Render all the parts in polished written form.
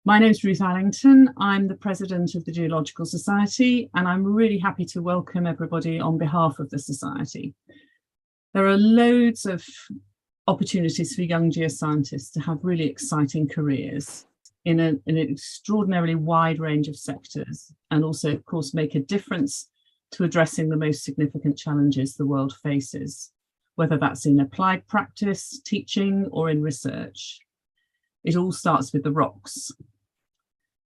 My name's Ruth Allington. I'm the president of the Geological Society, and I'm really happy to welcome everybody on behalf of the Society. There are loads of opportunities for young geoscientists to have really exciting careers in an extraordinarily wide range of sectors, and also, of course, make a difference to addressing the most significant challenges the world faces, whether that's in applied practice, teaching, or in research. It all starts with the rocks.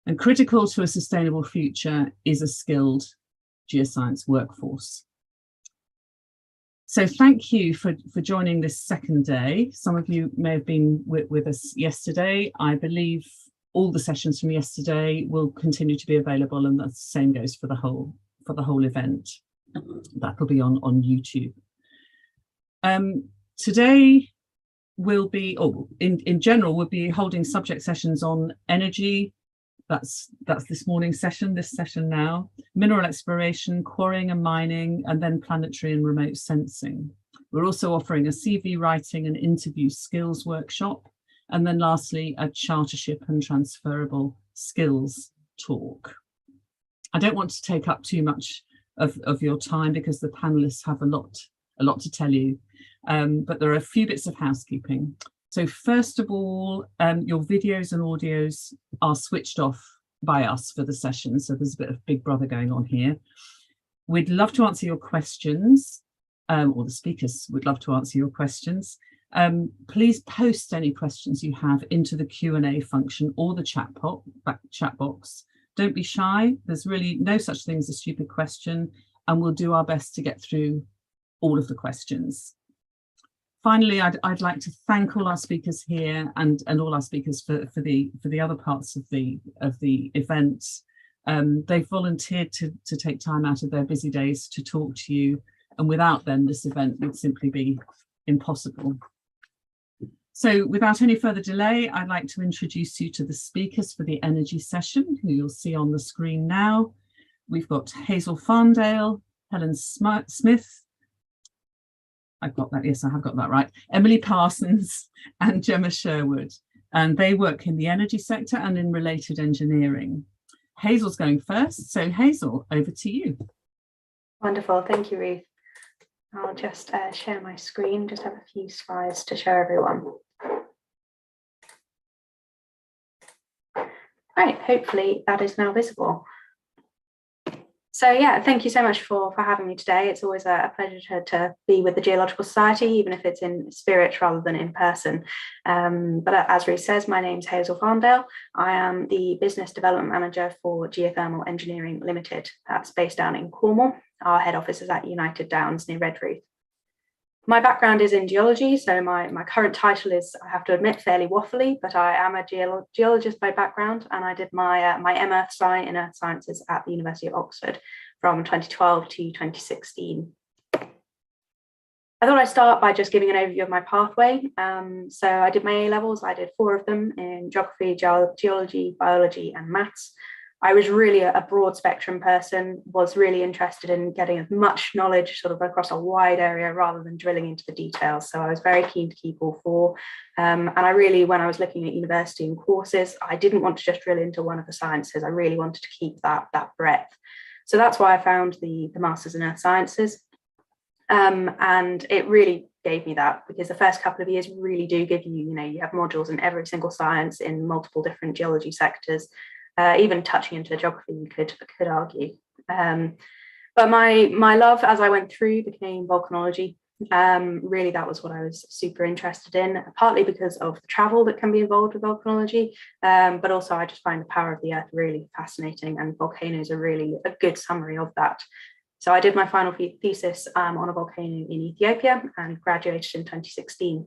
And critical to a sustainable future is a skilled geoscience workforce. So thank you for joining this second day. Some of you may have been with us yesterday. I believe all the sessions from yesterday will continue to be available, and the same goes for the whole event. That'll be on YouTube. Today we'll be, in general, we'll be holding subject sessions on energy. That's this morning's session, this session now, mineral exploration, quarrying and mining, and then planetary and remote sensing. We're also offering a CV writing and interview skills workshop, and then lastly, a chartership and transferable skills talk. I don't want to take up too much of your time because the panelists have a lot to tell you, but there are a few bits of housekeeping. So first of all, your videos and audios are switched off by us for the session. So there's a bit of Big Brother going on here. We'd love to answer your questions, or the speakers would love to answer your questions. Please post any questions you have into the Q&A function or the chat box. Don't be shy. There's really no such thing as a stupid question, and we'll do our best to get through all of the questions. Finally, I'd like to thank all our speakers here and all our speakers for the other parts of the event. They've volunteered to take time out of their busy days to talk to you, and without them, this event would simply be impossible. So without any further delay, I'd like to introduce you to the speakers for the energy session, who you'll see on the screen now. We've got Hazel Farndale, Helen Smith, I've got that, yes, I have got that right, Emily Parsons and Gemma Sherwood, and they work in the energy sector and in related engineering. Hazel's going first, so Hazel, over to you. Wonderful, thank you, Ruth. I'll just share my screen, just have a few slides to show everyone. Right, hopefully that is now visible. So yeah, thank you so much for having me today. It's always a pleasure to be with the Geological Society, even if it's in spirit rather than in person. But as Ruth says, my name's Hazel Farndale. I am the Business Development Manager for Geothermal Engineering Limited. That's based down in Cornwall. Our head office is at United Downs near Redruth. My background is in geology, so my current title is, I have to admit, fairly waffly, but I am a geologist by background, and I did my M.Earth in Earth Sciences at the University of Oxford from 2012 to 2016. I thought I'd start by just giving an overview of my pathway. So I did my A-levels, I did 4 of them in geography, geology, biology, and maths. I was really a broad spectrum person, was really interested in getting as much knowledge sort of across a wide area rather than drilling into the details. So I was very keen to keep all 4. And I really, when I was looking at university and courses, I didn't want to just drill into one of the sciences. I really wanted to keep that breadth. So that's why I found the Masters in Earth Sciences. And it really gave me that, because the first couple of years really do give you, you have modules in every single science in multiple different geology sectors. Even touching into geography, you could argue. But my love as I went through became volcanology. Really, that was what I was super interested in, partly because of the travel that can be involved with volcanology, but also I just find the power of the earth really fascinating, and volcanoes are really a good summary of that. So I did my final thesis on a volcano in Ethiopia and graduated in 2016.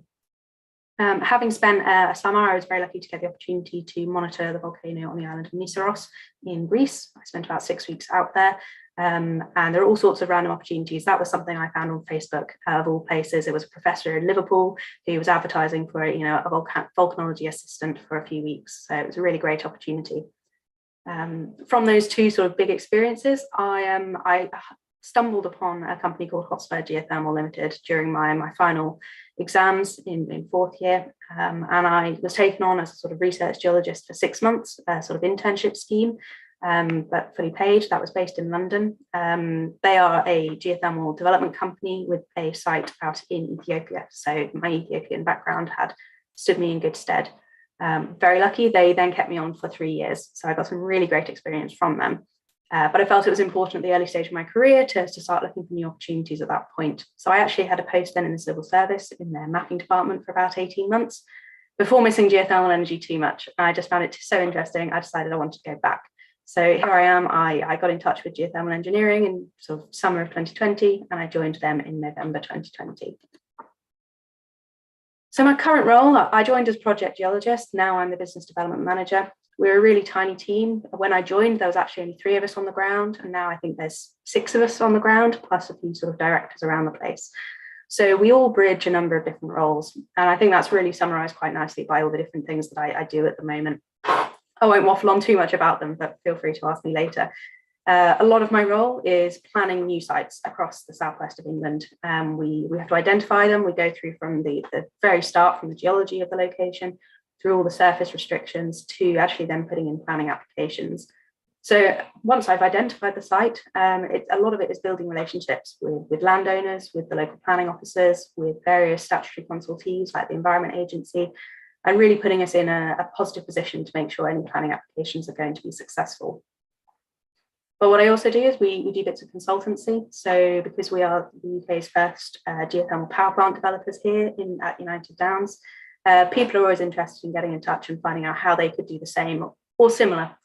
Having spent a summer, I was very lucky to get the opportunity to monitor the volcano on the island of Nisaros in Greece. I spent about 6 weeks out there, and there are all sorts of random opportunities. That was something I found on Facebook, of all places. It was a professor in Liverpool who was advertising for a volcanology assistant for a few weeks. So it was a really great opportunity. From those 2 sort of big experiences, I stumbled upon a company called Hotspur Geothermal Limited during my final exams in fourth year. And I was taken on as a sort of research geologist for 6 months, a sort of internship scheme, but fully paid. That was based in London. They are a geothermal development company with a site out in Ethiopia. So my Ethiopian background had stood me in good stead. Very lucky, they then kept me on for 3 years. So I got some really great experience from them. But I felt it was important at the early stage of my career to start looking for new opportunities at that point. So I actually had a post then in the civil service in their mapping department for about 18 months before missing geothermal energy too much. I just found it so interesting, I decided I wanted to go back. So here I am, I got in touch with geothermal engineering in sort of summer of 2020, and I joined them in November 2020. So my current role, I joined as project geologist. Now I'm the business development manager. We're a really tiny team. When I joined, there was actually only 3 of us on the ground, and now I think there's 6 of us on the ground, plus a few sort of directors around the place. So we all bridge a number of different roles, and I think that's really summarised quite nicely by all the different things that I do at the moment. I won't waffle on too much about them, but feel free to ask me later. A lot of my role is planning new sites across the southwest of England. We have to identify them. We go through from the very start, from the geology of the location, through all the surface restrictions to actually then putting in planning applications. So once I've identified the site, a lot of it is building relationships with landowners, with the local planning officers, with various statutory consultees like the Environment Agency, and really putting us in a positive position to make sure any planning applications are going to be successful. But what I also do is we do bits of consultancy. So because we are the UK's first geothermal power plant developers here at United Downs, people are always interested in getting in touch and finding out how they could do the same or similar.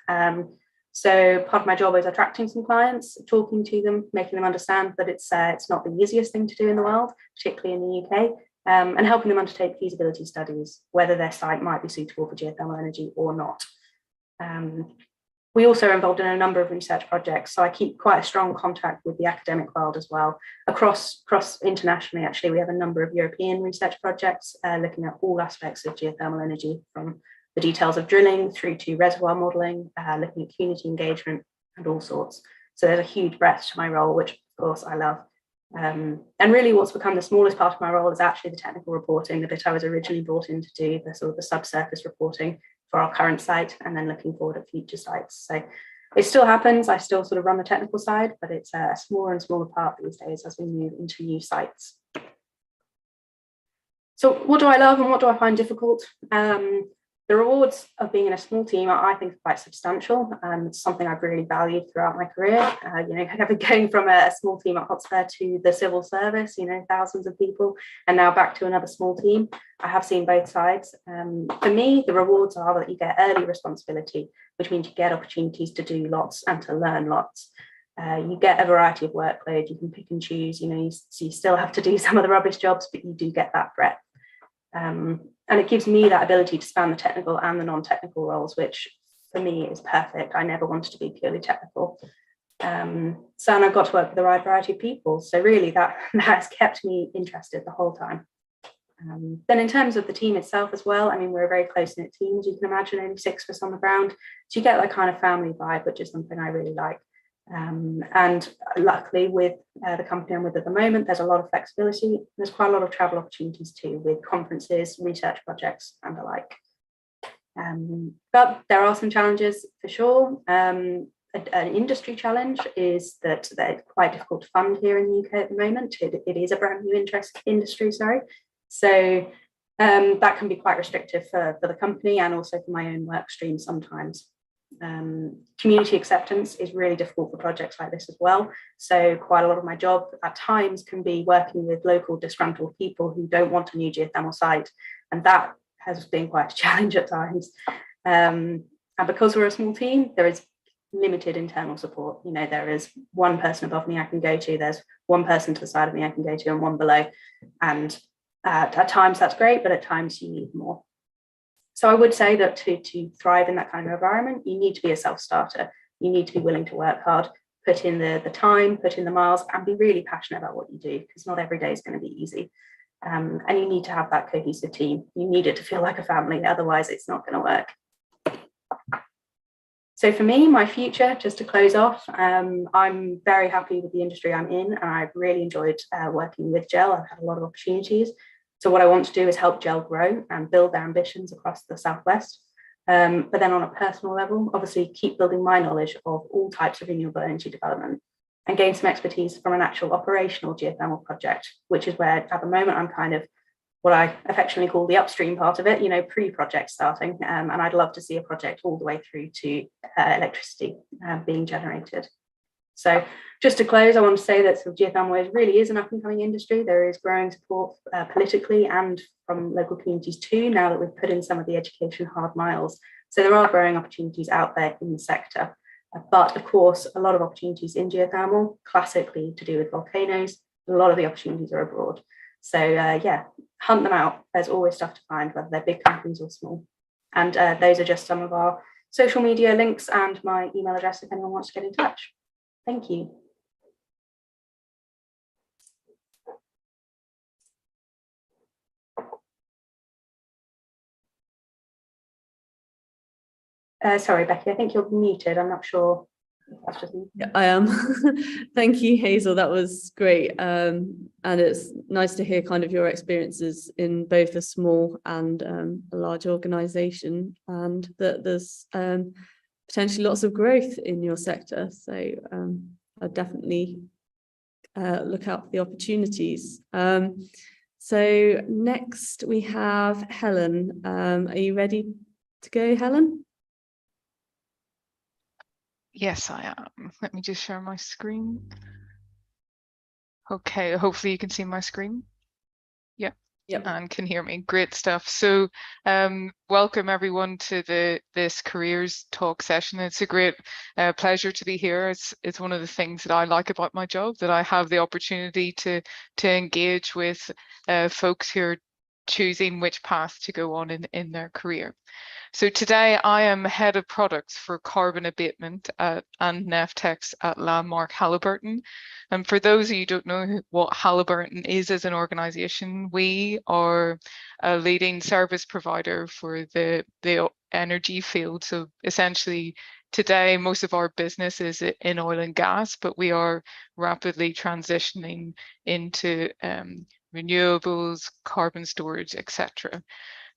So part of my job is attracting some clients, talking to them, making them understand that it's not the easiest thing to do in the world, particularly in the UK, and helping them undertake feasibility studies, whether their site might be suitable for geothermal energy or not. We also are involved in a number of research projects, so I keep quite a strong contact with the academic world as well. Across internationally, actually, we have a number of European research projects looking at all aspects of geothermal energy, from the details of drilling through to reservoir modelling, looking at community engagement and all sorts. So there's a huge breadth to my role, which of course I love. And really what's become the smallest part of my role is actually the technical reporting, the bit I was originally brought in to do, the sort of the subsurface reporting for our current site and then looking forward at future sites. So it still happens, I still sort of run the technical side, but it's a smaller and smaller part these days as we move into new sites. So what do I love and what do I find difficult? The rewards of being in a small team, I think, are quite substantial. It's something I've really valued throughout my career. Going from a small team at Hotspur to the civil service, thousands of people, and now back to another small team. I have seen both sides. For me, the rewards are that you get early responsibility, which means you get opportunities to do lots and to learn lots. You get a variety of workload. You can pick and choose. You still have to do some of the rubbish jobs, but you do get that breadth. And it gives me that ability to span the technical and the non-technical roles, which for me is perfect. I never wanted to be purely technical. And I've got to work with a wide variety of people. So really that has kept me interested the whole time. Then in terms of the team itself as well, we're a very close-knit team, as you can imagine, only 6 of us on the ground. So you get that kind of family vibe, which is something I really like. And luckily with the company I'm with at the moment, there's a lot of flexibility. There's quite a lot of travel opportunities too, with conferences, research projects and the like. But there are some challenges for sure. An industry challenge is that they're quite difficult to fund here in the UK at the moment. It is a brand new industry, sorry. So that can be quite restrictive for the company and also for my own work stream sometimes. Community acceptance is really difficult for projects like this as well. So quite a lot of my job at times can be working with local disgruntled people who don't want a new geothermal site. And that has been quite a challenge at times. And because we're a small team, there is limited internal support. There is one person above me I can go to, there's one person to the side of me I can go to, and one below. And at times that's great, but at times you need more. So I would say that to thrive in that kind of environment, you need to be a self-starter. You need to be willing to work hard, put in the time, put in the miles, and be really passionate about what you do, because not every day is going to be easy. And you need to have that cohesive team. You need it to feel like a family, otherwise it's not going to work. So for me, my future, just to close off, I'm very happy with the industry I'm in, and I've really enjoyed working with GEL. I've had a lot of opportunities. So what I want to do is help GEL grow and build their ambitions across the Southwest. But then on a personal level, obviously keep building my knowledge of all types of renewable energy development and gain some expertise from an actual operational geothermal project, which is where at the moment I'm kind of what I affectionately call the upstream part of it, you know, pre-project starting. And I'd love to see a project all the way through to electricity being generated. So just to close, I want to say that sort of geothermal really is an up and coming industry. There is growing support politically and from local communities too, now that we've put in some of the education hard miles. So there are growing opportunities out there in the sector. But of course, a lot of opportunities in geothermal, classically to do with volcanoes, a lot of the opportunities are abroad. So yeah, hunt them out. There's always stuff to find, whether they're big companies or small. And those are just some of our social media links and my email address if anyone wants to get in touch. Thank you. Sorry, Becky, I think you're muted. I'm not sure. That's just me. Yeah, I am. Thank you, Hazel. That was great. And it's nice to hear kind of your experiences in both a small and a large organisation, and that there's potentially lots of growth in your sector. So I'd definitely look out for the opportunities. So next we have Helen. Are you ready to go, Helen? Yes, I am. Let me just share my screen. Okay, hopefully you can see my screen. Yeah. Yep. And can hear me. Great stuff. So welcome everyone to this careers talk session. It's a great pleasure to be here. It's one of the things that I like about my job, that I have the opportunity to engage with folks who are choosing which path to go on in their career. So today I am head of products for carbon abatement and Neftex at Landmark Halliburton. And for those of you who don't know what Halliburton is as an organization, we are a leading service provider for the energy field. So essentially today, most of our business is in oil and gas, but we are rapidly transitioning into renewables, carbon storage, etc.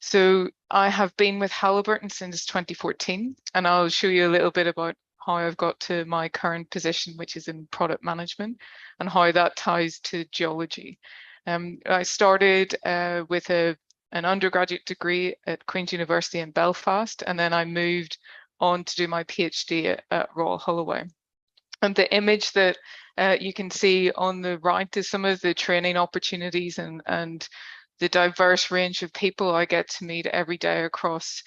So I have been with Halliburton since 2014, and I'll show you a little bit about how I've got to my current position, which is in product management, and how that ties to geology. I started with an undergraduate degree at Queen's University in Belfast, and then I moved on to do my PhD at Royal Holloway. And the image that you can see on the right is some of the training opportunities and the diverse range of people I get to meet every day across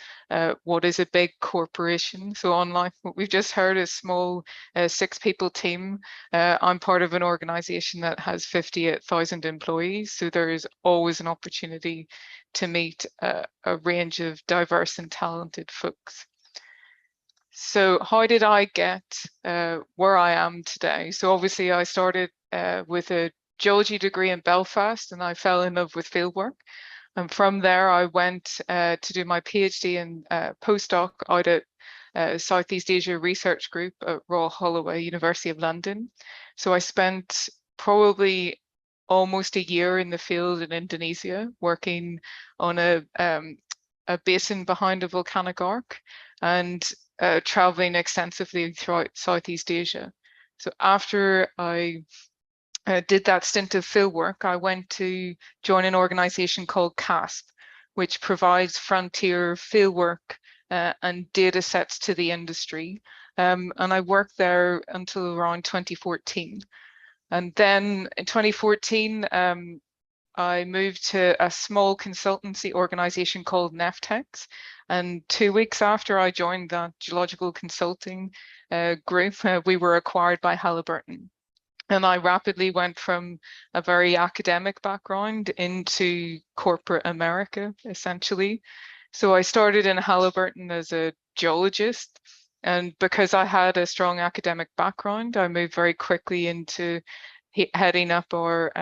what is a big corporation. So unlike what we've just heard, a small 6-people team, I'm part of an organization that has 58,000 employees. So there is always an opportunity to meet a range of diverse and talented folks. So how did I get where I am today? So obviously I started with a geology degree in Belfast, and I fell in love with fieldwork. And from there, I went to do my PhD and postdoc out at Southeast Asia Research Group at Royal Holloway, University of London. So I spent probably almost a year in the field in Indonesia, working on a basin behind a volcanic arc, and traveling extensively throughout Southeast Asia. So after I did that stint of field work, I went to join an organization called CASP, which provides frontier field work and data sets to the industry. And I worked there until around 2014. And then in 2014, I moved to a small consultancy organization called Neftex. And 2 weeks after I joined that geological consulting group, we were acquired by Halliburton. And I rapidly went from a very academic background into corporate America, essentially. So I started in Halliburton as a geologist. And because I had a strong academic background, I moved very quickly into heading up our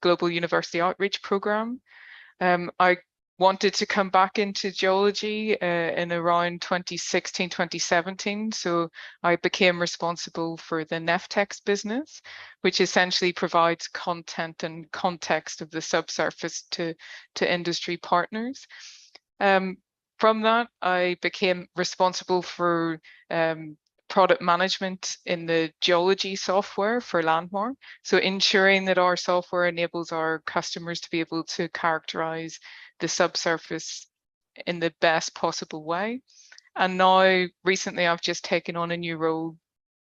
global university outreach program. I wanted to come back into geology in around 2016, 2017. So I became responsible for the Neftex business, which essentially provides content and context of the subsurface to industry partners. From that, I became responsible for product management in the geology software for Landmark. So ensuring that our software enables our customers to be able to characterize the subsurface in the best possible way. And now recently I've just taken on a new role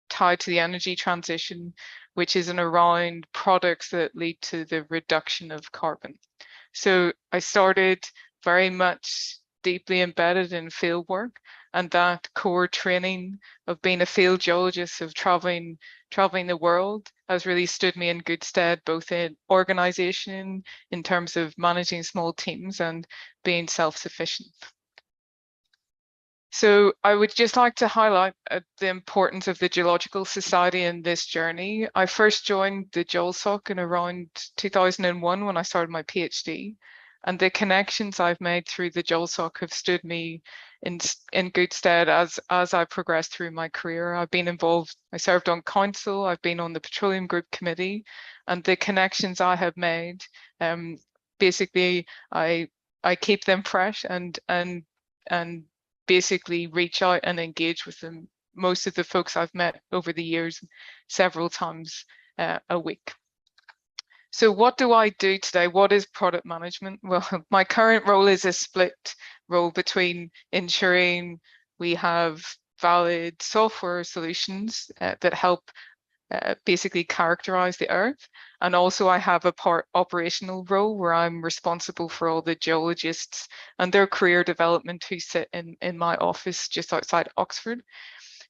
tied to the energy transition, which is around products that lead to the reduction of carbon. So I started very much deeply embedded in field work, and that core training of being a field geologist, of traveling the world, has really stood me in good stead, both in organization, in terms of managing small teams, and being self-sufficient. So I would just like to highlight the importance of the Geological Society in this journey. I first joined the GeolSoc in around 2001 when I started my PhD, and the connections I've made through the GeolSoc have stood me in good stead as I progressed through my career. I've been involved, I served on council, I've been on the Petroleum Group Committee, and the connections I have made, basically I keep them fresh and basically reach out and engage with them. Most of the folks I've met over the years, several times a week. So what do I do today? What is product management? Well, my current role is a split role between ensuring we have valid software solutions that help basically characterize the earth. And also I have a operational role where I'm responsible for all the geologists and their career development who sit in my office just outside Oxford.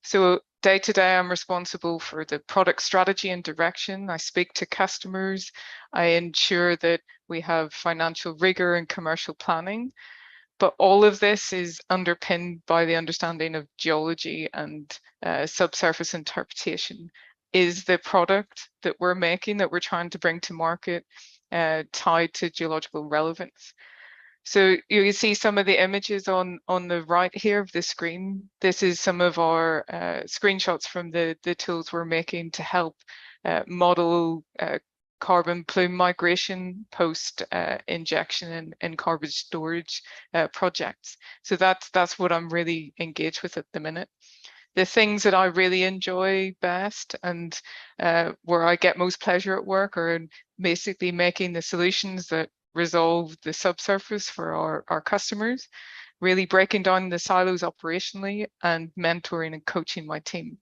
So day to day, I'm responsible for the product strategy and direction. I speak to customers. I ensure that we have financial rigor and commercial planning. But all of this is underpinned by the understanding of geology and subsurface interpretation. Is the product that we're making, that we're trying to bring to market, tied to geological relevance? So you can see some of the images on the right here of the screen. This is some of our screenshots from the tools we're making to help model carbon plume migration post injection and carbon storage projects. So that's what I'm really engaged with at the minute. The things that I really enjoy best and where I get most pleasure at work are basically making the solutions that resolve the subsurface for our customers, really breaking down the silos operationally, and mentoring and coaching my team.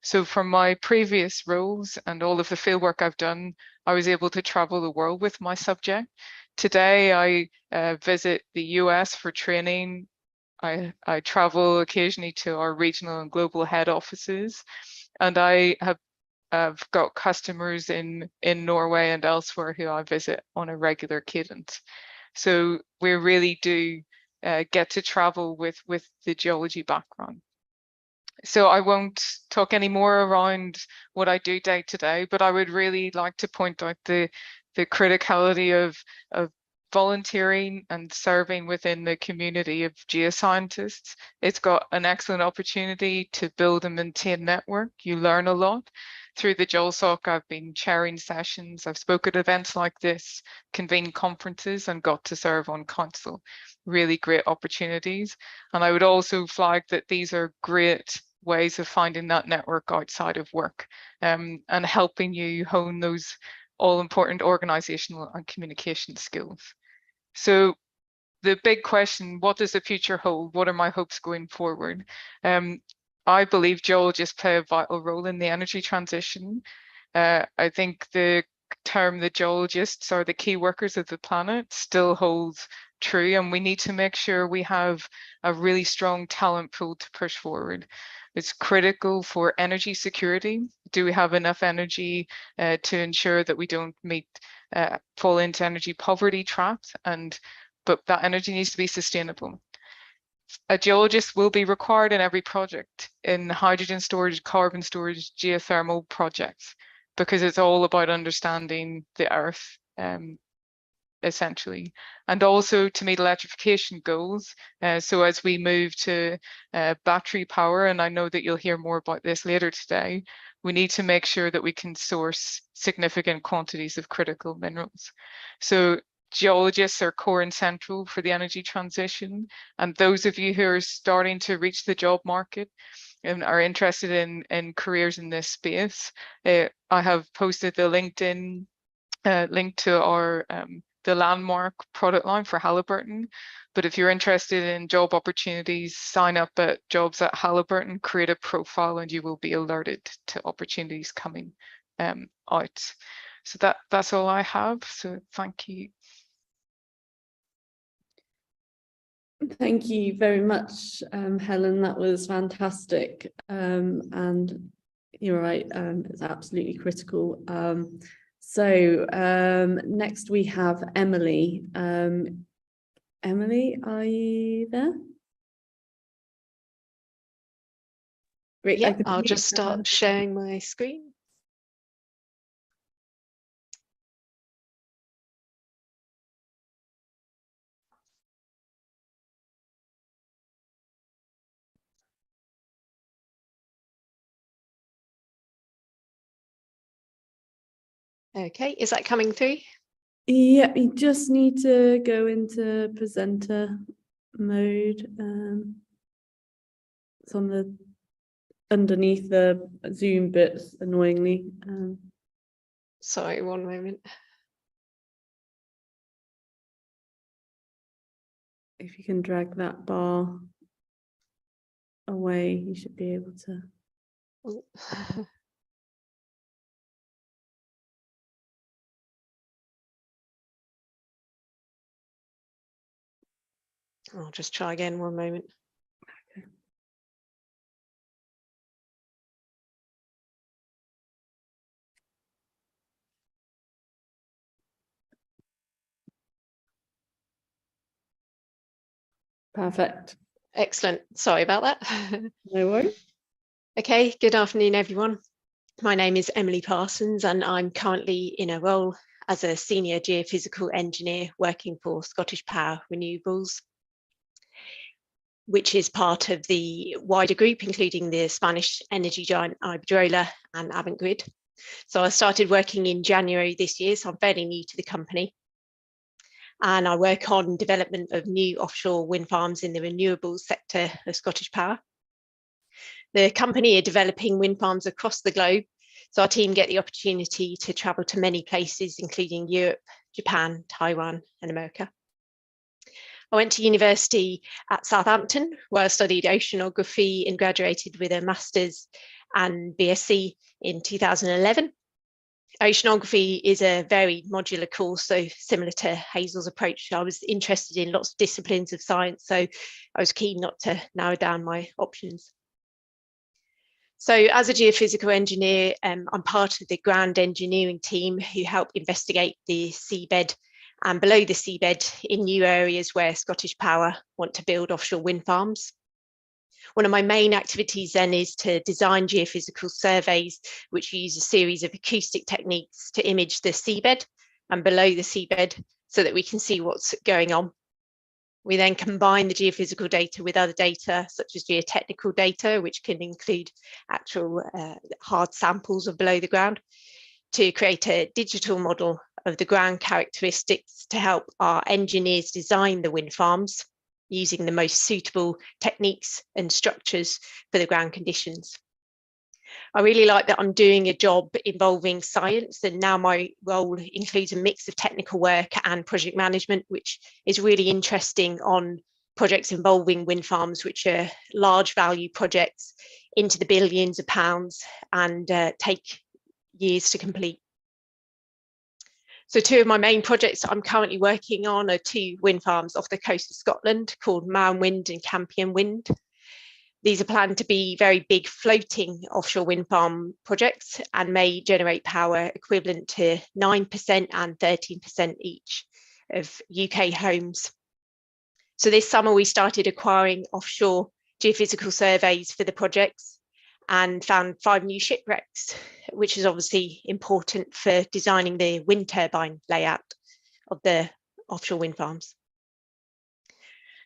So from my previous roles and all of the field work I've done, I was able to travel the world with my subject. Today, I visit the US for training. I travel occasionally to our regional and global head offices, and I have got customers in Norway and elsewhere who I visit on a regular cadence. So we really do get to travel with the geology background. So I won't talk any more around what I do day to day, but I would really like to point out the criticality of volunteering and serving within the community of geoscientists. It's got an excellent opportunity to build and maintain network. You learn a lot. Through the GeolSoc, I've been chairing sessions, I've spoken at events like this, convened conferences, and got to serve on council. Really great opportunities. And I would also flag that these are great ways of finding that network outside of work, and helping you hone those all-important organizational and communication skills. So the big question, what does the future hold? What are my hopes going forward? I believe geologists play a vital role in the energy transition. I think the term the geologists are the key workers of the planet still holds true, and we need to make sure we have a really strong talent pool to push forward. It's critical for energy security. Do we have enough energy to ensure that we don't fall into energy poverty traps? But that energy needs to be sustainable. A geologist will be required in every project, in hydrogen storage, carbon storage, geothermal projects, because it's all about understanding the earth essentially, and also to meet electrification goals. So as we move to battery power, and I know that you'll hear more about this later today, we need to make sure that we can source significant quantities of critical minerals. So geologists are core and central for the energy transition, and those of you who are starting to reach the job market and are interested in careers in this space, I have posted the LinkedIn link to our the landmark product line for Halliburton. But if you're interested in job opportunities, sign up at jobs at Halliburton, create a profile, and you will be alerted to opportunities coming out. So that's all I have. So thank you. Thank you very much, Helen. That was fantastic. And you're right, it's absolutely critical. So next we have Emily. Emily, are you there? Great. Yeah, I'll just start sharing my screen. Okay, is that coming through? Yeah, you just need to go into presenter mode. It's on the underneath the Zoom bits, annoyingly. Sorry, one moment. If you can drag that bar away, you should be able to. Oh. I'll just try again, one moment. Okay. Perfect. Excellent. Sorry about that. No worries. Okay, good afternoon, everyone. My name is Emily Parsons, and I'm currently in a role as a senior geophysical engineer working for Scottish Power Renewables, which is part of the wider group, including the Spanish energy giant Iberdrola and Avangrid. So I started working in January this year, so I'm fairly new to the company. And I work on development of new offshore wind farms in the renewables sector of Scottish Power. The company are developing wind farms across the globe, so our team get the opportunity to travel to many places, including Europe, Japan, Taiwan, and America. I went to university at Southampton, where I studied oceanography and graduated with a master's and BSc in 2011. Oceanography is a very modular course, so similar to Hazel's approach. I was interested in lots of disciplines of science, so I was keen not to narrow down my options. So as a geophysical engineer, I'm part of the ground engineering team who help investigate the seabed and below the seabed in new areas where Scottish Power want to build offshore wind farms. One of my main activities then is to design geophysical surveys, which use a series of acoustic techniques to image the seabed and below the seabed so that we can see what's going on. We then combine the geophysical data with other data, such as geotechnical data, which can include actual hard samples of below the ground, to create a digital model of the ground characteristics to help our engineers design the wind farms using the most suitable techniques and structures for the ground conditions. I really like that I'm doing a job involving science, and now my role includes a mix of technical work and project management, which is really interesting on projects involving wind farms, which are large value projects into the billions of pounds and take years to complete. So two of my main projects I'm currently working on are two wind farms off the coast of Scotland called Mown Wind and Campion Wind. These are planned to be very big floating offshore wind farm projects and may generate power equivalent to 9% and 13% each of UK homes. So this summer we started acquiring offshore geophysical surveys for the projects and found 5 new shipwrecks, which is obviously important for designing the wind turbine layout of the offshore wind farms.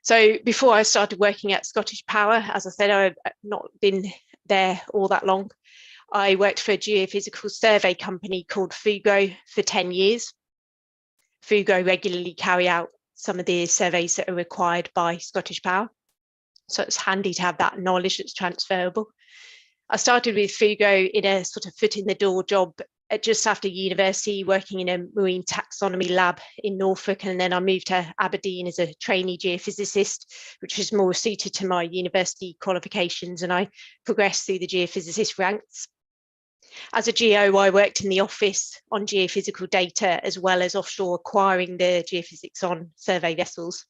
So before I started working at Scottish Power, as I said, I've not been there all that long. I worked for a geophysical survey company called Fugro for 10 years. Fugro regularly carry out some of the surveys that are required by Scottish Power. So it's handy to have that knowledge that's transferable. I started with Fugro in a sort of foot in the door job just after university, working in a marine taxonomy lab in Norfolk, and then I moved to Aberdeen as a trainee geophysicist, which was more suited to my university qualifications, and I progressed through the geophysicist ranks. As a geo, I worked in the office on geophysical data as well as offshore acquiring the geophysics on survey vessels.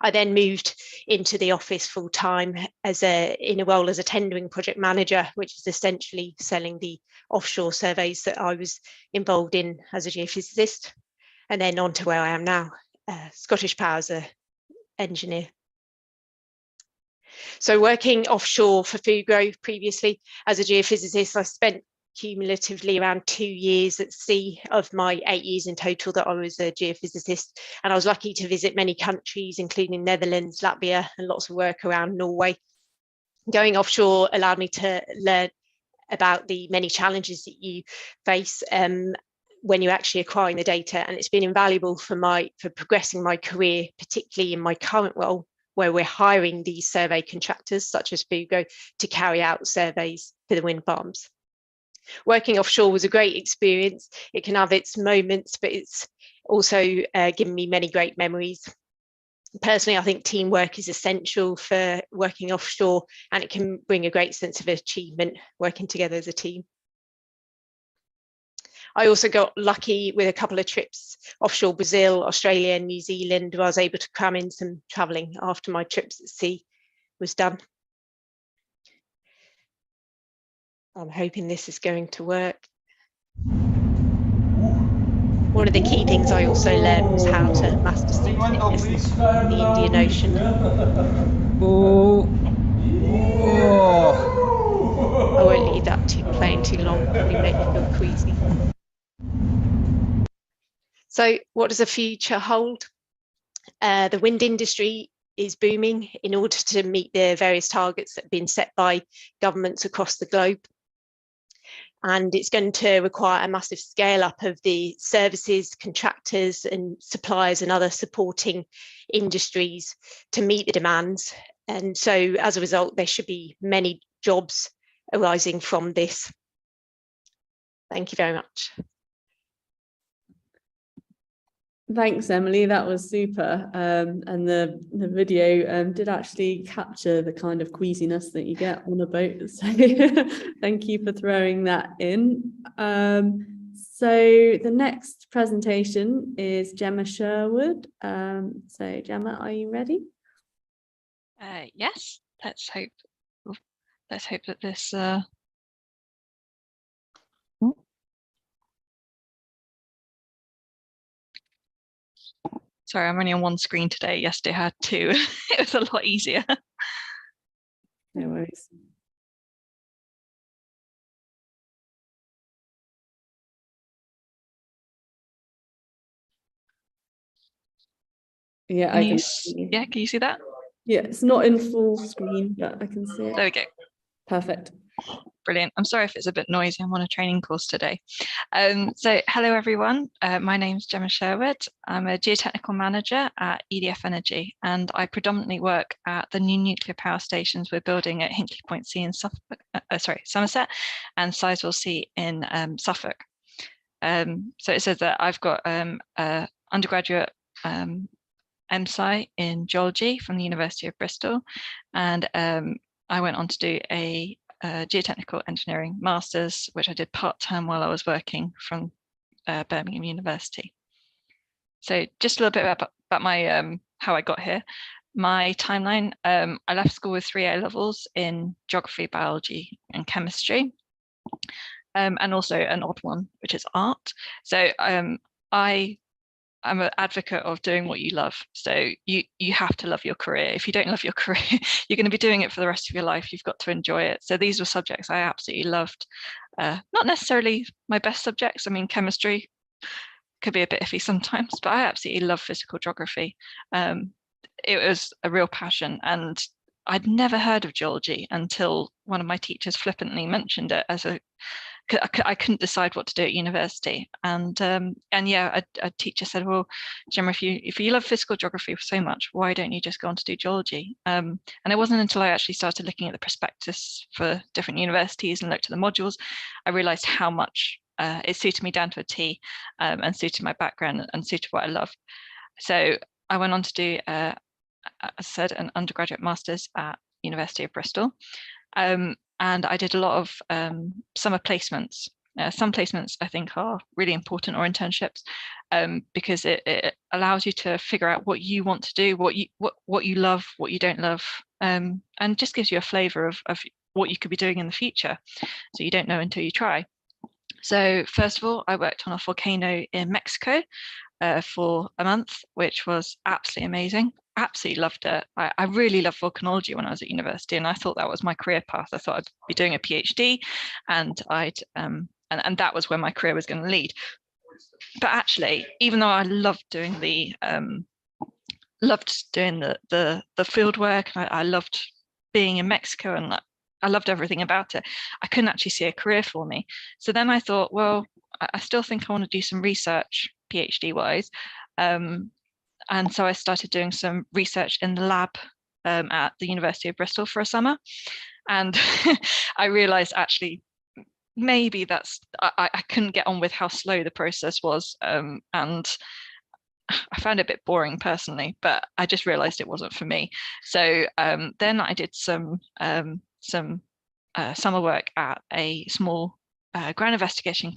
I then moved into the office full time in a role as a tendering project manager, which is essentially selling the offshore surveys that I was involved in as a geophysicist, and then on to where I am now, Scottish Power as an engineer. So working offshore for Fugro previously as a geophysicist, I spent cumulatively around 2 years at sea of my 8 years in total that I was a geophysicist. And I was lucky to visit many countries, including Netherlands, Latvia, and lots of work around Norway. Going offshore allowed me to learn about the many challenges that you face when you're actually acquiring the data. And it's been invaluable for progressing my career, particularly in my current role, where we're hiring these survey contractors such as Fugro to carry out surveys for the wind farms. Working offshore was a great experience. It can have its moments, but it's also given me many great memories. Personally, I think teamwork is essential for working offshore, and it can bring a great sense of achievement working together as a team. I also got lucky with a couple of trips offshore Brazil, Australia, and New Zealand, where I was able to cram in some travelling after my trips at sea was done. I'm hoping this is going to work. One of the key things I also learned was how to master seasickness in the Indian Ocean. I won't leave that playing too long, probably make me feel queasy. So what does the future hold? The wind industry is booming in order to meet the various targets that have been set by governments across the globe. And it's going to require a massive scale up of the services, contractors and suppliers and other supporting industries to meet the demands. And so as a result, there should be many jobs arising from this. Thank you very much. Thanks, Emily. That was super. And the video did actually capture the kind of queasiness that you get on a boat. So thank you for throwing that in. So the next presentation is Gemma Sherwood. So Gemma, are you ready? Yes. Let's hope that this. Sorry, I'm only on one screen today. Yesterday I had two. It was a lot easier. No worries. Yeah, Can you see that? Yeah, it's not in full screen, but I can see it. There we go. Perfect. Brilliant. I'm sorry if it's a bit noisy. I'm on a training course today. So hello, everyone. My name's Gemma Sherwood. I'm a geotechnical manager at EDF Energy, and I predominantly work at the new nuclear power stations we're building at Hinkley Point C in Somerset and Sizewell C in Suffolk. So it says that I've got a undergraduate MSci in geology from the University of Bristol, and I went on to do a geotechnical engineering master's, which I did part-time while I was working from Birmingham University. So just a little bit about my how I got here. My timeline, I left school with 3 A levels in geography, biology and chemistry, and also an odd one, which is art. So I'm an advocate of doing what you love. So you have to love your career. If you don't love your career, you're going to be doing it for the rest of your life. You've got to enjoy it. So these were subjects I absolutely loved. Not necessarily my best subjects. I mean, chemistry, could be a bit iffy sometimes, but I absolutely love physical geography. It was a real passion, and I'd never heard of geology until one of my teachers flippantly mentioned it as I couldn't decide what to do at university. And yeah, a teacher said, well, Gemma, if you love physical geography so much, why don't you just go on to do geology? And it wasn't until I actually started looking at the prospectus for different universities and looked at the modules, I realized how much it suited me down to a T, and suited my background and suited what I loved. So I went on to do, as I said, an undergraduate master's at University of Bristol. And I did a lot of summer placements. Some placements I think are really important, or internships, because it allows you to figure out what you want to do, what you love, what you don't love, and just gives you a flavour of what you could be doing in the future. So you don't know until you try. So first of all, I worked on a volcano in Mexico for a month, which was absolutely amazing. Absolutely loved it. I really loved volcanology when I was at university, and I thought that was my career path. I thought I'd be doing a PhD, and I'd and that was where my career was going to lead. But actually, even though I loved doing the field work, I loved being in Mexico, and I loved everything about it, I couldn't actually see a career for me. So then I thought, well, I still think I want to do some research, PhD wise. And so I started doing some research in the lab at the University of Bristol for a summer. And I realized actually, maybe I couldn't get on with how slow the process was. And I found it a bit boring personally, but I just realized it wasn't for me. So then I did some summer work at a small ground investigation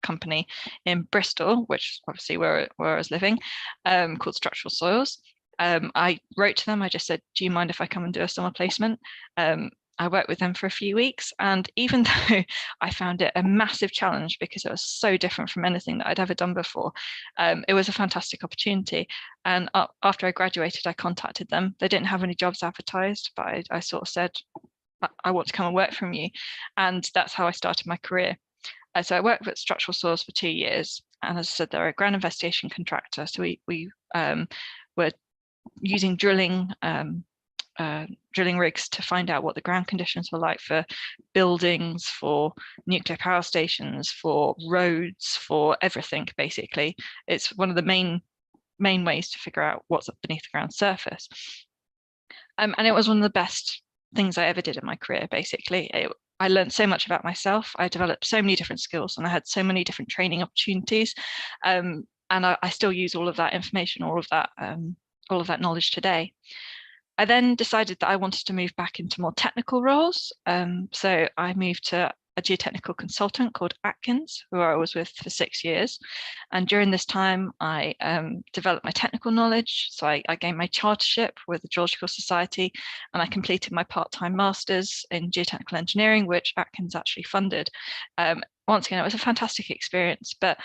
company in Bristol, which obviously where I was living, called Structural Soils. I wrote to them. I just said, do you mind if I come and do a summer placement? I worked with them for a few weeks, and even though I found it a massive challenge because it was so different from anything that I'd ever done before, it was a fantastic opportunity. And after I graduated, I contacted them. They didn't have any jobs advertised, but I sort of said, I want to come and work from you. And that's how I started my career. So I worked with Structural Soils for 2 years, and as I said, they're a ground investigation contractor. So we were using drilling rigs to find out what the ground conditions were like for buildings, for nuclear power stations, for roads, for everything. Basically, it's one of the main ways to figure out what's beneath the ground surface. And it was one of the best things I ever did in my career. Basically, I learned so much about myself. I developed so many different skills, and I had so many different training opportunities. And I still use all of that information, all of that knowledge today. I then decided that I wanted to move back into more technical roles. So I moved to a geotechnical consultant called Atkins, who I was with for 6 years. And during this time, I developed my technical knowledge. So I gained my chartership with the Geological Society, and I completed my part-time master's in geotechnical engineering, which Atkins actually funded. Once again, it was a fantastic experience, but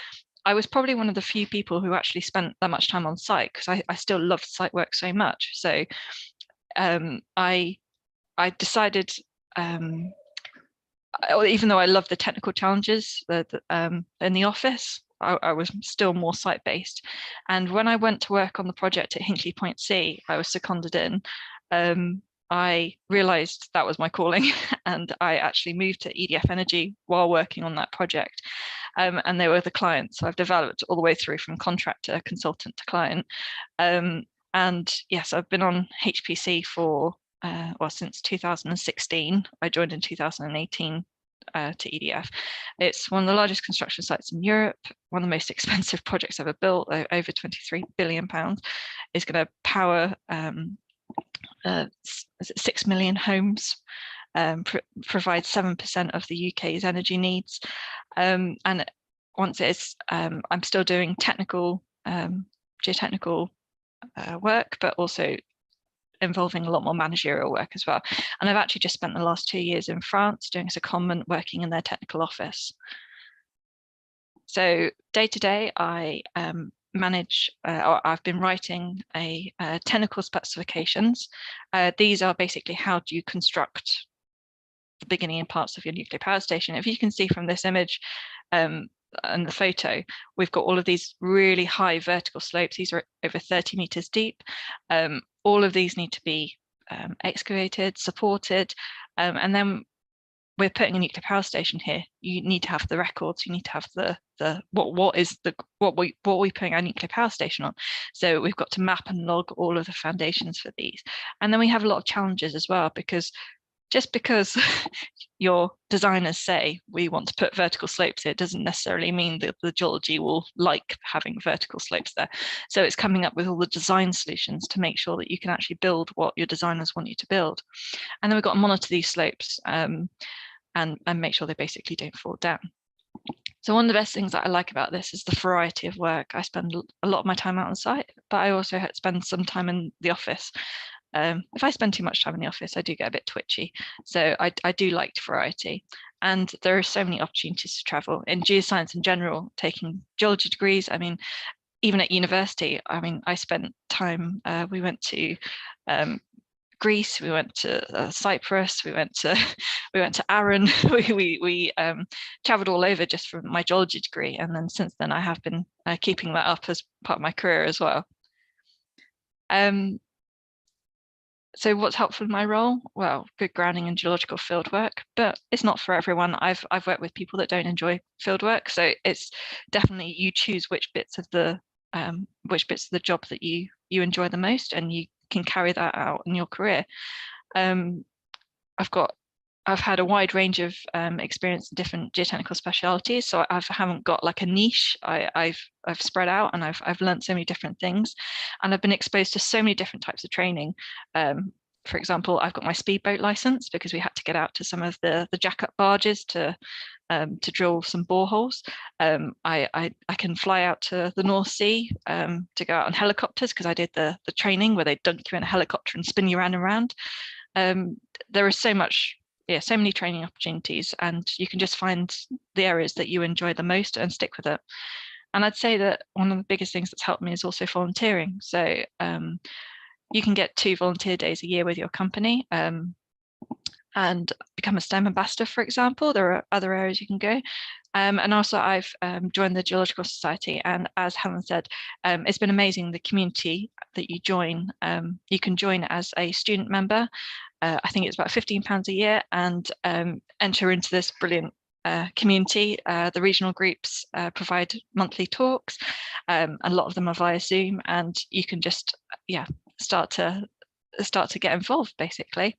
I was probably one of the few people who actually spent that much time on site, because I still loved site work so much. So I decided, even though I loved the technical challenges in the office, I was still more site-based. And when I went to work on the project at Hinkley Point C, I was seconded in. I realized that was my calling, and I actually moved to EDF Energy while working on that project. And they were the client. So I've developed all the way through from contractor, consultant to client. And yes, I've been on HPC for, since 2016. I joined in 2018 to EDF. It's one of the largest construction sites in Europe, one of the most expensive projects ever built, over £23 billion. Is going to power 6 million homes, provide 7% of the UK's energy needs. And once it's, I'm still doing technical, geotechnical work, but also involving a lot more managerial work as well. And I've actually just spent the last 2 years in France doing a secondment, working in their technical office. So day to day, I manage, or I've been writing technical specifications. These are basically how do you construct the beginning and parts of your nuclear power station. If you can see from this image, in the photo, we've got all of these really high vertical slopes. These are over 30 meters deep. All of these need to be excavated, supported, and then we're putting a nuclear power station here. You need to have the records. You need to have what we're putting our nuclear power station on. So we've got to map and log all of the foundations for these. And then we have a lot of challenges as well, because just because your designers say we want to put vertical slopes here doesn't necessarily mean that the geology will like having vertical slopes there. So it's coming up with all the design solutions to make sure that you can actually build what your designers want you to build. And then we've got to monitor these slopes and make sure they basically don't fall down. So one of the best things that I like about this is the variety of work. I spend a lot of my time out on site, but I also spend some time in the office. If I spend too much time in the office, I do get a bit twitchy. So I do like variety. And there are so many opportunities to travel. In geoscience in general, taking geology degrees, I mean, even at university, I mean, I spent time, we went to Greece, we went to Cyprus, we went to Arran. we traveled all over just for my geology degree, and then since then I have been keeping that up as part of my career as well. So what's helpful in my role? Well, good grounding in geological fieldwork, but it's not for everyone. I've worked with people that don't enjoy fieldwork, so it's definitely you choose which bits of the job that you enjoy the most, and you can carry that out in your career. I've had a wide range of experience in different geotechnical specialities, so I haven't got like a niche. I've spread out, and I've learned so many different things, and I've been exposed to so many different types of training. For example, I've got my speedboat license because we had to get out to some of the jack-up barges to drill some boreholes. I can fly out to the North Sea to go out on helicopters because I did the training where they dunk you in a helicopter and spin you around and around. There is so many training opportunities, and you can just find the areas that you enjoy the most and stick with it. And I'd say that one of the biggest things that's helped me is also volunteering. So you can get 2 volunteer days a year with your company and become a STEM ambassador, for example. There are other areas you can go. And also I've joined the Geological Society, and as Helen said, it's been amazing, the community that you join. You can join as a student member. I think it's about £15 a year, and enter into this brilliant community. The regional groups provide monthly talks. A lot of them are via Zoom, and you can just start to get involved basically.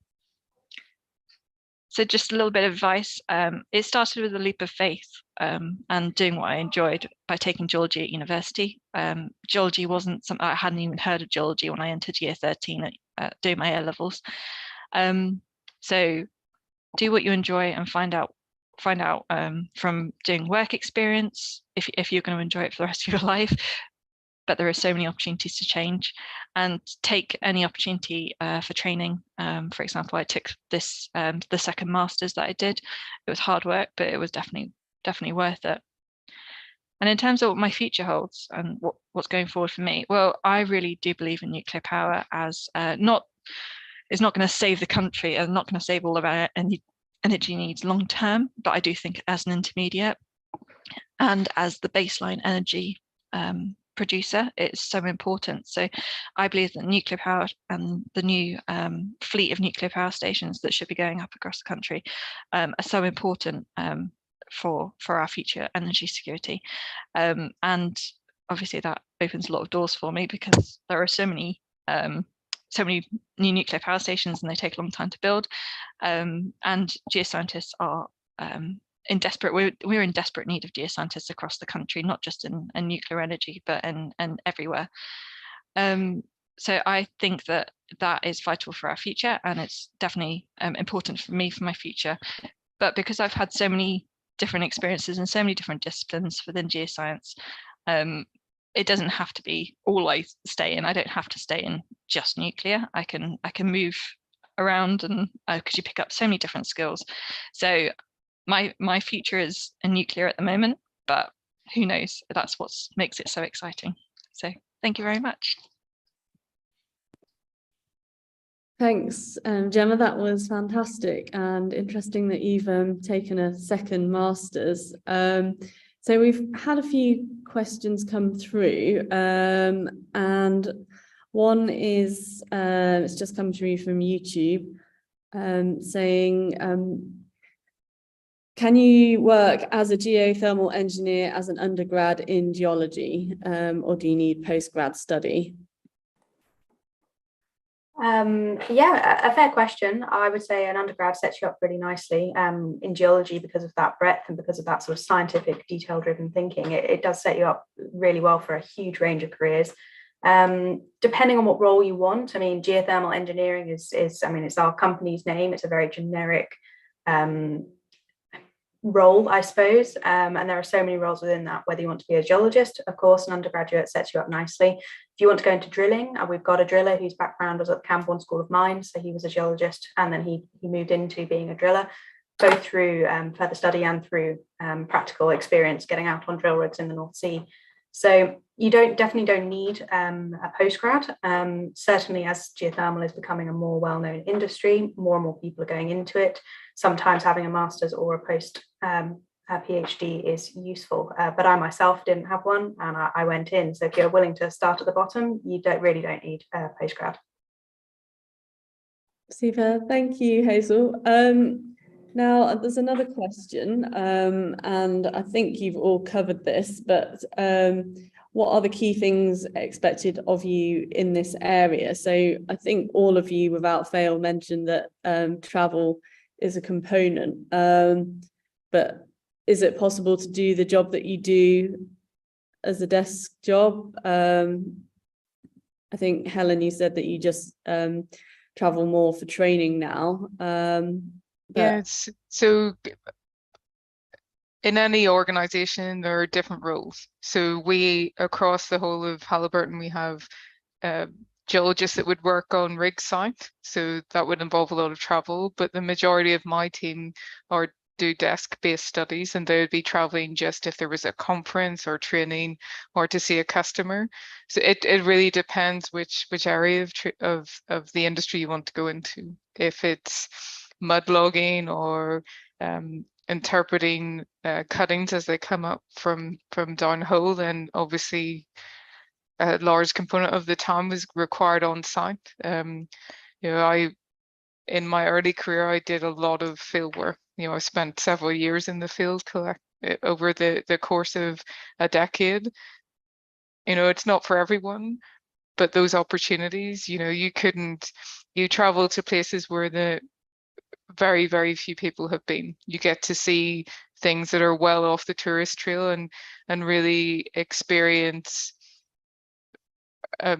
So just a little bit of advice. It started with a leap of faith and doing what I enjoyed by taking geology at university. Geology wasn't something, I hadn't even heard of geology when I entered year 13 at doing my A-levels. So do what you enjoy and find out from doing work experience if you're going to enjoy it for the rest of your life. But there are so many opportunities to change, and take any opportunity for training. For example, I took this the second master's that I did. It was hard work, but it was definitely worth it. And in terms of what my future holds and what's going forward for me, well, I really do believe in nuclear power as it's not going to save the country and not going to save all of our energy needs long term, but I do think as an intermediate and as the baseline energy producer, it's so important. So I believe that nuclear power and the new fleet of nuclear power stations that should be going up across the country are so important for our future energy security. And obviously that opens a lot of doors for me, because there are so many new nuclear power stations and they take a long time to build. And geoscientists are we're in desperate need of geoscientists across the country, not just in nuclear energy, but in everywhere. So I think that is vital for our future, and it's definitely important for me for my future. But because I've had so many different experiences in so many different disciplines within geoscience, it doesn't have to be all I stay in. I don't have to stay in just nuclear. I can move around, and because you pick up so many different skills. So my future is in nuclear at the moment, but who knows? That's what makes it so exciting. So thank you very much. Thanks, Gemma. That was fantastic and interesting that you've taken a second master's. So we've had a few questions come through, and one is, it's just come through from YouTube, saying, can you work as a geothermal engineer as an undergrad in geology, or do you need postgrad study? Yeah, a fair question. I would say an undergrad sets you up really nicely in geology because of that breadth and because of that sort of scientific, detail-driven thinking. It does set you up really well for a huge range of careers. Depending on what role you want, I mean, geothermal engineering is I mean, it's our company's name. It's a very generic role, I suppose, and there are so many roles within that. Whether you want to be a geologist, of course, an undergraduate sets you up nicely. If you want to go into drilling, we've got a driller whose background was at the Camborne School of Mines, so he was a geologist, and then he moved into being a driller, both through further study and through practical experience getting out on drill rigs in the North Sea. So you definitely don't need a postgrad. Certainly, as geothermal is becoming a more well-known industry, more and more people are going into it. Sometimes having a master's or a post a PhD is useful, but I myself didn't have one, and I went in. So if you're willing to start at the bottom, you really don't need a postgrad. Super, thank you, Hazel. Now, there's another question, and I think you've all covered this, but what are the key things expected of you in this area? So I think all of you, without fail, mentioned that travel is a component, but is it possible to do the job that you do as a desk job? I think, Helen, you said that you just travel more for training now. Yes, so in any organization, there are different roles. So we, across the whole of Halliburton, we have geologists that would work on rig site. So that would involve a lot of travel, but the majority of my team do desk-based studies, and they would be traveling just if there was a conference or training or to see a customer. So it really depends which area of the industry you want to go into. If it's mud logging or interpreting cuttings as they come up from downhole, then obviously a large component of the time was required on site. You know, in my early career, I did a lot of field work. You know, I spent several years in the field over the course of a decade. You know, it's not for everyone, but those opportunities, you know, you travel to places where the very, very few people have been. You get to see things that are well off the tourist trail and really experience a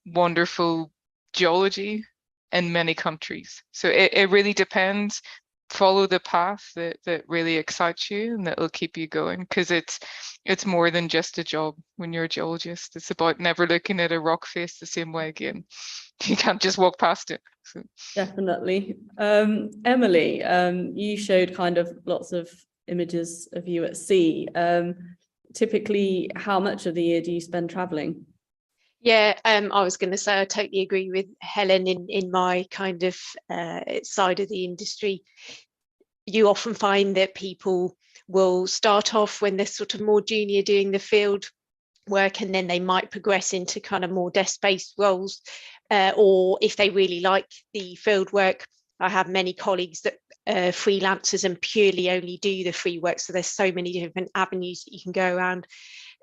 wonderful geology in many countries. So it really depends. Follow the path that really excites you and that will keep you going, because it's more than just a job when you're a geologist. It's about never looking at a rock face the same way again. You can't just walk past it. So. Definitely. Emily, you showed kind of lots of images of you at sea. Typically, how much of the year do you spend traveling? Yeah, I was going to say I totally agree with Helen in my kind of side of the industry. You often find that people will start off when they're sort of more junior doing the field work, and then they might progress into kind of more desk-based roles, or if they really like the field work. I have many colleagues that are freelancers and purely only do the free work, so there's so many different avenues that you can go around.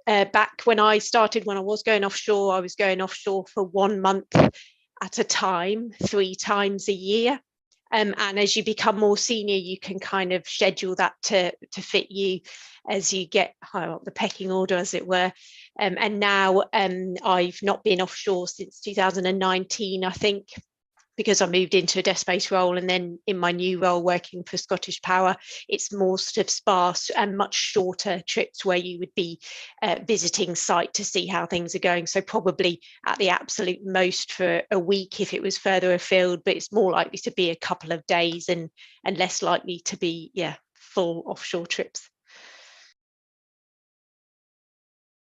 Back when I started, when I was going offshore, I was going offshore for 1 month at a time, 3 times a year. And as you become more senior, you can kind of schedule that to fit you as you get higher up the pecking order, as it were. And now I've not been offshore since 2019, I think, because I moved into a desk-based role, and then in my new role working for Scottish Power, it's more sort of sparse and much shorter trips where you would be visiting site to see how things are going. So probably at the absolute most for a week if it was further afield, but it's more likely to be a couple of days and less likely to be, full offshore trips.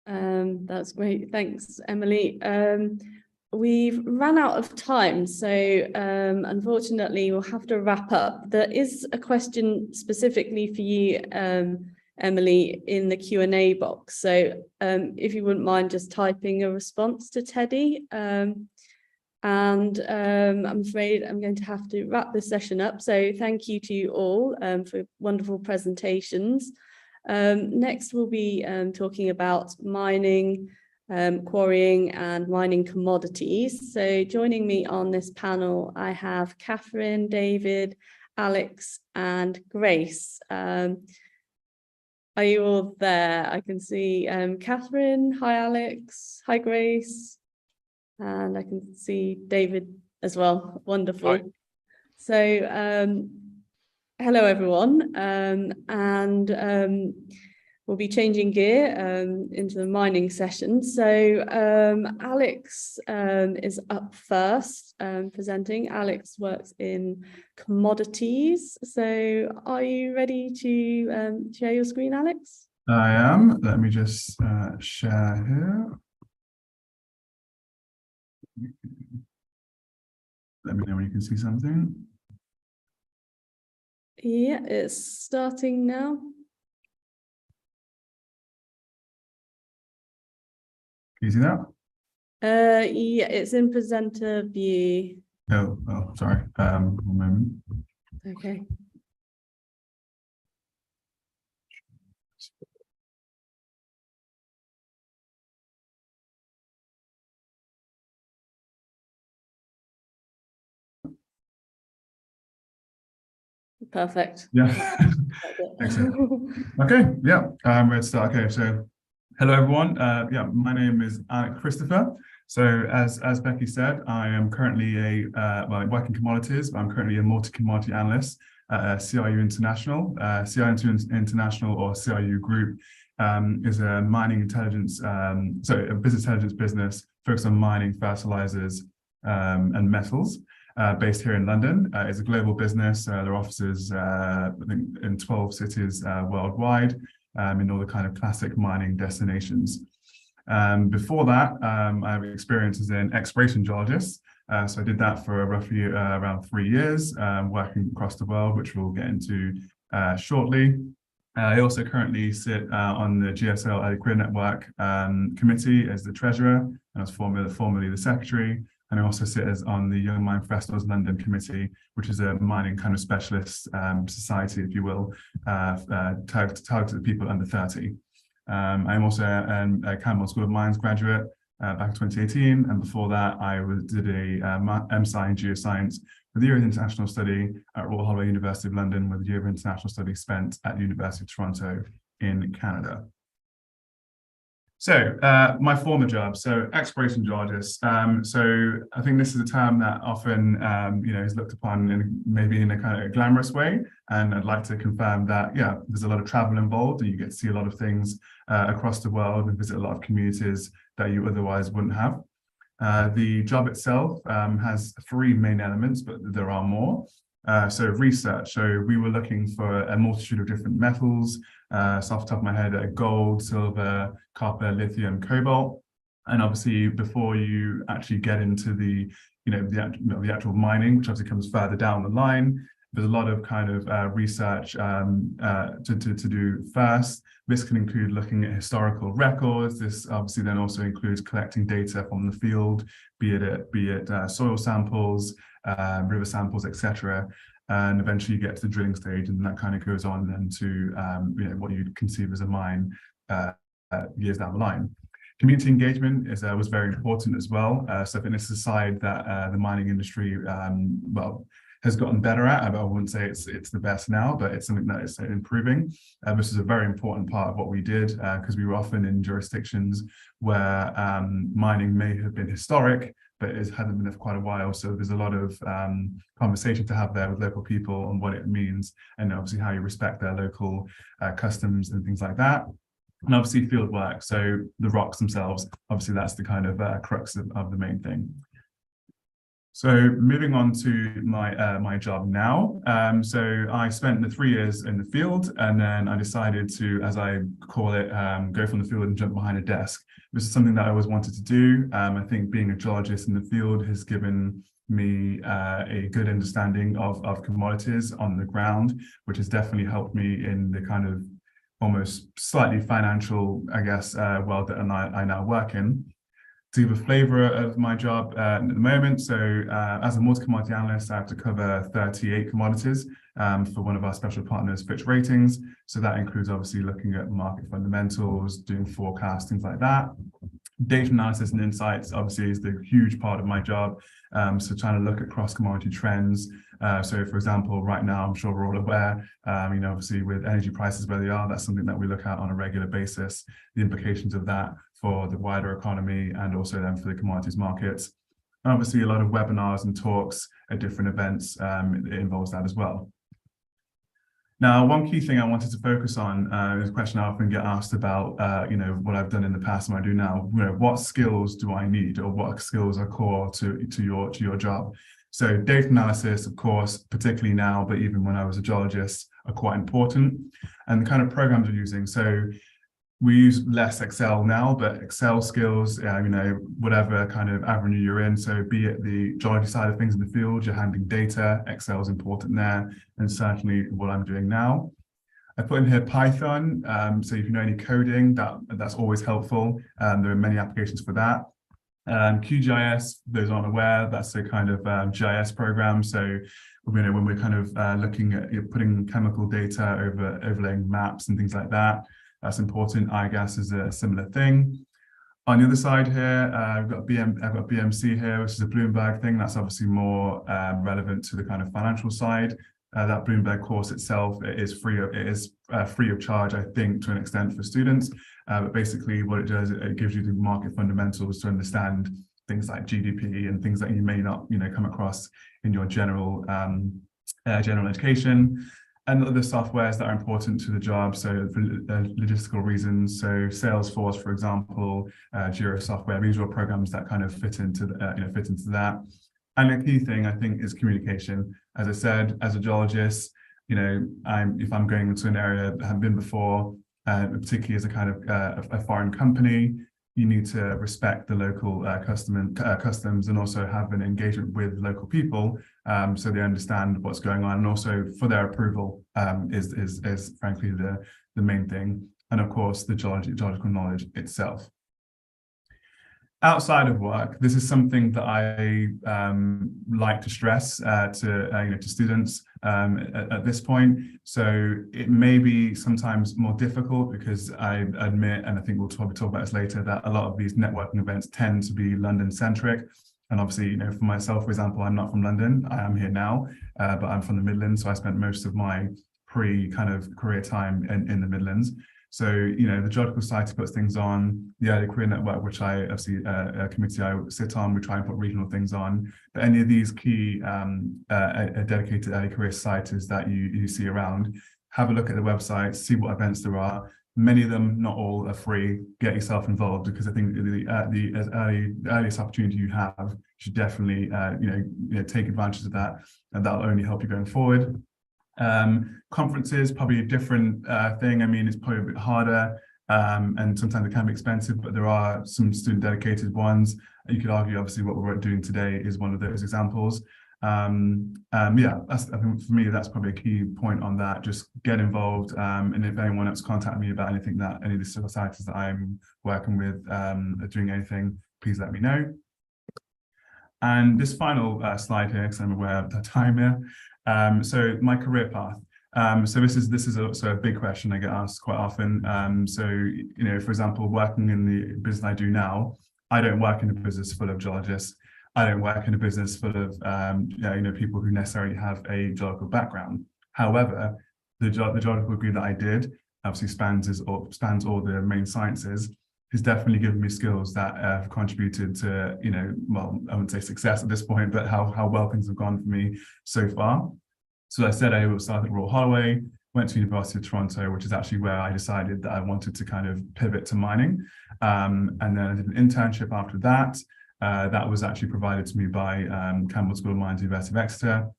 That's great. Thanks, Emily. We've run out of time, so unfortunately we'll have to wrap up. There is a question specifically for you, Emily in the Q&A box. So if you wouldn't mind just typing a response to Teddy. I'm afraid I'm going to have to wrap this session up. So thank you to you all for wonderful presentations. Next, we'll be talking about mining, quarrying and mining commodities. So joining me on this panel, I have Catherine, David, Alex and Grace. Are you all there? I can see Catherine, hi Alex, hi Grace, and I can see David as well. Wonderful. Hi. So hello everyone, we'll be changing gear into the mining session. So Alex is up first presenting. Alex works in commodities. So are you ready to share your screen, Alex? I am. Let me just share here. Let me know when you can see something. Yeah, it's starting now. Can you see that? Yeah, it's in presenter view. Oh, sorry. One moment. Okay. Perfect. Yeah. Excellent. Okay. Yeah. Ready to start. Okay. So, hello everyone. Yeah, my name is Alex Christopher. So, as Becky said, I am currently well, I work in commodities, but I'm currently a multi-commodity analyst at CRU International. CRU International, or CRU Group, is a mining intelligence, a business intelligence business focused on mining, fertilizers, and metals. Based here in London. It's a global business. There are offices I think in 12 cities worldwide, in all the kind of classic mining destinations. Before that, I have experience as an exploration geologist. So I did that for roughly around 3 years, working across the world, which we'll get into shortly. I also currently sit on the GSL Careers Network committee as the treasurer, and I was formerly the secretary. And I also sit as on the Young Mine Professionals London Committee, which is a mining kind of specialist society, if you will, targeted people under 30. I'm also a Campbell School of Mines graduate back in 2018. And before that, I did a MSci in geoscience with the year of international study at Royal Holloway University of London, with the year of international study spent at the University of Toronto in Canada. So my former job, so exploration geologist. So I think this is a term that often, is looked upon maybe in a kind of glamorous way. And I'd like to confirm that, yeah, there's a lot of travel involved, and you get to see a lot of things across the world and visit a lot of communities that you otherwise wouldn't have. The job itself has 3 main elements, but there are more. So research. So we were looking for a multitude of different metals. So off the top of my head, gold, silver, copper, lithium, cobalt. And obviously, before you actually get into the actual mining, which obviously comes further down the line, there's a lot of kind of research to do first. This can include looking at historical records. This obviously then also includes collecting data from the field, be it soil samples, river samples, etc. And eventually you get to the drilling stage, and that kind of goes on then to what you'd conceive as a mine years down the line. Community engagement was very important as well. So I think this is a side that the mining industry has gotten better at. I wouldn't say it's the best now, but it's something that is improving. This is a very important part of what we did, because we were often in jurisdictions where mining may have been historic, but it hadn't been for quite a while. So there's a lot of conversation to have there with local people on what it means, and obviously how you respect their local customs and things like that. And obviously field work. So the rocks themselves, obviously that's the kind of crux of the main thing. So moving on to my job now. So I spent the 3 years in the field, and then I decided to, as I call it, go from the field and jump behind a desk. This is something that I always wanted to do. I think being a geologist in the field has given me a good understanding of commodities on the ground, which has definitely helped me in the kind of almost slightly financial, I guess, world that I now work in. To give a flavour of my job at the moment, so as a multi-commodity analyst, I have to cover 38 commodities for one of our special partners, Fitch Ratings. So that includes obviously looking at market fundamentals, doing forecasts, things like that. Data analysis and insights obviously is the huge part of my job. So trying to look at cross-commodity trends. So for example, right now, I'm sure we're all aware, obviously with energy prices where they are, that's something that we look at on a regular basis, the implications of that for the wider economy and also then for the commodities markets. And obviously a lot of webinars and talks at different events, it involves that as well. Now, one key thing I wanted to focus on is a question I often get asked about, what I've done in the past and what I do now. What skills do I need, or what skills are core to your job? So data analysis, of course, particularly now, but even when I was a geologist, are quite important. And the kind of programs we're using. So we use less Excel now, but Excel skills, whatever kind of avenue you're in. So be it the geology side of things in the field, you're handling data, Excel is important there, and certainly what I'm doing now. I put in here Python, so if you know any coding, that's always helpful. There are many applications for that. QGIS, those aren't aware, that's a kind of GIS program. So when we're kind of looking at putting chemical data overlaying maps and things like that, that's important. iGas is a similar thing. On the other side here, I've got BMC here, which is a Bloomberg thing. That's obviously more relevant to the kind of financial side. That Bloomberg course itself, it is free of charge, I think, to an extent for students. But basically, what it does, it gives you the market fundamentals to understand things like GDP and things that you may not, come across in your general education. And other softwares that are important to the job, so for logistical reasons, so Salesforce, for example, Jira software, these are programs that kind of fit into that. And a key thing, I think, is communication. As I said, as a geologist, if I'm going into an area that I haven't been before, particularly as a kind of a foreign company, you need to respect the local customs and also have an engagement with local people so they understand what's going on, and also for their approval is frankly the main thing. And of course, the geological knowledge itself. Outside of work, this is something that I like to stress to students at this point. So it may be sometimes more difficult because I admit, and I think we'll probably talk about this later, that a lot of these networking events tend to be London-centric. And obviously, for myself, for example, I'm not from London. I am here now, but I'm from the Midlands. So I spent most of my kind of career time in the Midlands. So, the Geological Society puts things on, the Early Career Network, which I obviously, a committee I sit on, we try and put regional things on. But any of these key dedicated early career societies that you see around, have a look at the website, see what events there are. Many of them, not all, are free. Get yourself involved, because I think the earliest opportunity you have, you should definitely, take advantage of that, and that'll only help you going forward. Conferences, probably a different thing. I mean, it's probably a bit harder and sometimes it can be expensive, but there are some student dedicated ones. You could argue, obviously, what we're doing today is one of those examples. I think for me, that's probably a key point on that. Just get involved. And if anyone else contact me about anything that any of the societies that I'm working with are doing anything, please let me know. And this final slide here, because I'm aware of the time here. So my career path. So this is also a big question I get asked quite often. For example, working in the business I do now, I don't work in a business full of geologists. I don't work in a business full of people who necessarily have a geological background. However, the geological degree that I did obviously spans all the main sciences. Has definitely given me skills that have contributed to, I wouldn't say success at this point, but how well things have gone for me so far. So I said I started at Royal Holloway, went to University of Toronto, which is actually where I decided that I wanted to kind of pivot to mining. And then I did an internship after that. That was actually provided to me by Campbell School of Mines, University of Exeter.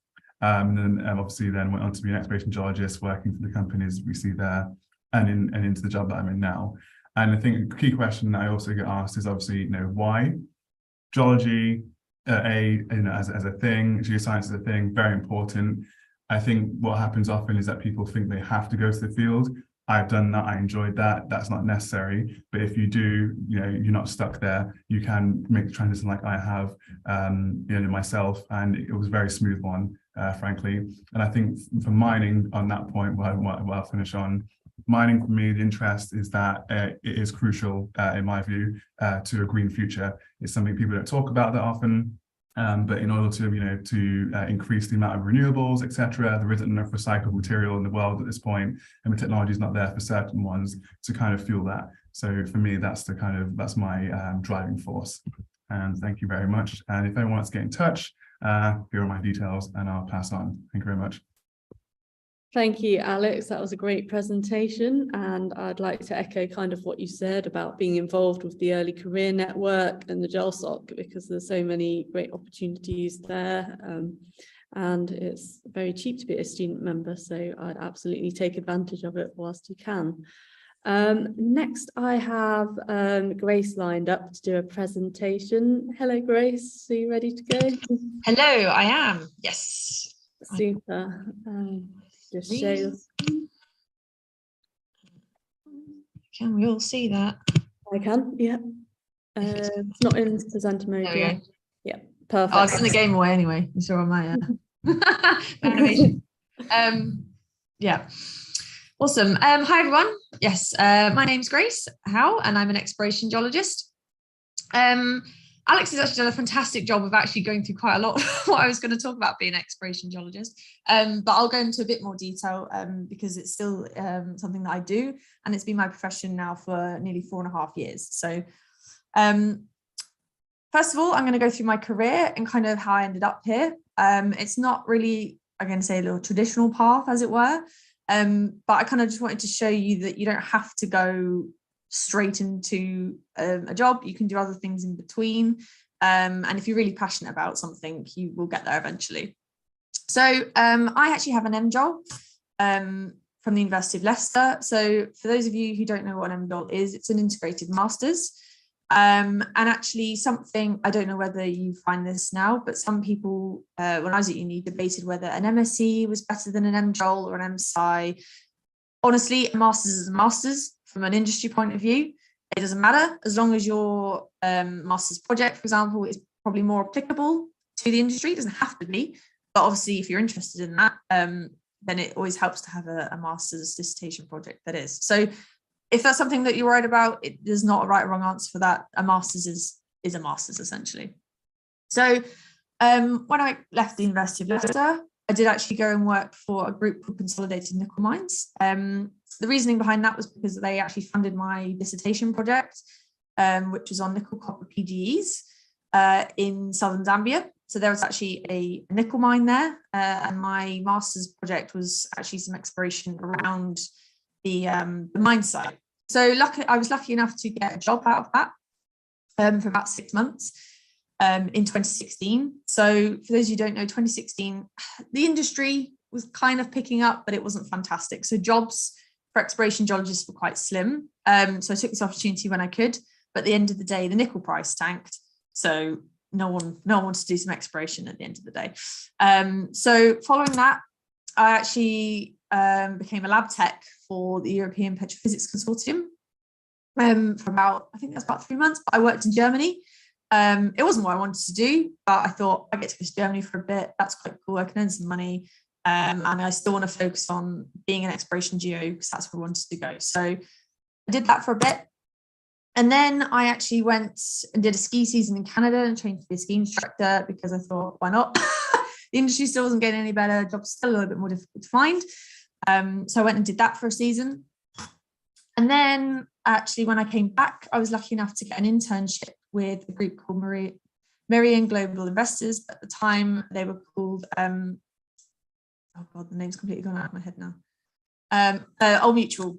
And then obviously then went on to be an exploration geologist working for the companies we see there and into the job that I'm in now. And I think a key question that I also get asked is obviously, why? Geology, as a thing, geoscience is a thing, very important. I think what happens often is that people think they have to go to the field. I've done that, I enjoyed that, that's not necessary. But if you do, you know, you're not stuck there, you can make the transition like I have, you know, myself, and it was a very smooth one, frankly. And I think for mining on that point, what I'll finish on, mining for me, the interest is that it is crucial, in my view, to a green future. It's something people don't talk about that often. But in order to, you know, to increase the amount of renewables, etc., there isn't enough recycled material in the world at this point, and the technology is not there for certain ones to kind of fuel that. So for me, that's my driving force. And thank you very much. And if anyone wants to get in touch, here are my details, and I'll pass on. Thank you very much. Thank you, Alex. That was a great presentation, and I'd like to echo kind of what you said about being involved with the Early Career Network and the GSL, because there's so many great opportunities there, and it's very cheap to be a student member, so I'd absolutely take advantage of it whilst you can. Next, I have Grace lined up to do a presentation. Hello, Grace. Are you ready to go? Hello, I am. Yes. Super. Just show your screen. Can we all see that? I can, yeah. It's not in presenter mode yet. Yeah, perfect. Oh, I've sent the game away anyway. You saw on my animation. Yeah. Awesome. Hi everyone. Yes, my name's Grace Howe, and I'm an exploration geologist. Alex has actually done a fantastic job of actually going through quite a lot of what I was going to talk about being an exploration geologist. But I'll go into a bit more detail because it's still something that I do, and it's been my profession now for nearly 4.5 years. So first of all, I'm going to go through my career and kind of how I ended up here. It's not really, I'm going to say, a little traditional path, as it were. But I kind of just wanted to show you that you don't have to go straight into a job. You can do other things in between, and if you're really passionate about something, you will get there eventually. So I actually have an MJOL from the University of Leicester. So for those of you who don't know what an MJOL is, it's an integrated master's, and actually something, I don't know whether you find this now, but some people when I was at uni debated whether an MSc was better than an MJOL or an MSci. Honestly, a master's is a master's. From an industry point of view, it doesn't matter, as long as your master's project, for example, is probably more applicable to the industry. It doesn't have to be, but obviously if you're interested in that, then it always helps to have a master's dissertation project that is. So if that's something that you're worried about, there's not a right or wrong answer for that. A master's is a master's, essentially. So when I left the University of Leicester, I did actually go and work for a group called Consolidated Nickel Mines. The reasoning behind that was because they actually funded my dissertation project, which was on nickel copper PGEs in southern Zambia. So there was actually a nickel mine there, and my master's project was actually some exploration around the mine site. So I was lucky enough to get a job out of that for about 6 months. In 2016. So for those who don't know, 2016, the industry was kind of picking up, but it wasn't fantastic. So jobs for exploration geologists were quite slim. So I took this opportunity when I could, but at the end of the day, the nickel price tanked. So no one wanted to do some exploration at the end of the day. So following that, I actually became a lab tech for the European Petrophysics Consortium for about, I think that's about 3 months, but I worked in Germany. It wasn't what I wanted to do, but I thought I get to go to Germany for a bit. That's quite cool. I can earn some money. And I still want to focus on being an exploration geo because that's where I wanted to go. So I did that for a bit. And then I actually went and did a ski season in Canada and trained to be a ski instructor because I thought, why not? The industry still wasn't getting any better. Jobs still a little bit more difficult to find. So I went and did that for a season. And then actually when I came back, I was lucky enough to get an internship with a group called Merian Global Investors. At the time, they were called, oh God, the name's completely gone out of my head now. Old Mutual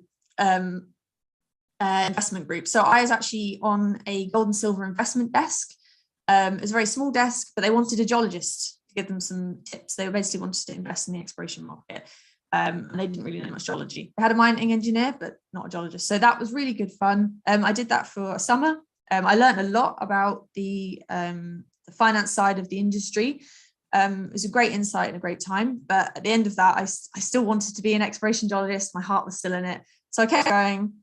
investment group. So I was actually on a gold and silver investment desk. It was a very small desk, but they wanted a geologist to give them some tips. They basically wanted to invest in the exploration market. And they didn't really know much geology. They had a mining engineer, but not a geologist. So that was really good fun. I did that for a summer. I learned a lot about the finance side of the industry. It was a great insight and a great time. But at the end of that, I still wanted to be an exploration geologist. My heart was still in it. So I kept going.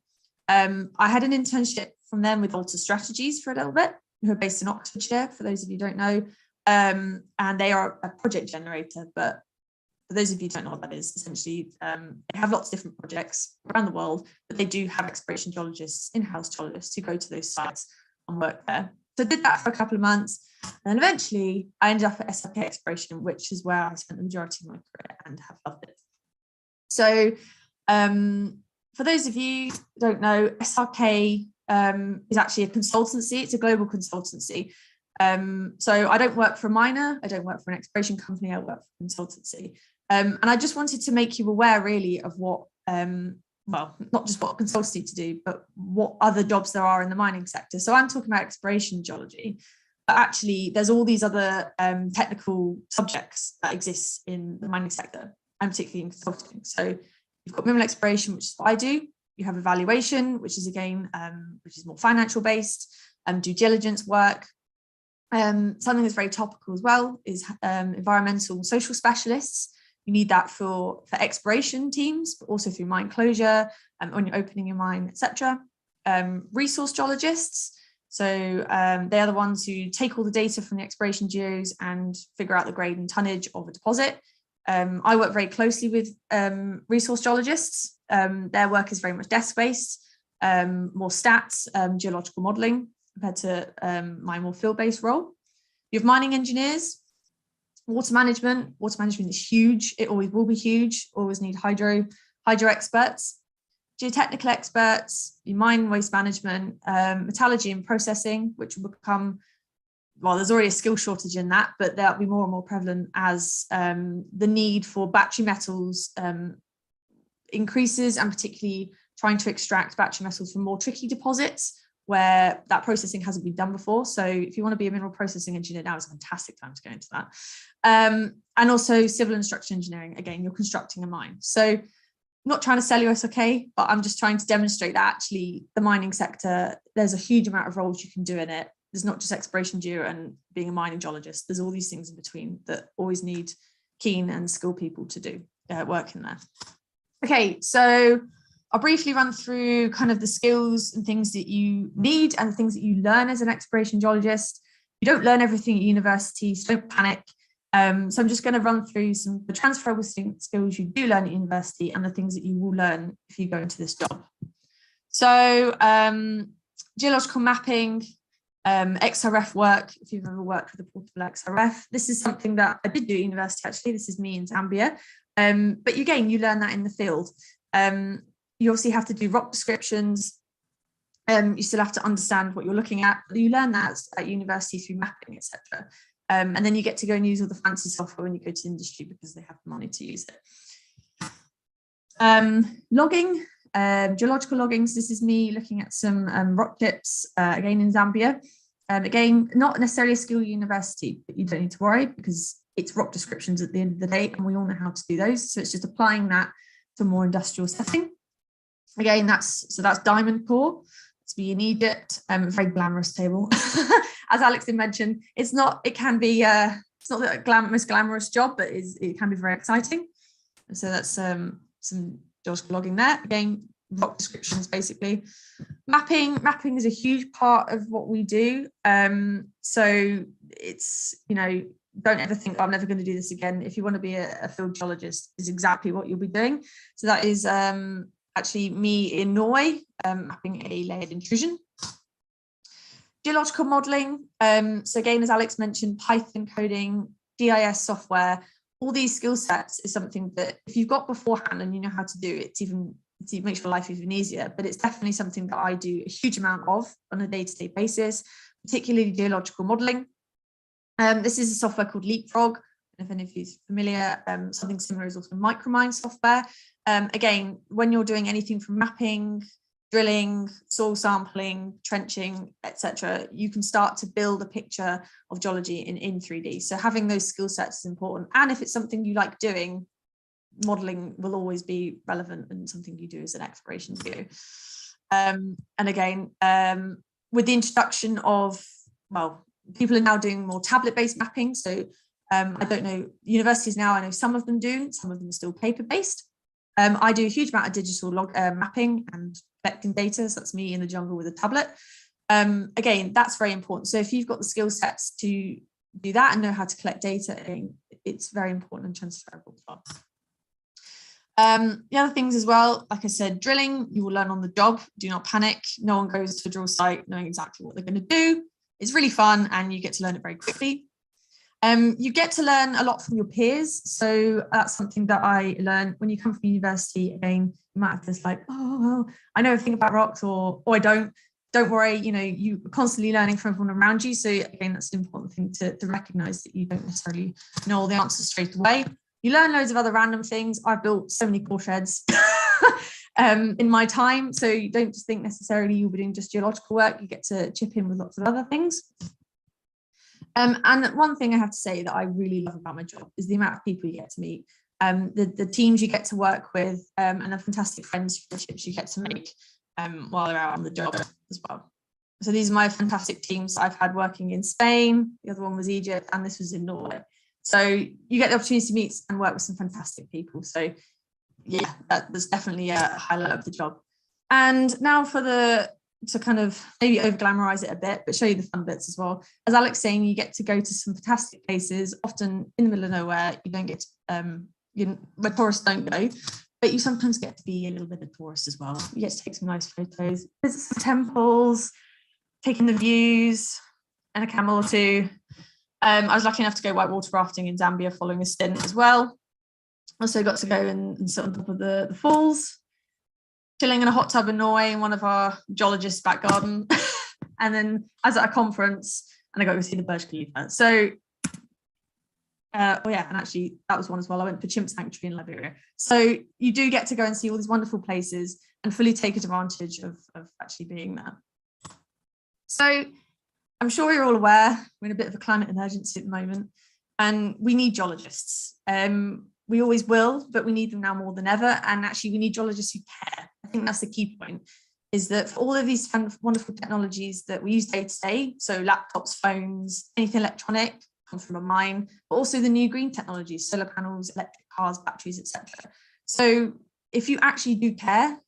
I had an internship from them with Alta Strategies for a little bit, who are based in Oxfordshire, for those of you who don't know. And they are a project generator. But for those of you who don't know what that is, essentially, they have lots of different projects around the world, but they do have exploration geologists, in-house geologists who go to those sites and work there. So I did that for a couple of months. And then eventually I ended up at SLK Exploration, which is where I spent the majority of my career and have loved it. So for those of you who don't know, SRK is actually a consultancy. It's a global consultancy. So I don't work for a miner. I don't work for an exploration company. I work for a consultancy. And I just wanted to make you aware really of what, well, not just what consultancy to do, but what other jobs there are in the mining sector. So I'm talking about exploration geology, but actually there's all these other technical subjects that exist in the mining sector, and particularly in consulting. So you've got mineral exploration, which is what I do. You have evaluation, which is again, which is more financial based, due diligence work. Something that's very topical as well is environmental and social specialists. You need that for exploration teams, but also through mine closure, when you're opening your mine, etc. Resource geologists. So they are the ones who take all the data from the exploration geos and figure out the grade and tonnage of a deposit. I work very closely with resource geologists. Their work is very much desk-based, more stats, geological modelling compared to my more field-based role. You have mining engineers. Water management is huge. It always will be huge. Always need hydro experts, geotechnical experts, mine waste management, metallurgy and processing, which will become, well, there's already a skill shortage in that, but that'll be more and more prevalent as the need for battery metals increases, and particularly trying to extract battery metals from more tricky deposits where that processing hasn't been done before. So if you want to be a mineral processing engineer, now is a fantastic time to go into that. And also civil and structural engineering. Again, you're constructing a mine. So I'm not trying to sell you SLK, but I'm just trying to demonstrate that actually the mining sector, there's a huge amount of roles you can do in it. There's not just exploration geo and being a mining geologist. There's all these things in between that always need keen and skilled people to do work in there. Okay, so I'll briefly run through kind of the skills and things that you need and things that you learn as an exploration geologist. You don't learn everything at university, so don't panic. So I'm just going to run through some of the transferable skills you do learn at university and the things that you will learn if you go into this job. So geological mapping, XRF work, if you've ever worked with a portable XRF. This is something that I did do at university, actually. This is me in Zambia. But again, you learn that in the field. You obviously have to do rock descriptions. You still have to understand what you're looking at. You learn that at university through mapping, etc. And then you get to go and use all the fancy software when you go to industry because they have the money to use it. Logging, geological loggings. This is me looking at some rock chips, again in Zambia. Again, not necessarily a skill university, but you don't need to worry because it's rock descriptions at the end of the day, and we all know how to do those. So it's just applying that to a more industrial setting. Again, that's diamond core. It's me in Egypt. Very glamorous table. As Alex did mention, it's not. It can be. It's not the most glamorous job, but it can be very exciting. And so that's some geological logging there. Again, rock descriptions basically. Mapping is a huge part of what we do. So it's, don't ever think, I'm never going to do this again. If you want to be a field geologist, is exactly what you'll be doing. So that is actually me in Norway, mapping a layered intrusion. Geological modelling. So again, as Alex mentioned, Python coding, GIS software, all these skill sets is something that if you've got beforehand and you know how to do it, it makes your life even easier. But it's definitely something that I do a huge amount of on a day-to-day basis, particularly geological modelling. This is a software called Leapfrog. If any of you are familiar, something similar is also Micromine software. Again, when you're doing anything from mapping, drilling, soil sampling, trenching, etc., you can start to build a picture of geology in 3D. So having those skill sets is important. And if it's something you like doing, modelling will always be relevant and something you do as an exploration geo. And again, with the introduction of, well, people are now doing more tablet-based mapping. So I don't know, universities now, I know some of them do, some of them are still paper-based. I do a huge amount of digital mapping and collecting data, so that's me in the jungle with a tablet. Again, that's very important. So if you've got the skill sets to do that and know how to collect data, again, it's very important and transferable as well. The other things as well, like I said, drilling, you will learn on the job. Do not panic. No one goes to a drill site knowing exactly what they're going to do. It's really fun and you get to learn it very quickly. You get to learn a lot from your peers. So that's something that I learned when you come from university. Again, you might have this like, oh, well, I know everything about rocks, or I don't. Don't worry, you know, you're constantly learning from everyone around you. So again, that's an important thing to recognize, that you don't necessarily know all the answers straight away. You learn loads of other random things. I've built so many core sheds in my time. So you don't just think necessarily you'll be doing just geological work. You get to chip in with lots of other things. And one thing I have to say that I really love about my job is the amount of people you get to meet, the teams you get to work with, and the fantastic friendships you get to make while they're out on the job as well. So these are my fantastic teams I've had working in Spain. The other one was Egypt, and this was in Norway. So you get the opportunity to meet and work with some fantastic people. So yeah, that's definitely a highlight of the job. And now to kind of maybe over glamorize it a bit, but show you the fun bits as well. As Alex saying, you get to go to some fantastic places, often in the middle of nowhere. You don't get to, where tourists don't go, but you sometimes get to be a little bit of a tourist as well. You get to take some nice photos, visit some temples, taking the views, and a camel or two. I was lucky enough to go whitewater rafting in Zambia following a stint as well. Also got to go and sit on top of the falls, chilling in a hot tub in Norway in one of our geologists' back garden. And then I was at a conference and I got to see the Burj Khalifa. So, oh yeah, and actually that was one as well. I went for Chimp Sanctuary in Liberia. So you do get to go and see all these wonderful places and fully take advantage of actually being there. So I'm sure you're all aware, we're in a bit of a climate emergency at the moment, and we need geologists. We always will, but we need them now more than ever. And actually we need geologists who care. I think that's the key point, is that for all of these wonderful technologies that we use day to day, so laptops, phones, anything electronic comes from a mine, but also the new green technologies, solar panels, electric cars, batteries, etc. So if you actually do care,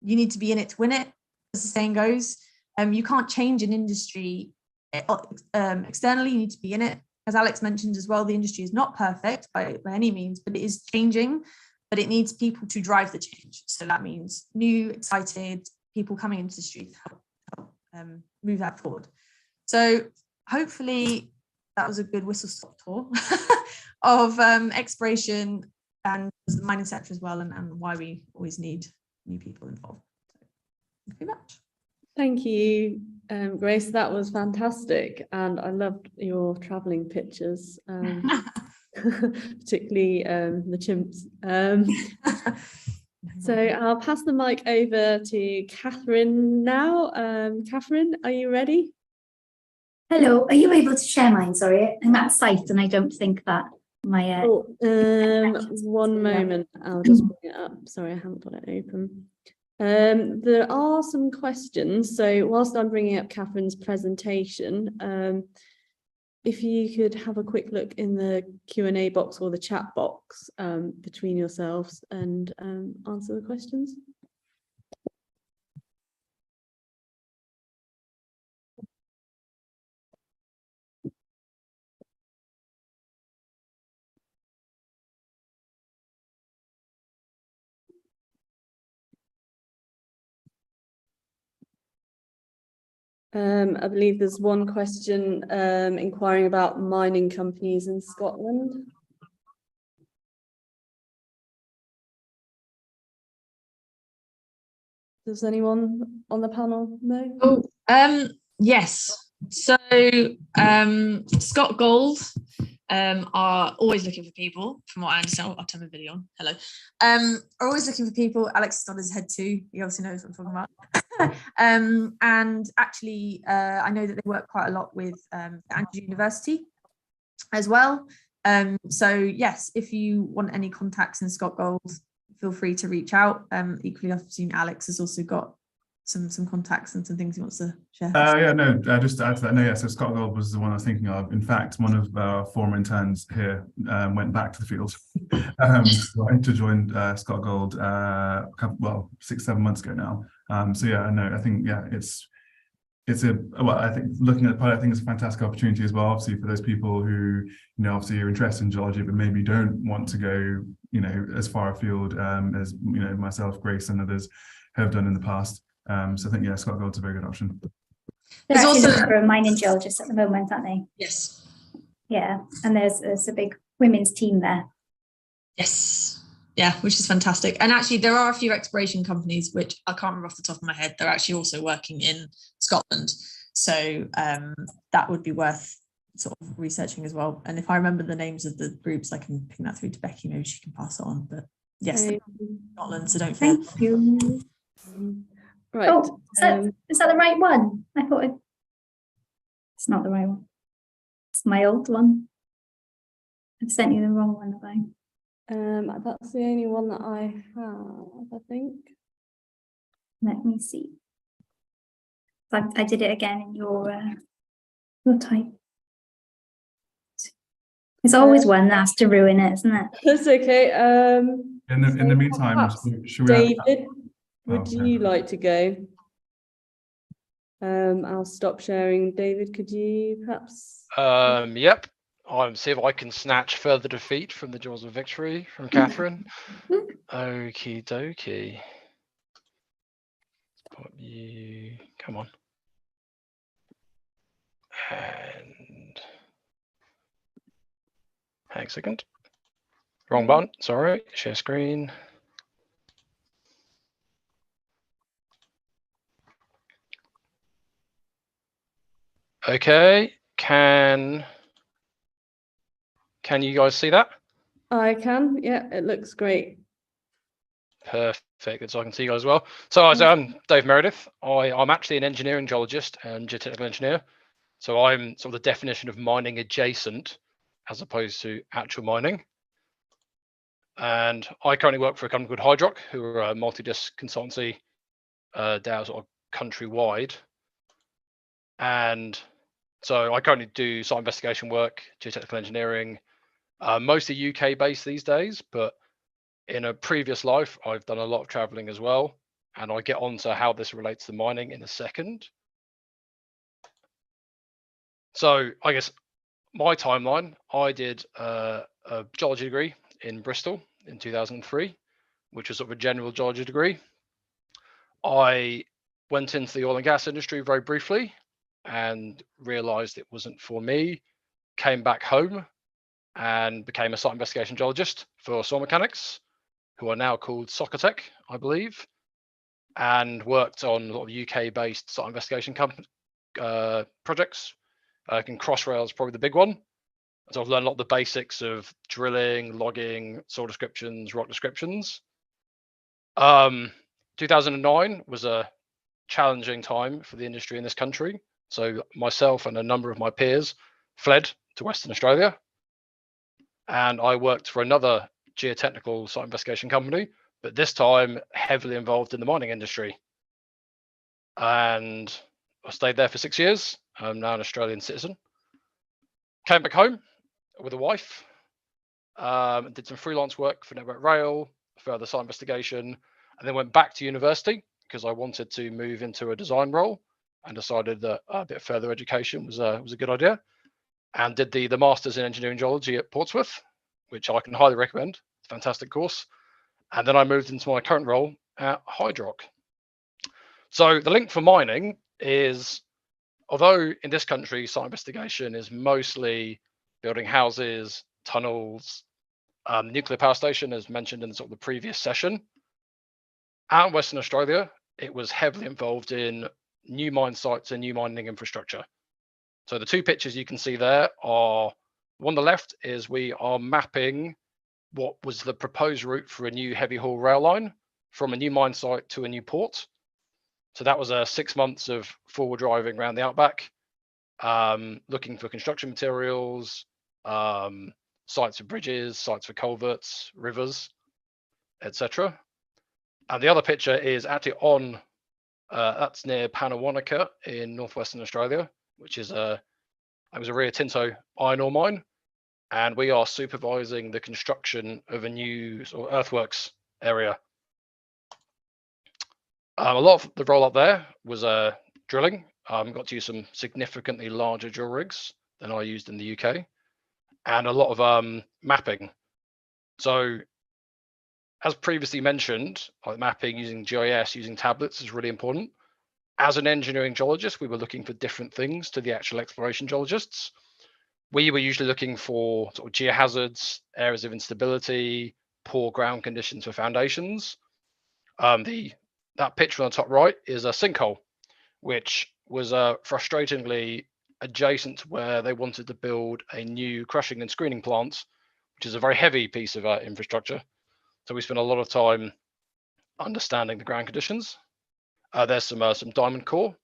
you need to be in it to win it, as the saying goes. You can't change an industry externally, you need to be in it. As Alex mentioned as well, the industry is not perfect by any means, but it is changing, but it needs people to drive the change. So that means new, excited people coming into the street to help move that forward. So hopefully that was a good whistle-stop tour of exploration and the mining sector as well, and why we always need new people involved. So, thank you very much. Thank you, Grace. That was fantastic, and I loved your travelling pictures, particularly the chimps. So I'll pass the mic over to Catherine now. Catherine, are you ready? Hello, are you able to share mine? Sorry, I'm at site and I don't think that my... one moment, I'll just bring it up. Sorry, I haven't got it open. There are some questions, so whilst I'm bringing up Catherine's presentation, if you could have a quick look in the Q&A box or the chat box between yourselves and answer the questions. I believe there's one question inquiring about mining companies in Scotland. Does anyone on the panel know? Oh, yes. So Scott Gold are always looking for people, from what I understand. I'll turn the video on. Hello. Are always looking for people. Alex is on his head too. He obviously knows what I'm talking about. And actually, I know that they work quite a lot with Andrews University as well. So yes, if you want any contacts in Scott Gold, feel free to reach out. Equally, I've seen Alex has also got some contacts and some things he wants to share? Yeah, no, just to add to that, no, yeah, so Scott Gold was the one I was thinking of. In fact, one of our former interns here went back to the field to join Scott Gold well, 6-7 months ago now. So yeah, no, I think, yeah, it's well, I think looking at the pilot, I think it's a fantastic opportunity as well, obviously, for those people who, obviously are interested in geology, but maybe don't want to go, as far afield as, myself, Grace, and others have done in the past. So I think, yeah, Scott Gold's a very good option. They're There's actually also- looking for a mining geologist at the moment, aren't they? Yes. Yeah, and there's a big women's team there. Yes. Yeah, which is fantastic. And actually, there are a few exploration companies, which I can't remember off the top of my head. They're actually also working in Scotland. So that would be worth sort of researching as well. And if I remember the names of the groups, I can ping that through to Becky. Maybe she can pass it on. But yes, Scotland, so don't fear. Thank you. Right. Oh, is that the right one? I thought it's not the right one. It's my old one. I've sent you the wrong one, have I? That's the only one that I have, I think. Let me see. I did it again in your type. There's always one that has to ruin it, isn't it? That's okay. In the meantime, perhaps should we David, would okay. you like to go? I'll stop sharing. David, could you perhaps? Yep. I'll see if I can snatch further defeat from the jaws of victory from Catherine. Okie dokie. Put you. Come on. And hang a second. Wrong button. Sorry. Share screen. Okay. Can you guys see that? I can. Yeah, it looks great. Perfect. So I can see you guys as well. So I'm Dave Meredith. I'm actually an engineering geologist and geotechnical engineer. So I'm sort of the definition of mining adjacent as opposed to actual mining. And I currently work for a company called Hydrock, who are a multi-disc consultancy down sort of countrywide. And so I currently do site investigation work, geotechnical engineering, mostly UK based these days, but in a previous life, I've done a lot of traveling as well. And I'll get on to how this relates to mining in a second. So I guess my timeline, I did a geology degree in Bristol in 2003, which was sort of a general geology degree. I went into the oil and gas industry very briefly and realized it wasn't for me, came back home and became a site investigation geologist for soil mechanics, who are now called Socotec, I believe, and worked on a lot of UK-based site investigation projects. Crossrail is probably the big one. So I've learned a lot of the basics of drilling, logging, soil descriptions, rock descriptions. 2009 was a challenging time for the industry in this country. So myself and a number of my peers fled to Western Australia. And I worked for another geotechnical site investigation company, but this time heavily involved in the mining industry. And I stayed there for 6 years. I'm now an Australian citizen. Came back home with a wife, did some freelance work for Network Rail, further site investigation, and then went back to university because I wanted to move into a design role and decided that a bit further education was a good idea, and did the Masters in Engineering Geology at Portsmouth, which I can highly recommend. It's a fantastic course. And then I moved into my current role at Hydrock. So the link for mining is, although in this country, site investigation is mostly building houses, tunnels, nuclear power station, as mentioned in sort of the previous session. Out in Western Australia, it was heavily involved in new mine sites and new mining infrastructure. So the two pictures you can see there are, one on the left is we are mapping what was the proposed route for a new heavy haul rail line from a new mine site to a new port. So that was 6 months of forward driving around the outback, looking for construction materials, sites for bridges, sites for culverts, rivers, etc. And the other picture is actually on That's near Pannawonica in northwestern Australia, which is it was a Rio Tinto iron ore mine, and we are supervising the construction of a new sort of earthworks area. A lot of the role up there was drilling. Got to use some significantly larger drill rigs than I used in the UK, and a lot of mapping. So, as previously mentioned, like mapping using GIS, using tablets is really important. As an engineering geologist, we were looking for different things to the actual exploration geologists. We were usually looking for sort of geohazards, areas of instability, poor ground conditions for foundations. That picture on the top right is a sinkhole, which was frustratingly adjacent to where they wanted to build a new crushing and screening plant, which is a very heavy piece of infrastructure. So we spent a lot of time understanding the ground conditions. There's some diamond core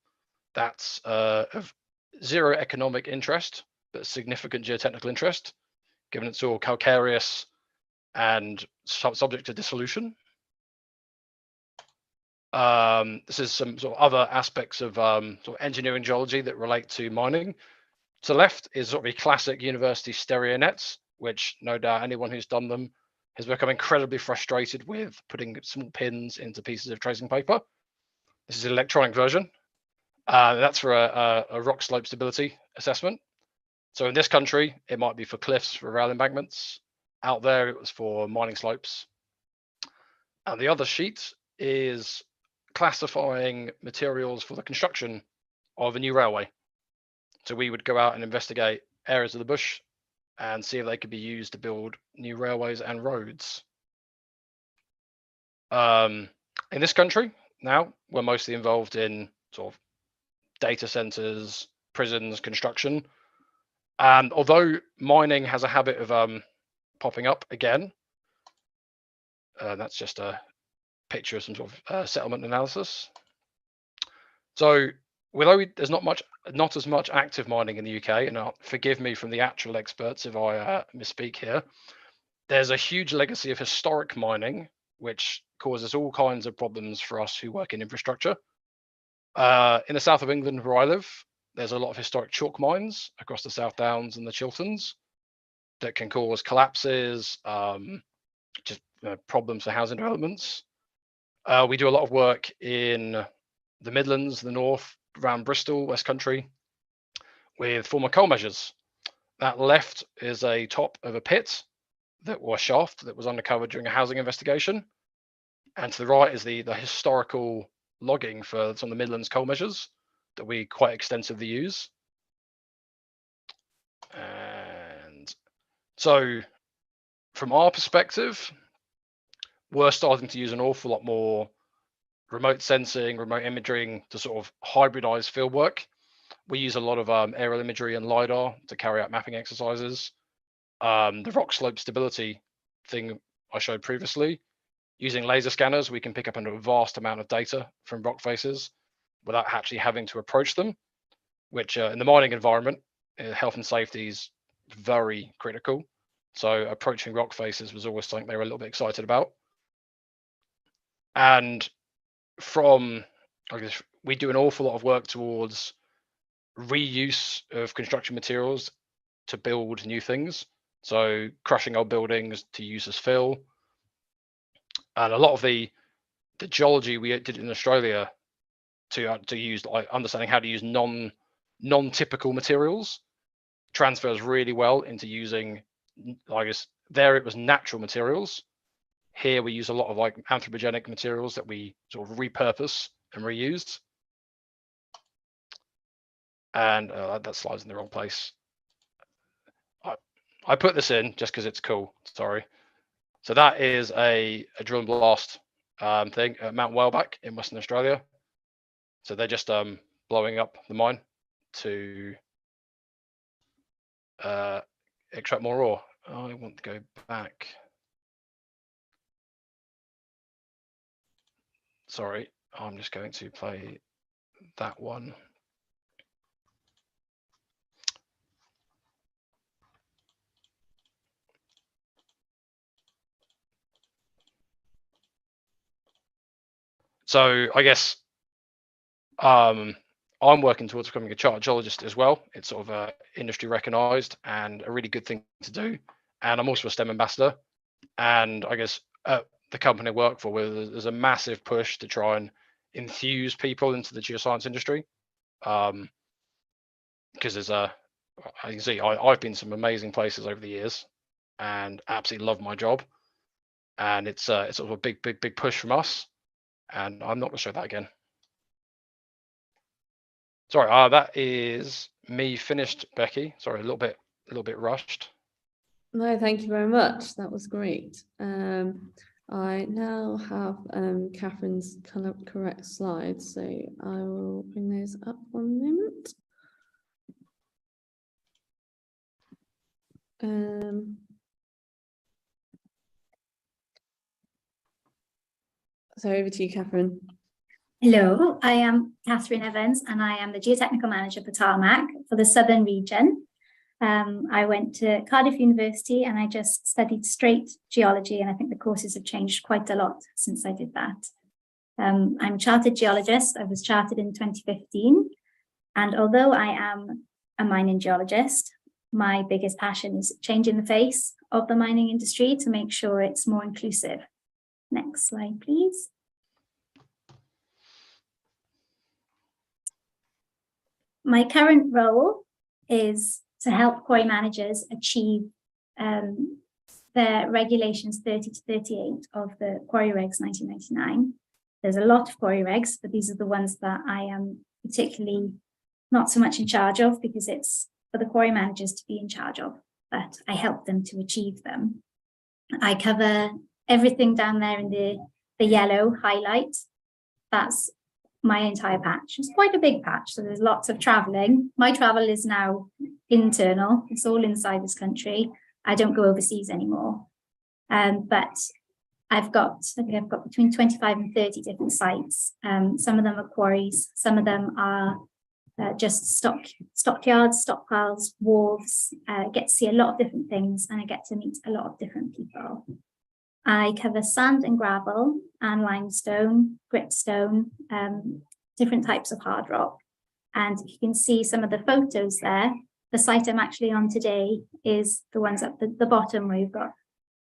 that's of zero economic interest, but significant geotechnical interest, given it's all calcareous and subject to dissolution. This is some sort of other aspects of sort of engineering geology that relate to mining. To the left is sort of a classic university stereo nets, which no doubt anyone who's done them has become incredibly frustrated with putting small pins into pieces of tracing paper. This is an electronic version. That's for a rock slope stability assessment. So in this country, it might be for cliffs, for rail embankments. Out there, it was for mining slopes. And the other sheet is classifying materials for the construction of a new railway. So we would go out and investigate areas of the bush and see if they could be used to build new railways and roads. In this country, now, we're mostly involved in sort of data centers, prisons, construction. And although mining has a habit of popping up again, that's just a picture of some sort of settlement analysis. So although there's not as much active mining in the UK, and forgive me from the actual experts if I misspeak here, there's a huge legacy of historic mining, which causes all kinds of problems for us who work in infrastructure. In the south of England, where I live, there's a lot of historic chalk mines across the South Downs and the Chilterns that can cause collapses, just problems for housing developments. We do a lot of work in the Midlands, the north, around Bristol, West Country, with former coal measures. That left is a top of a pit that was shaft that was uncovered during a housing investigation. And to the right is the historical logging for some of the Midlands coal measures that we quite extensively use. And so from our perspective, we're starting to use an awful lot more remote sensing, remote imaging to sort of hybridize field work. We use a lot of aerial imagery and LiDAR to carry out mapping exercises. The rock slope stability thing I showed previously, using laser scanners, we can pick up a vast amount of data from rock faces without actually having to approach them, which in the mining environment, health and safety is very critical. So approaching rock faces was always something they were a little bit excited about. And I guess we do an awful lot of work towards reuse of construction materials to build new things. So crushing old buildings to use as fill. And a lot of the geology we did in Australia to use, like understanding how to use non-typical materials transfers really well into using, I guess there it was natural materials. Here we use a lot of like anthropogenic materials that we sort of repurpose and reuse. And that slide's in the wrong place. I put this in just because it's cool, sorry. So that is a drill and blast thing at Mount Wellback in Western Australia. So they're just blowing up the mine to extract more ore. I want to go back. Sorry, I'm just going to play that one. So I guess I'm working towards becoming a chartered geologist as well. It's sort of industry recognised and a really good thing to do. And I'm also a STEM ambassador. And I guess the company I work for, where there's a massive push to try and enthuse people into the geoscience industry. Because there's I can see I've been to some amazing places over the years and absolutely love my job. And it's sort of a big push from us. And I'm not going to show that again. Sorry, that is me finished, Becky. Sorry, a little bit rushed. No, thank you very much. That was great. I now have Catherine's correct slides, so I will bring those up 1 moment. So over to you, Catherine. Hello, I am Catherine Evans and I am the Geotechnical Manager for Tarmac for the Southern region. I went to Cardiff University and I just studied straight geology, and I think the courses have changed quite a lot since I did that. I'm a chartered geologist. I was chartered in 2015, and although I am a mining geologist, my biggest passion is changing the face of the mining industry to make sure it's more inclusive. Next slide, please. My current role is to help quarry managers achieve their regulations 30 to 38 of the Quarry Regs 1999. There's a lot of quarry regs, but these are the ones that I am particularly not so much in charge of, because it's for the quarry managers to be in charge of, but I help them to achieve them. I cover everything down there in the yellow highlight. That's my entire patch. It's quite a big patch, so there's lots of traveling. My travel is now internal. It's all inside this country. I don't go overseas anymore. But I think I've got between 25 and 30 different sites. Some of them are quarries, some of them are just stockyards, stockpiles, wharves. I get to see a lot of different things, and I get to meet a lot of different people. I cover sand and gravel and limestone, gritstone, different types of hard rock. And you can see some of the photos there. The site I'm actually on today is the ones at the bottom, where you've got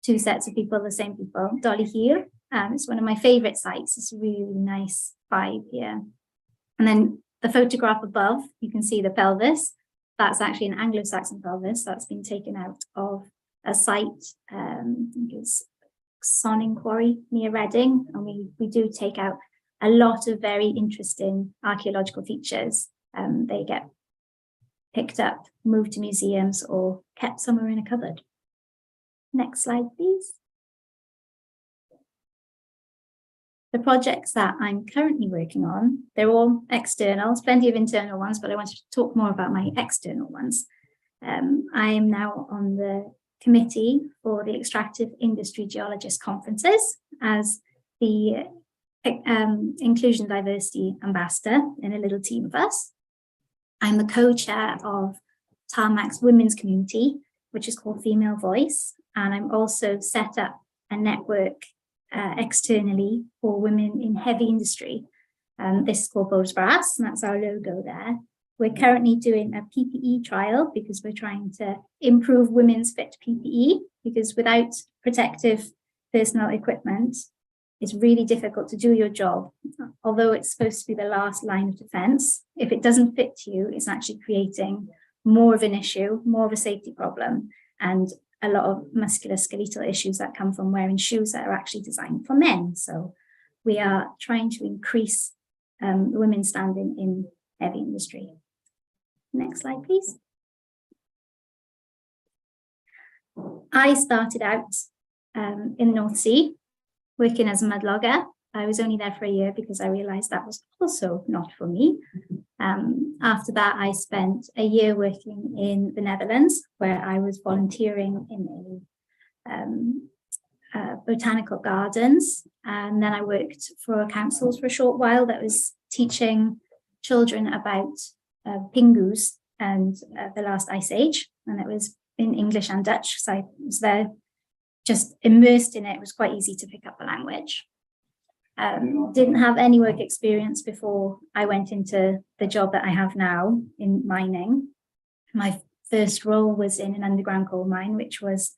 two sets of people, the same people. Dolly here, it's one of my favorite sites. It's a really nice vibe here. And then the photograph above, you can see the pelvis. That's actually an Anglo-Saxon pelvis that's been taken out of a site, I think it's Sonning Quarry near Reading, and we do take out a lot of very interesting archaeological features. They get picked up, moved to museums, or kept somewhere in a cupboard. Next slide, please. The projects that I'm currently working on, they're all external. There's plenty of internal ones, but I wanted to talk more about my external ones. I am now on the committee for the Extractive Industry Geologist Conferences as the Inclusion Diversity Ambassador in a little team of us. I'm the co-chair of Tarmac's women's community, which is called Female Voice, and I'm also set up a network externally for women in heavy industry. This is called Bowes Brass, and that's our logo there. We're currently doing a PPE trial because we're trying to improve women's fit PPE, because without protective personal equipment, it's really difficult to do your job. Although it's supposed to be the last line of defense, if it doesn't fit you, it's actually creating more of an issue, more of a safety problem, and a lot of musculoskeletal issues that come from wearing shoes that are actually designed for men. So we are trying to increase women's standing in heavy industry. Next slide, please. I started out in the North Sea working as a mudlogger. I was only there for a year because I realized that was also not for me. After that, I spent a year working in the Netherlands, where I was volunteering in botanical gardens. And then I worked for councils for a short while that was teaching children about pingus and the last ice age. And it was in English and Dutch. So I was there just immersed in it. It was quite easy to pick up the language. Didn't have any work experience before I went into the job that I have now in mining. My first role was in an underground coal mine, which was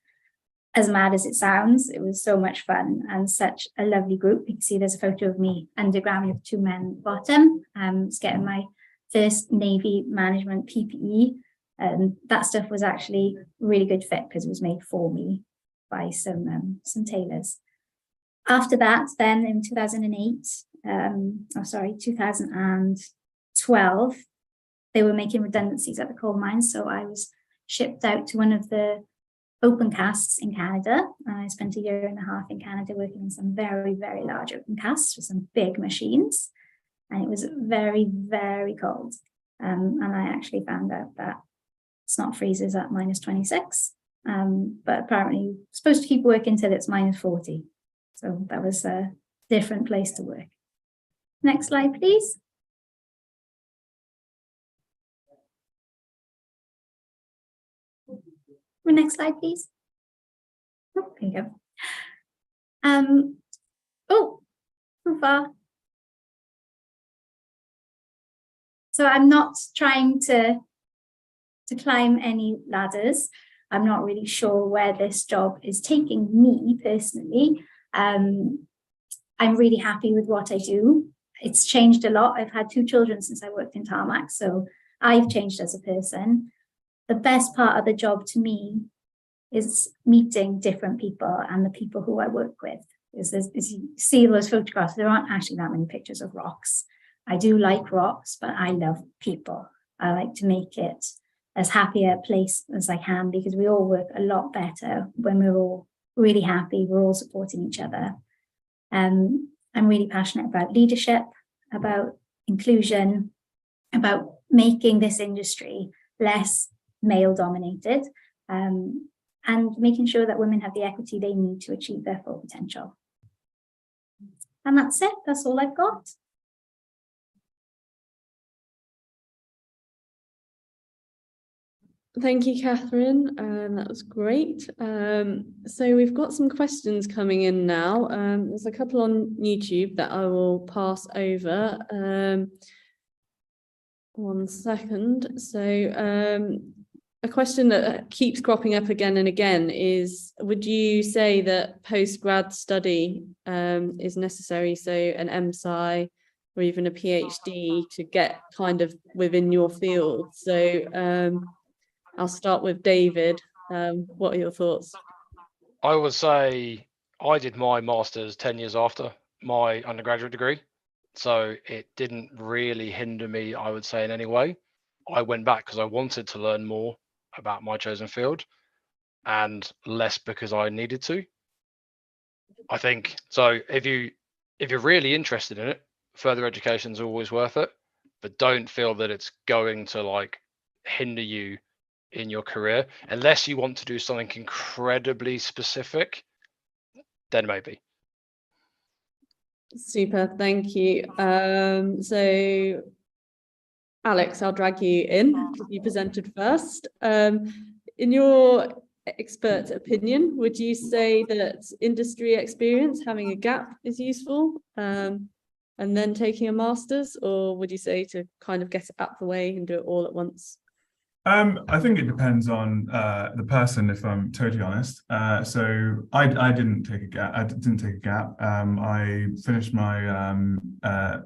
as mad as it sounds. It was so much fun and such a lovely group. You can see there's a photo of me underground with 2 men at the bottom. It's getting my first Navy management PPE. That stuff was actually really good fit because it was made for me by some tailors. After that, then in 2012, they were making redundancies at the coal mines. So I was shipped out to one of the open casts in Canada. I spent a year and a half in Canada working on some very, very large open casts with some big machines. And it was very, very cold. And I actually found out that it's not freezes at -26, but apparently you're supposed to keep working until it's -40. So that was a different place to work. Next slide, please. Next slide, please. Oh, there you go. Oh, too far. So I'm not trying to climb any ladders. I'm not really sure where this job is taking me personally. I'm really happy with what I do. It's changed a lot. I've had 2 children since I worked in tarmac, so I've changed as a person. The best part of the job to me is meeting different people and the people who I work with. As you see those photographs, there aren't actually that many pictures of rocks. I do like rocks, but I love people. I like to make it as happy a place as I can because we all work a lot better when we're all really happy, we're all supporting each other. I'm really passionate about leadership, about inclusion, about making this industry less male dominated, and making sure that women have the equity they need to achieve their full potential. And that's it, that's all I've got. Thank you, Catherine. That was great. So we've got some questions coming in now. There's a couple on YouTube that I will pass over. One second. So a question that keeps cropping up again and again is, would you say that post-grad study is necessary? So an MSci or even a PhD to get kind of within your field. So I'll start with David. What are your thoughts? I would say I did my master's 10 years after my undergraduate degree. So it didn't really hinder me, I would say, in any way. I went back because I wanted to learn more about my chosen field and less because I needed to. I think so. If you're really interested in it, further education is always worth it, but don't feel that it's going to like hinder you in your career unless you want to do something incredibly specific, then maybe. Super, thank you. So Alex, I'll drag you in because you presented first. In your expert opinion, would you say that industry experience, having a gap, is useful and then taking a master's, or would you say to kind of get it out of the way and do it all at once? I think it depends on the person, if I'm totally honest. So I didn't take a gap. I finished my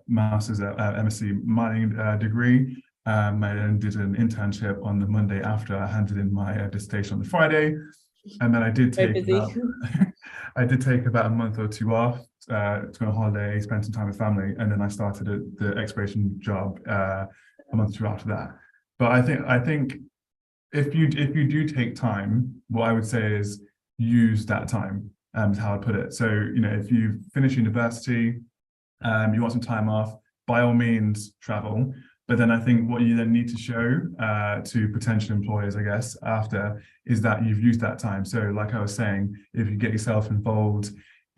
master's at MSc mining degree. I then did an internship on the Monday after I handed in my dissertation on the Friday, and then I did take about a month or 2 off to go on holiday, spend some time with family, and then I started the exploration job a month or 2 after that. But I think if you do take time, what I would say is use that time, is how I put it. So, you know, if you finish university, you want some time off, by all means travel. But then I think what you then need to show to potential employers, I guess, after is that you've used that time. So like I was saying, if you get yourself involved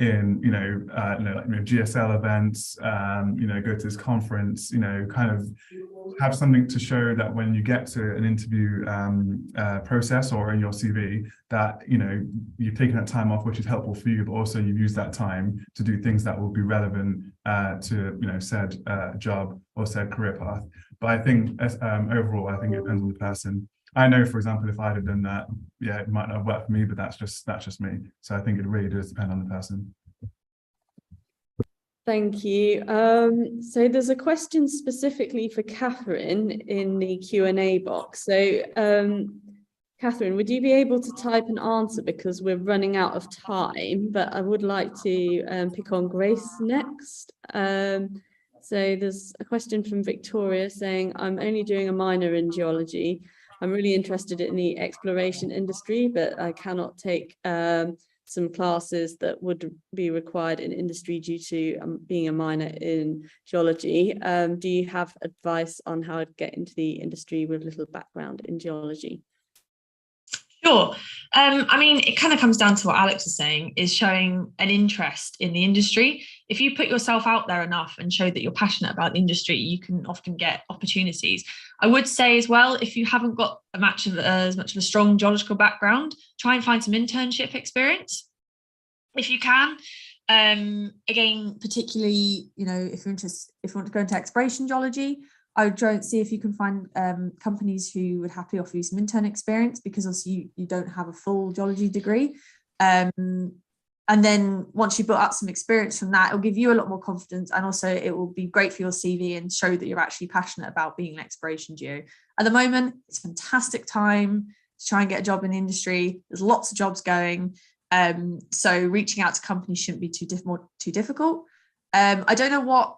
in, like, GSL events, go to this conference, kind of have something to show that when you get to an interview process or in your CV that, you've taken that time off, which is helpful for you, but also you've used that time to do things that will be relevant to, said job or said career path. But I think overall, I think it depends on the person. I know, for example, if I'd have done that, yeah, it might not have worked for me, but that's just me. So I think it really does depend on the person. Thank you. So there's a question specifically for Catherine in the Q&A box. So Catherine, would you be able to type an answer, because we're running out of time, but I would like to pick on Grace next. So there's a question from Victoria saying, I'm only doing a minor in geology. I'm really interested in the exploration industry, but I cannot take some classes that would be required in industry due to being a minor in geology. Do you have advice on how to get into the industry with little background in geology? Sure. I mean, it kind of comes down to what Alex was saying, is showing an interest in the industry. If you put yourself out there enough and show that you're passionate about the industry, you can often get opportunities. I would say as well, if you haven't got as much of a strong geological background, try and find some internship experience if you can. Again, particularly, if you want to go into exploration geology, I would try and see if you can find companies who would happily offer you some intern experience, because obviously you don't have a full geology degree. And then once you built up some experience from that, it'll give you a lot more confidence, and also it will be great for your CV and show that you're actually passionate about being an exploration geo. At the moment, it's a fantastic time to try and get a job in the industry. There's lots of jobs going. So reaching out to companies shouldn't be too difficult. I don't know what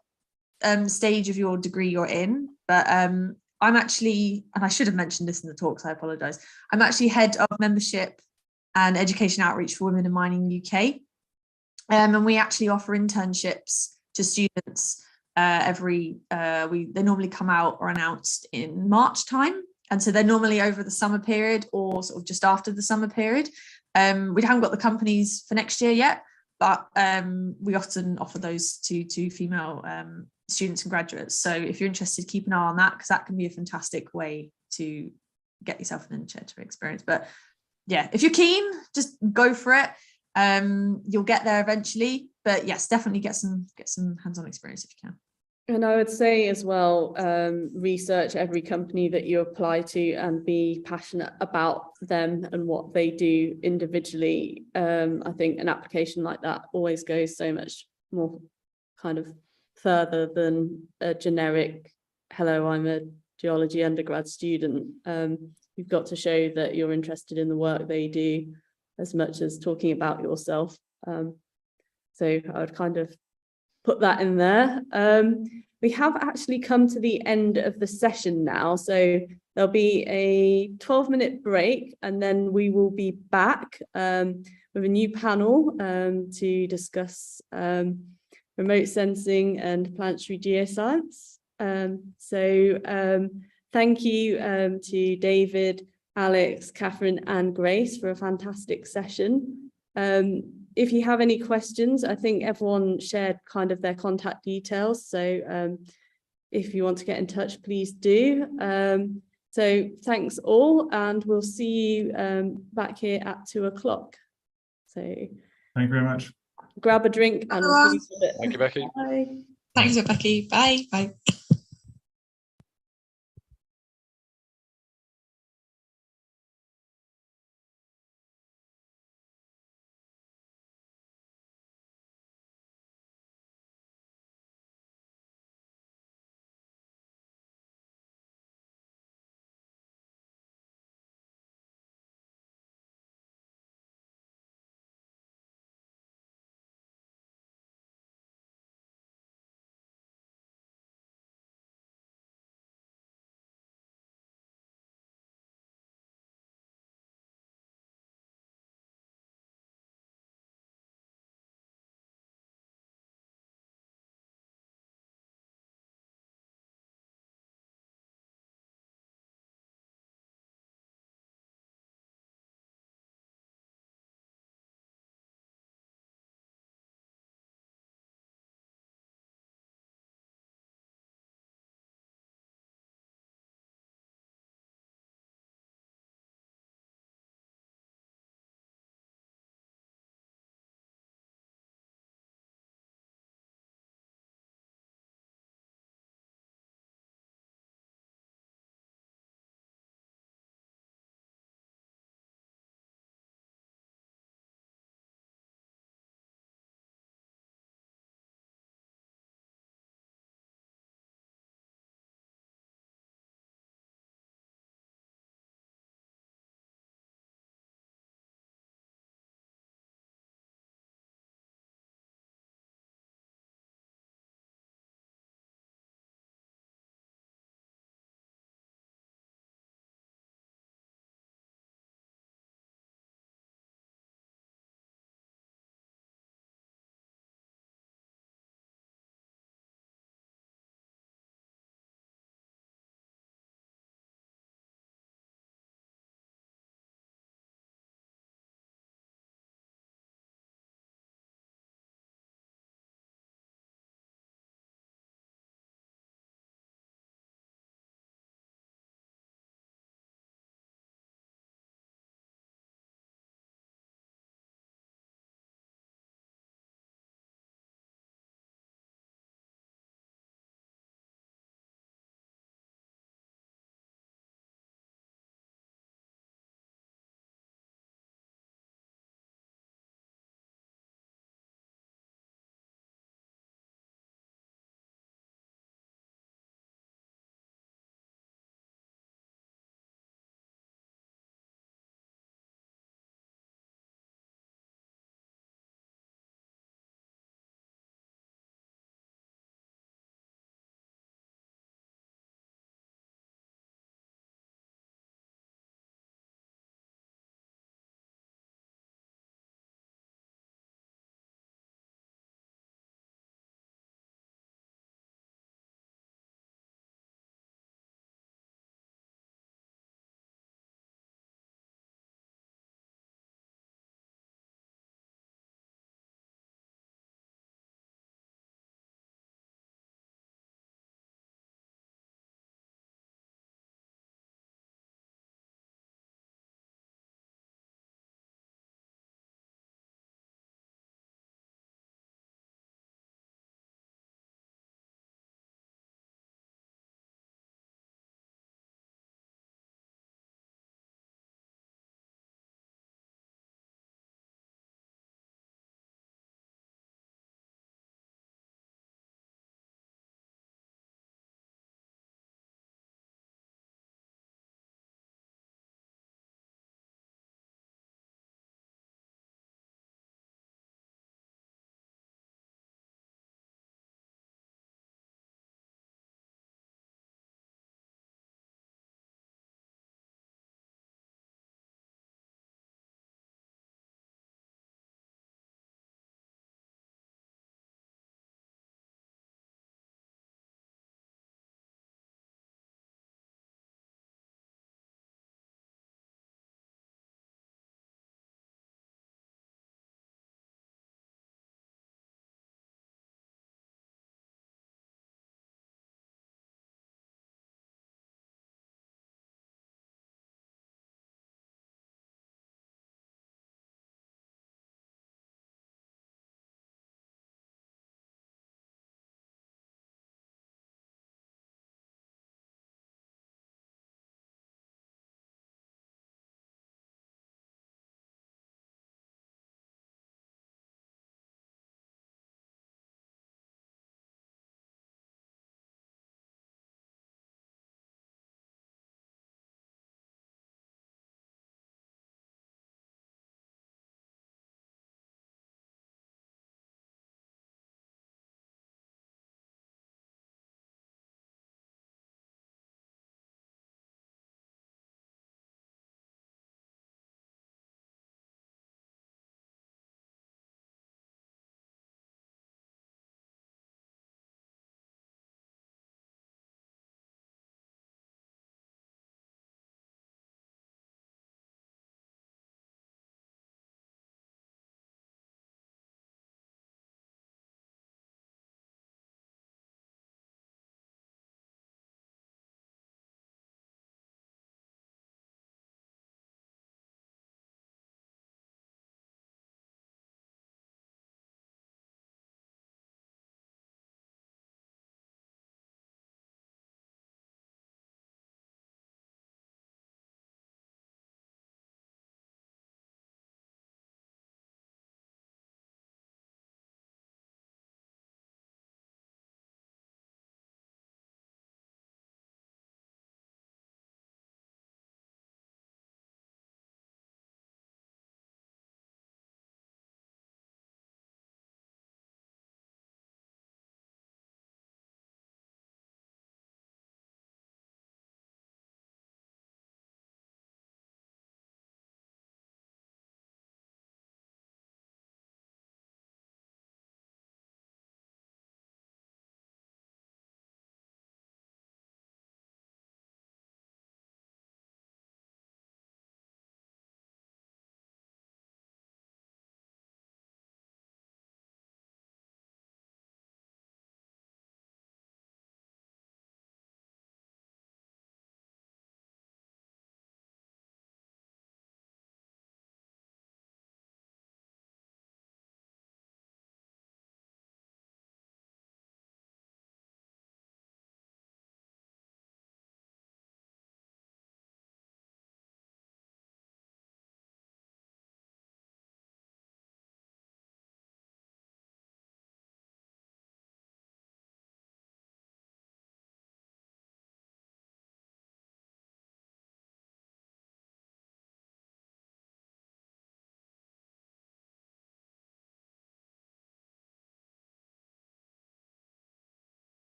stage of your degree you're in, but I'm actually, and I should have mentioned this in the talk, so I apologize, I'm actually head of membership and education outreach for Women in Mining UK, and we actually offer internships to students they normally come out or announced in March time, and so they're normally over the summer period or sort of just after the summer period. We haven't got the companies for next year yet, but we often offer those to female students and graduates. So if you're interested, keep an eye on that, because that can be a fantastic way to get yourself an internship experience. But yeah, if you're keen, just go for it. You'll get there eventually. But yes, definitely get some hands-on experience if you can. And I would say as well, research every company that you apply to and be passionate about them and what they do individually. I think an application like that always goes so much more kind of further than a generic, hello, I'm a geology undergrad student. You've got to show that you're interested in the work they do as much as talking about yourself. So I would kind of put that in there. We have actually come to the end of the session now, so there'll be a 12-minute break, and then we will be back with a new panel to discuss remote sensing and planetary geoscience. Thank you to David, Alex, Catherine and Grace for a fantastic session. If you have any questions, I think everyone shared kind of their contact details. So if you want to get in touch, please do. So thanks all, and we'll see you back here at 2 o'clock. So thank you very much. Grab a drink and we'll see you. Thank you, Becky. Bye. Thanks, Becky. Bye. Bye.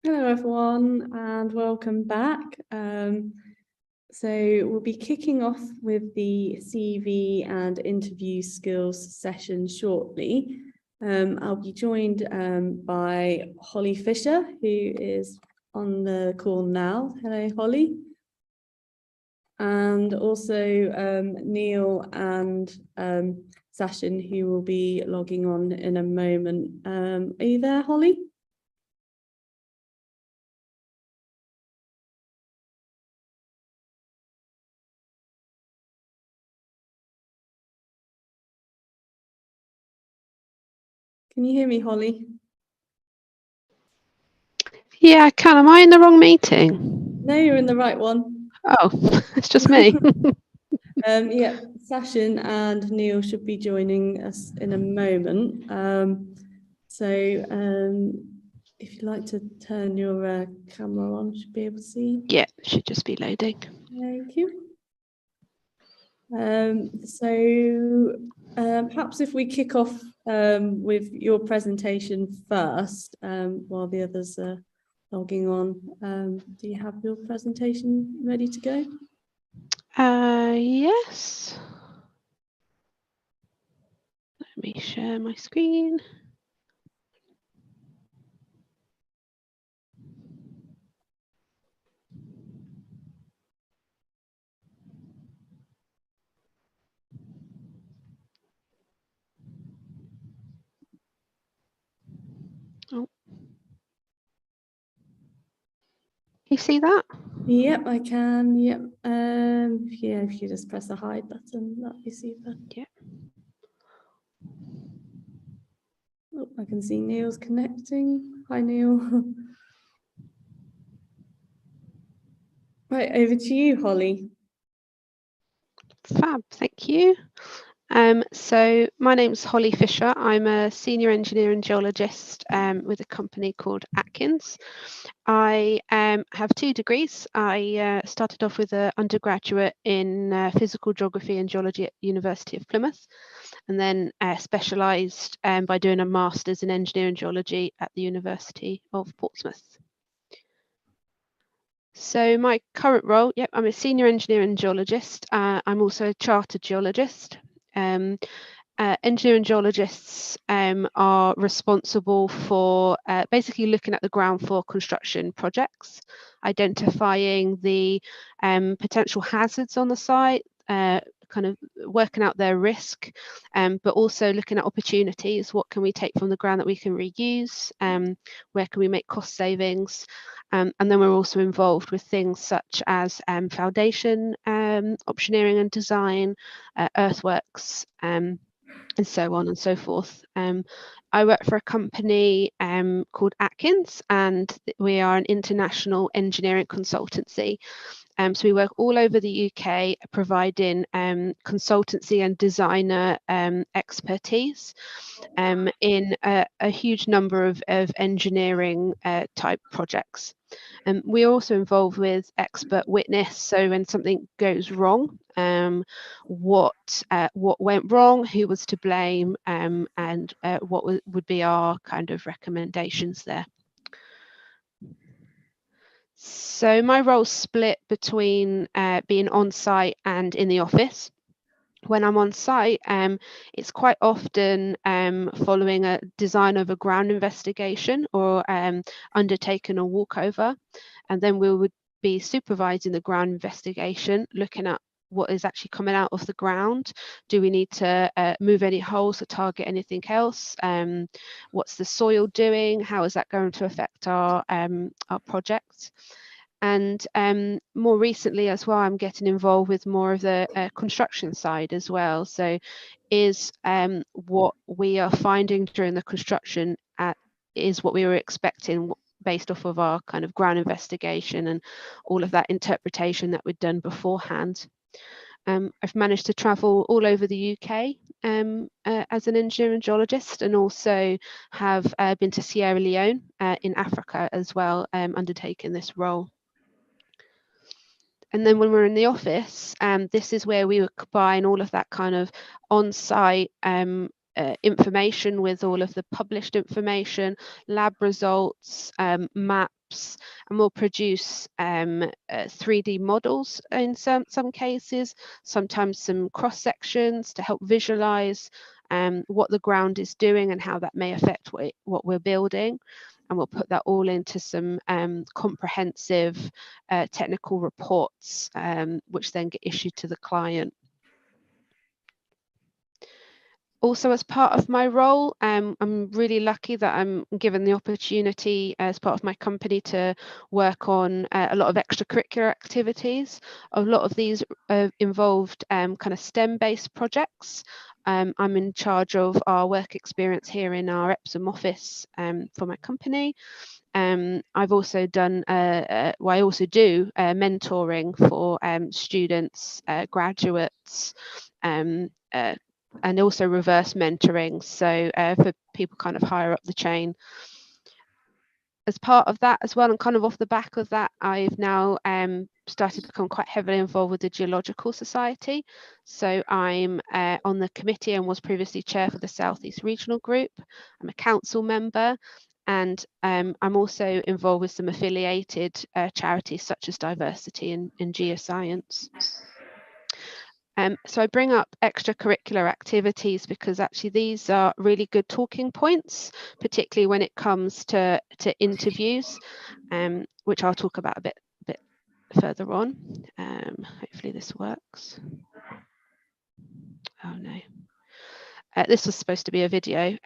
Hello everyone and welcome back. So we'll be kicking off with the CV and interview skills session shortly. I'll be joined by Holly Fisher, who is on the call now. Hello Holly. And also Neil and Sachin, who will be logging on in a moment. Are you there, Holly? Can you hear me, Holly? Yeah, I can. Am I in the wrong meeting? No, you're in the right one. Oh, it's just me. Yeah, Sachin and Neil should be joining us in a moment. If you'd like to turn your camera on, should be able to see. Yeah, should just be loading. Thank you. Perhaps if we kick off with your presentation first, while the others are logging on. Do you have your presentation ready to go? Yes. Let me share my screen. Oh. You see that? Yep, I can. Yep. Yeah, if you just press the hide button, that'd be super. Yeah. Oh, I can see Neil's connecting. Hi, Neil. Right, over to you, Holly. Fab, thank you. So my name's Holly Fisher. I'm a senior engineer and geologist with a company called Atkins. I have 2 degrees. I started off with an undergraduate in physical geography and geology at University of Plymouth, and then specialised by doing a master's in engineering geology at the University of Portsmouth. So my current role, yep, I'm a senior engineer and geologist. I'm also a chartered geologist. Engineering geologists are responsible for basically looking at the ground for construction projects, identifying the potential hazards on the site, kind of working out their risk, but also looking at opportunities. What can we take from the ground that we can reuse? Where can we make cost savings? And then we're also involved with things such as foundation optioneering and design, earthworks, and so on and so forth. I work for a company called Atkins, and we are an international engineering consultancy. So we work all over the UK providing consultancy and designer expertise in a huge number of engineering type projects. We're also involved with expert witness. So when something goes wrong, what went wrong, who was to blame, and what would be our kind of recommendations there. So my role's split between being on site and in the office. When I'm on site, it's quite often following a design of a ground investigation or undertaking a walkover, and then we would be supervising the ground investigation, looking at what is actually coming out of the ground. Do we need to move any holes or target anything else? What's the soil doing? How is that going to affect our project? And more recently as well, I'm getting involved with more of the construction side as well. So is what we are finding during the construction is what we were expecting based off of our kind of ground investigation and all of that interpretation that we'd done beforehand. I've managed to travel all over the UK as an engineering geologist, and also have been to Sierra Leone in Africa as well, undertaking this role. And then when we're in the office, this is where we would combine all of that kind of on-site information with all of the published information, lab results, maps, and we'll produce 3D models in some cases, sometimes some cross sections to help visualize what the ground is doing and how that may affect what we're building. And we'll put that all into some comprehensive technical reports, which then get issued to the client. Also, as part of my role, I'm really lucky that I'm given the opportunity as part of my company to work on a lot of extracurricular activities. A lot of these involved kind of STEM-based projects. I'm in charge of our work experience here in our Epsom office for my company. I've also done, I also do mentoring for students, graduates, and also reverse mentoring, so for people kind of higher up the chain. As part of that as well, and kind of off the back of that, I've now started to become quite heavily involved with the Geological Society. So I'm on the committee and was previously chair for the South East Regional Group. I'm a council member, and I'm also involved with some affiliated charities such as Diversity and Geoscience. So I bring up extracurricular activities because actually these are really good talking points, particularly when it comes to interviews, which I'll talk about a bit further on. Hopefully this works. Oh no, this was supposed to be a video.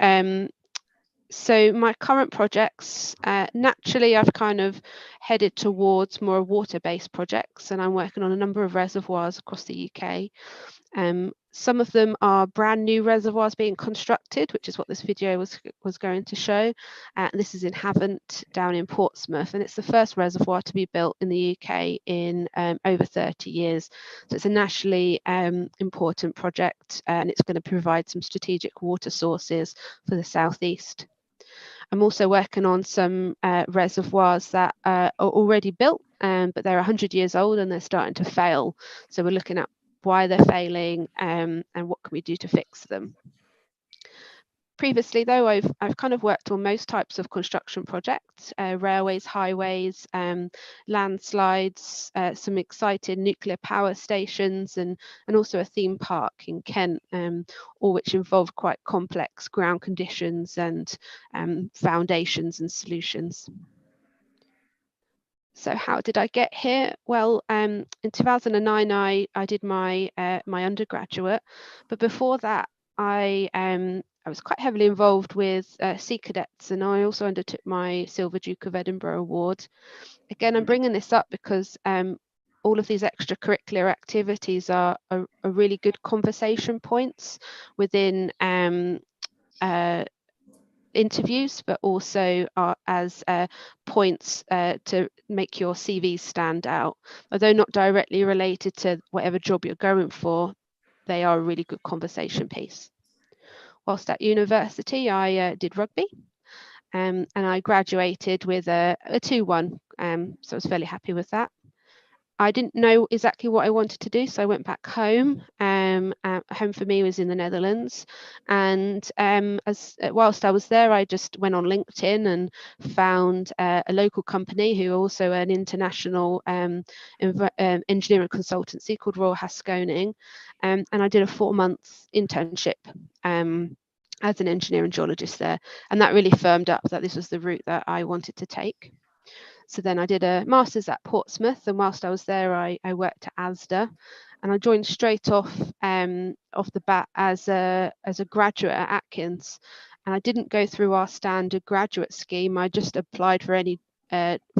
So my current projects, naturally I've kind of headed towards more water-based projects, and I'm working on a number of reservoirs across the UK. Some of them are brand new reservoirs being constructed, which is what this video was going to show. This is in Havant down in Portsmouth, and it's the first reservoir to be built in the UK in over 30 years. So it's a nationally important project, and it's going to provide some strategic water sources for the southeast. I'm also working on some reservoirs that are already built, but they're 100 years old and they're starting to fail. So we're looking at why they're failing and what can we do to fix them. Previously, though, I've kind of worked on most types of construction projects, railways, highways, landslides, some exciting nuclear power stations, and also a theme park in Kent, all which involve quite complex ground conditions and foundations and solutions. So how did I get here? Well, in 2009, I did my my undergraduate, but before that, I was quite heavily involved with Sea Cadets, and I also undertook my Silver Duke of Edinburgh Award. Again, I'm bringing this up because all of these extracurricular activities are really good conversation points within interviews, but also as points to make your CV stand out. Although not directly related to whatever job you're going for, they are a really good conversation piece. Whilst at university, I did rugby, and I graduated with a 2-1, so I was fairly happy with that. I didn't know exactly what I wanted to do, so I went back home. Home for me was in the Netherlands, and whilst I was there, I just went on LinkedIn and found a local company who are also an international engineering consultancy called Royal Haskoning, and I did a 4-month internship as an engineering geologist there, and that really firmed up that this was the route that I wanted to take. So then I did a master's at Portsmouth, and whilst I was there, I worked at ASDA, and I joined straight off the bat as a graduate at Atkins. And I didn't go through our standard graduate scheme. I just applied for an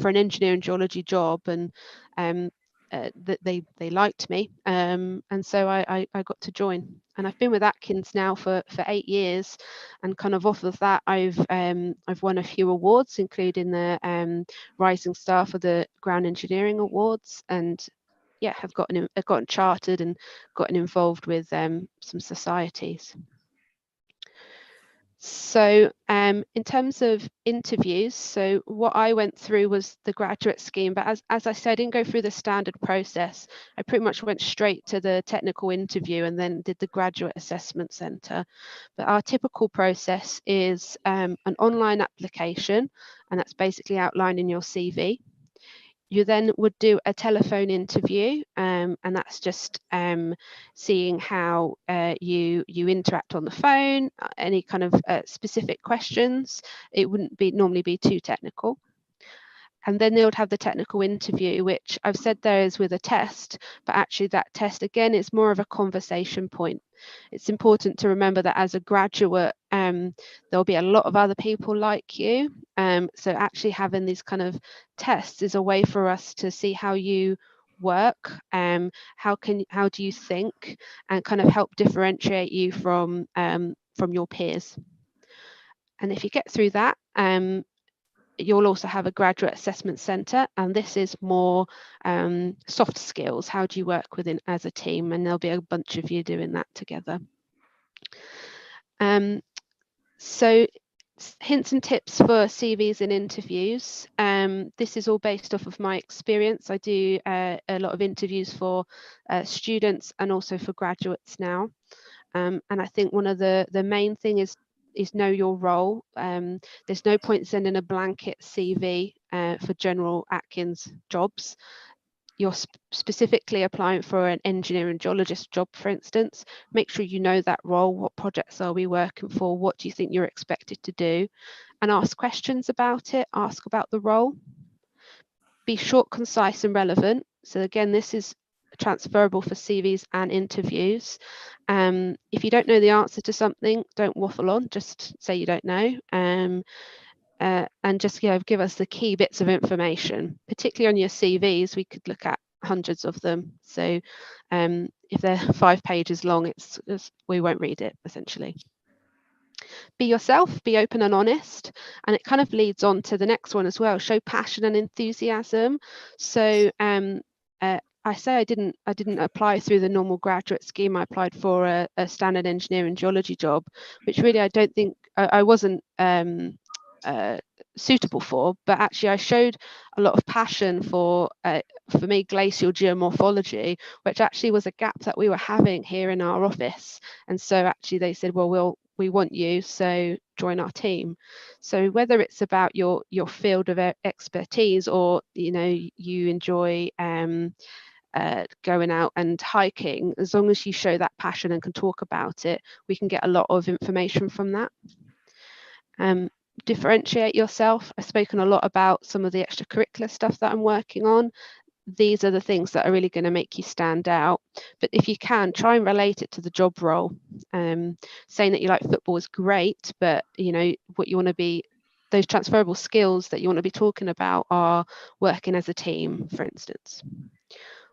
engineering geology job, and they liked me, and so I got to join. And I've been with Atkins now for 8 years, and kind of off of that, I've won a few awards, including the Rising Star for the Ground Engineering Awards, and yeah, have gotten chartered and gotten involved with some societies. So in terms of interviews, so what I went through was the graduate scheme, but as I said, I didn't go through the standard process. I pretty much went straight to the technical interview and then did the graduate assessment centre. But our typical process is an online application, and that's basically outlined in your CV. You then would do a telephone interview, and that's just seeing how you interact on the phone, any kind of specific questions. It wouldn't normally be too technical. And then they would have the technical interview, which I've said there is with a test, but actually that test, again, is more of a conversation point. It's important to remember that as a graduate, there'll be a lot of other people like you. So actually having these kind of tests is a way for us to see how you work, how do you think, and kind of help differentiate you from your peers. And if you get through that, you'll also have a graduate assessment centre, and this is more soft skills. How do you work within as a team? And there'll be a bunch of you doing that together. So hints and tips for CVs and interviews. This is all based off of my experience. I do a lot of interviews for students and also for graduates now. And I think one of the main thing is know your role. There's no point sending a blanket CV for general Atkins jobs. You're specifically applying for an engineer and geologist job, for instance. Make sure you know that role. What projects are we working for? What do you think you're expected to do? And ask questions about it. Ask about the role. Be short, concise, and relevant. So again, this is transferable for CVs and interviews. If you don't know the answer to something, don't waffle on, just say you don't know, and just give us the key bits of information. Particularly on your CVs, we could look at hundreds of them, so if they're 5 pages long, we won't read it, essentially. Be yourself, be open and honest, and it kind of leads on to the next one as well. Show passion and enthusiasm. So I say I didn't apply through the normal graduate scheme. I applied for a standard engineering geology job, which really I don't think I wasn't suitable for, but actually I showed a lot of passion for me, glacial geomorphology, which actually was a gap that we were having here in our office. And so actually they said, well, we want you, so join our team. So whether it's about your field of expertise, or you enjoy going out and hiking, as long as you show that passion and can talk about it, we can get a lot of information from that. Differentiate yourself. I've spoken a lot about some of the extracurricular stuff that I'm working on. These are the things that are really going to make you stand out. But if you can, try and relate it to the job role. Saying that you like football is great, but what you want to be, those transferable skills that you want to be talking about are working as a team, for instance.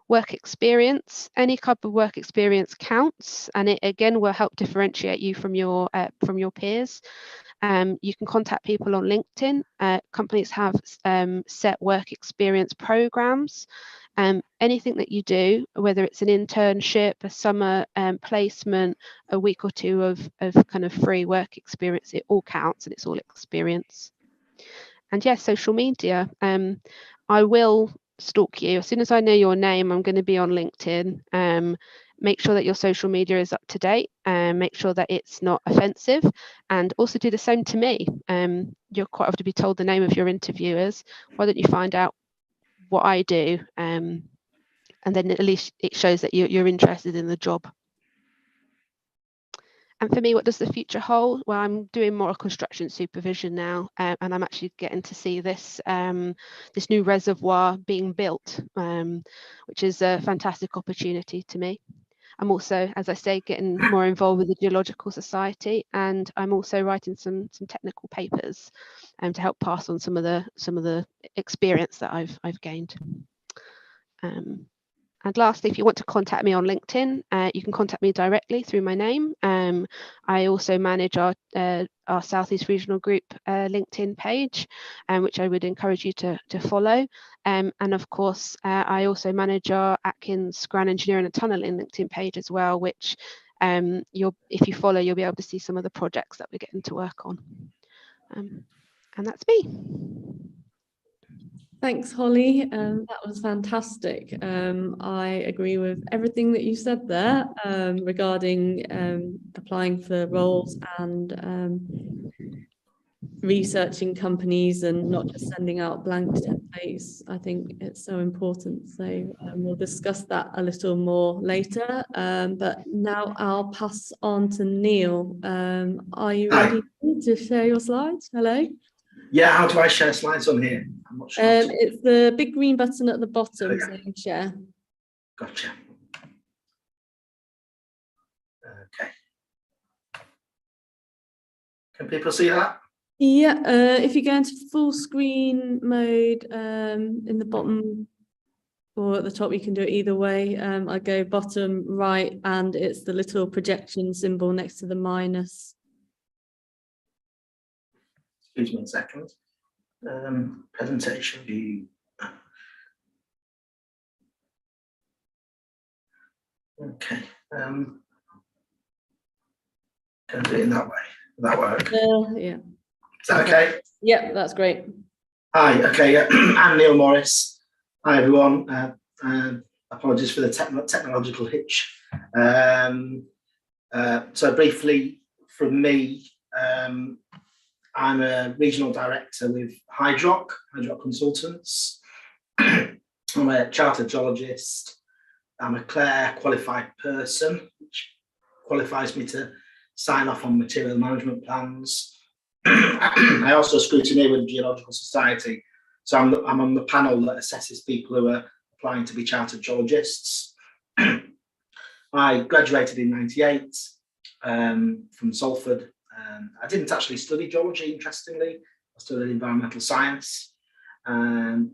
Work experience, any type of work experience counts, and it again will help differentiate you from your peers. You can contact people on LinkedIn. Companies have set work experience programs. Anything that you do, whether it's an internship, a summer placement, a week or 2 of kind of free work experience, it all counts and it's all experience. And yes, social media. I will stalk you. As soon as I know your name, I'm going to be on LinkedIn. Make sure that your social media is up to date, and make sure that it's not offensive, and also do the same to me. You're quite often to be told the name of your interviewers. Why don't you find out what I do, and then at least it shows that you're interested in the job. And for me, what does the future hold? Well, I'm doing more construction supervision now, and I'm actually getting to see this this new reservoir being built, which is a fantastic opportunity to me. I'm also, as I say, getting more involved with the Geological Society, and I'm also writing some technical papers to help pass on some of the experience that I've gained. And lastly, if you want to contact me on LinkedIn, you can contact me directly through my name. I also manage our Southeast Regional Group LinkedIn page, which I would encourage you to follow. And of course, I also manage our Atkins Ground Engineering and Tunnelling LinkedIn page as well, which if you follow, you'll be able to see some of the projects that we're getting to work on. And that's me. Thanks, Holly. That was fantastic. I agree with everything that you said there regarding applying for roles and researching companies and not just sending out blank templates. I think it's so important. So we'll discuss that a little more later. But now I'll pass on to Neil. Are you ready to share your slides? Hello. Yeah, how do I share slides on here? I'm not sure. It's the big green button at the bottom saying share. Gotcha. Okay. Can people see that? Yeah, if you go into full screen mode in the bottom or at the top, you can do it either way. I go bottom right and it's the little projection symbol next to the minus. Excuse me a second. Presentation view. Okay. Can I do it in that way? Will that work? Yeah. Is that okay? Yeah, that's great. Hi. Okay. Yeah. I'm Neil Morris. Hi everyone. Apologies for the technological hitch. So briefly from me, I'm a regional director with Hydrock Consultants. I'm a chartered geologist. I'm a CLARE qualified person, which qualifies me to sign off on material management plans. I also scrutineer with the Geological Society. So I'm on the panel that assesses people who are applying to be chartered geologists. I graduated in '98 from Salford. I didn't actually study geology, interestingly. I studied environmental science. I've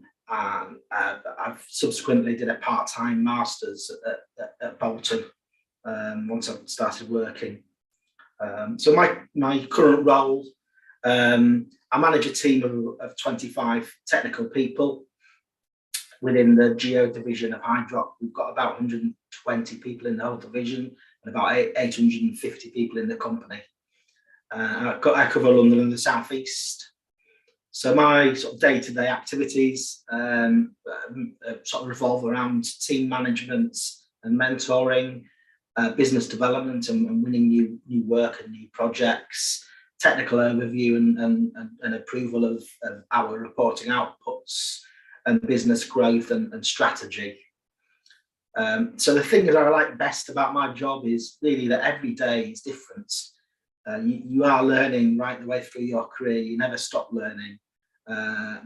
subsequently did a part-time master's at Bolton once I started working. So my current role, I manage a team of 25 technical people within the Geo division of Hydrock. We've got about 120 people in the whole division and about 850 people in the company. I cover London and the South East. So my sort of day-to-day activities sort of revolve around team management and mentoring, business development and winning new work and new projects, technical overview and approval of our reporting outputs, and business growth and strategy. So the thing that I like best about my job is really that every day is different. You are learning right the way through your career. You never stop learning.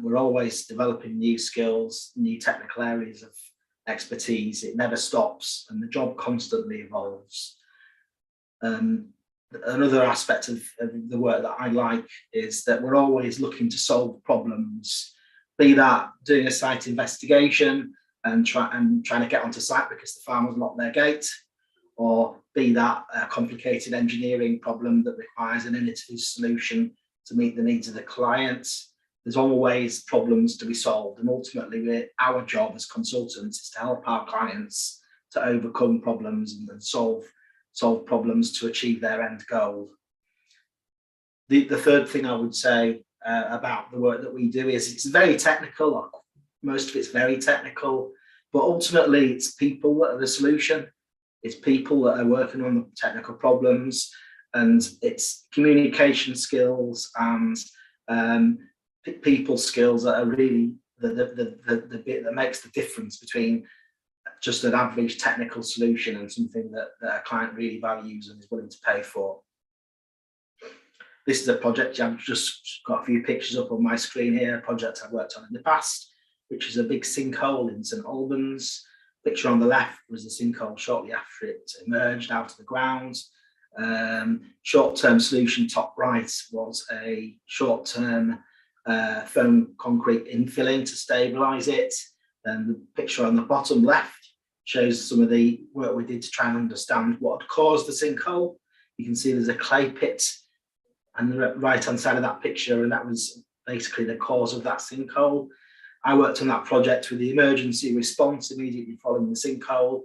We're always developing new skills, new technical areas of expertise. It never stops, and the job constantly evolves. Another aspect of the work that I like is that we're always looking to solve problems, be that doing a site investigation and trying to get onto site because the farmer's locked their gate, or be that a complicated engineering problem that requires an innovative solution to meet the needs of the client. There's always problems to be solved, and ultimately our job as consultants is to help our clients to overcome problems and solve problems to achieve their end goal. The third thing I would say about the work that we do is it's very technical, or most of it's very technical, but ultimately it's people that are the solution. It's people that are working on the technical problems, and it's communication skills and people skills that are really the bit that makes the difference between just an average technical solution and something that a client really values and is willing to pay for. This is a project, I've just got a few pictures up on my screen here, a project I've worked on in the past, which is a big sinkhole in St Albans. Picture on the left was the sinkhole shortly after it emerged out of the ground. Short-term solution top right was a short-term foam concrete infilling to stabilise it. And the picture on the bottom left shows some of the work we did to try and understand what had caused the sinkhole. You can see there's a clay pit on the right-hand side of that picture, and that was basically the cause of that sinkhole. I worked on that project with the emergency response immediately following the sinkhole.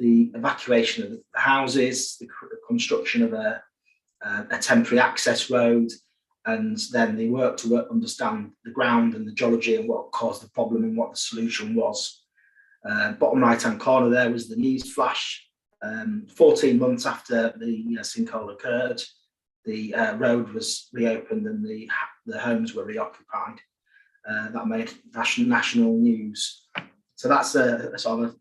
the evacuation of the houses, the construction of a temporary access road, and then they work to understand the ground and the geology and what caused the problem and what the solution was. Bottom right-hand corner there was the news flash. 14 months after the sinkhole occurred, the road was reopened and the homes were reoccupied. That made national news. So that's a sort of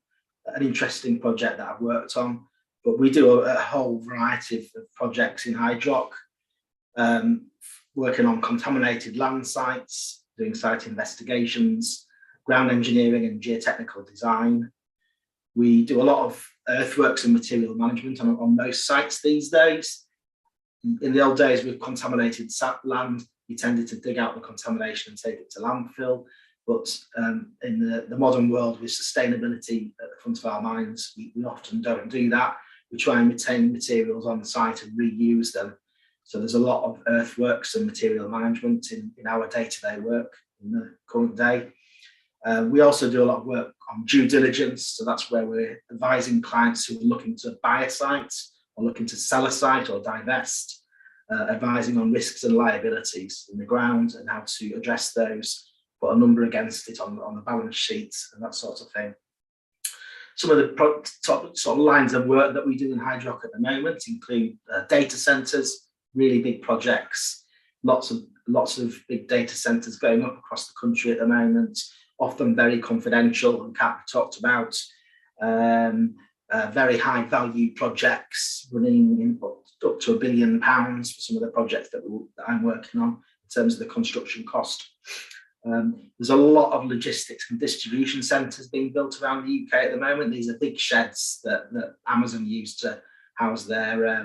an interesting project that I've worked on. But we do a whole variety of projects in Hydrock, working on contaminated land sites, doing site investigations, ground engineering and geotechnical design. We do a lot of earthworks and material management on most sites these days. In the old days with contaminated land, we tended to dig out the contamination and take it to landfill. But in the modern world with sustainability at the front of our minds, we often don't do that. We try and retain materials on the site and reuse them. So there's a lot of earthworks and material management in our day-to-day work in the current day. We also do a lot of work on due diligence. So that's where we're advising clients who are looking to buy a site or looking to sell a site or divest, advising on risks and liabilities in the ground and how to address those, put a number against it on the balance sheet and that sort of thing. Some of the top sort of lines of work that we do in Hydrock at the moment include data centres, really big projects, lots of big data centres going up across the country at the moment, often very confidential and can't be talked about. Very high value projects running in up to £1 billion for some of the projects that I'm working on in terms of the construction cost. There's a lot of logistics and distribution centres being built around the UK at the moment. These are big sheds that Amazon use to house their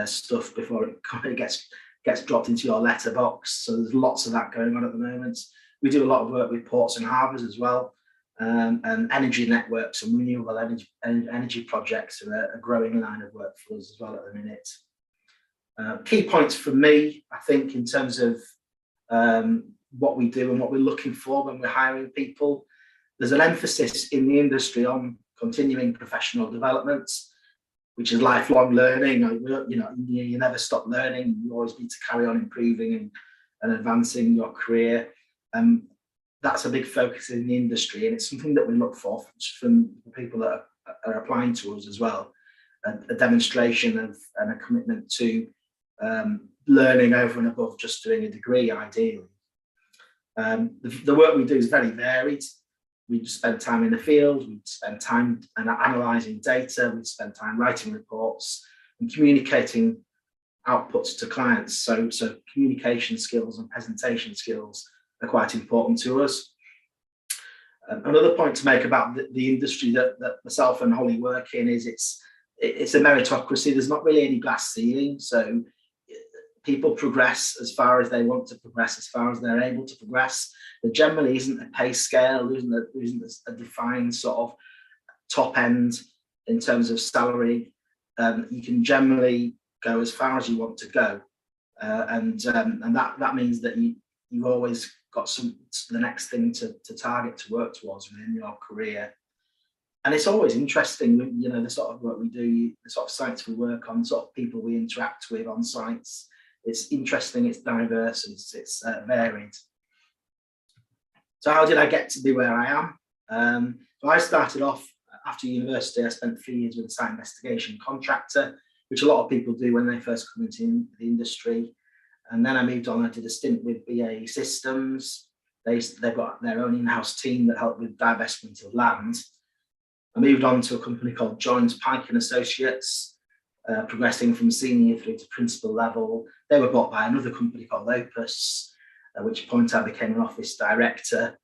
stuff before it gets dropped into your letterbox. So there's lots of that going on at the moment. We do a lot of work with ports and harbours as well, and energy networks and renewable energy projects are a growing line of work for us as well at the minute. Key points for me, I think, in terms of what we do and what we're looking for when we're hiring people. There's an emphasis in the industry on continuing professional development, which is lifelong learning. You never stop learning. You always need to carry on improving and advancing your career. That's a big focus in the industry, and it's something that we look for from the people that are applying to us as well. A demonstration of and a commitment to learning over and above just doing a degree, ideally. The work we do is very varied. We spend time in the field, we spend time analysing data, we spend time writing reports and communicating outputs to clients. So communication skills and presentation skills are quite important to us. Another point to make about the industry that myself and Holly work in is it's a meritocracy. There's not really any glass ceiling. So people progress as far as they want to progress, as far as they're able to progress. There generally isn't a pay scale, there isn't a defined sort of top end in terms of salary. You can generally go as far as you want to go. And that means that you've always got the next thing to target, to work towards within your career. And it's always interesting, the sort of work we do, the sort of sites we work on, the sort of people we interact with on sites. It's interesting, it's diverse, it's varied. So how did I get to be where I am? So I started off after university. I spent 3 years with a site investigation contractor, which a lot of people do when they first come into the industry. And then I moved on. I did a stint with BAE Systems. They've got their own in-house team that help with divestment of land. I moved on to a company called Jones Pike and Associates, progressing from senior through to principal level. They were bought by another company called Opus, at which point I became an office director,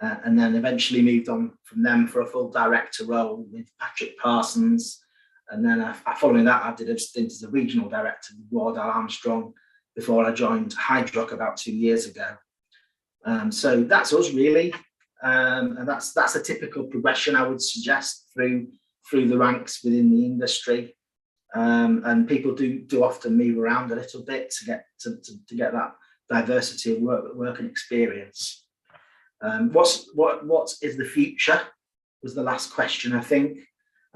and then eventually moved on from them for a full director role with Patrick Parsons. And then following that, I did a stint as a regional director with Wardell Armstrong before I joined Hydrock about 2 years ago. So that's us really, and that's a typical progression I would suggest through the ranks within the industry. And people do often move around a little bit to get that diversity of work and experience. What is the future was the last question, I think.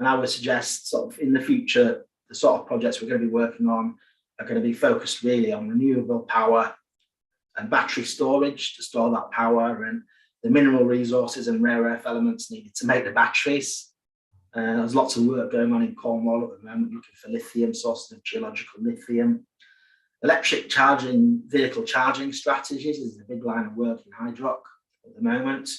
And I would suggest sort of in the future, the sort of projects we're going to be working on are going to be focused really on renewable power and battery storage to store that power, and the mineral resources and rare earth elements needed to make the batteries. There's lots of work going on in Cornwall at the moment, looking for lithium, sources of geological lithium. Electric vehicle charging strategies is a big line of work in Hydrock at the moment.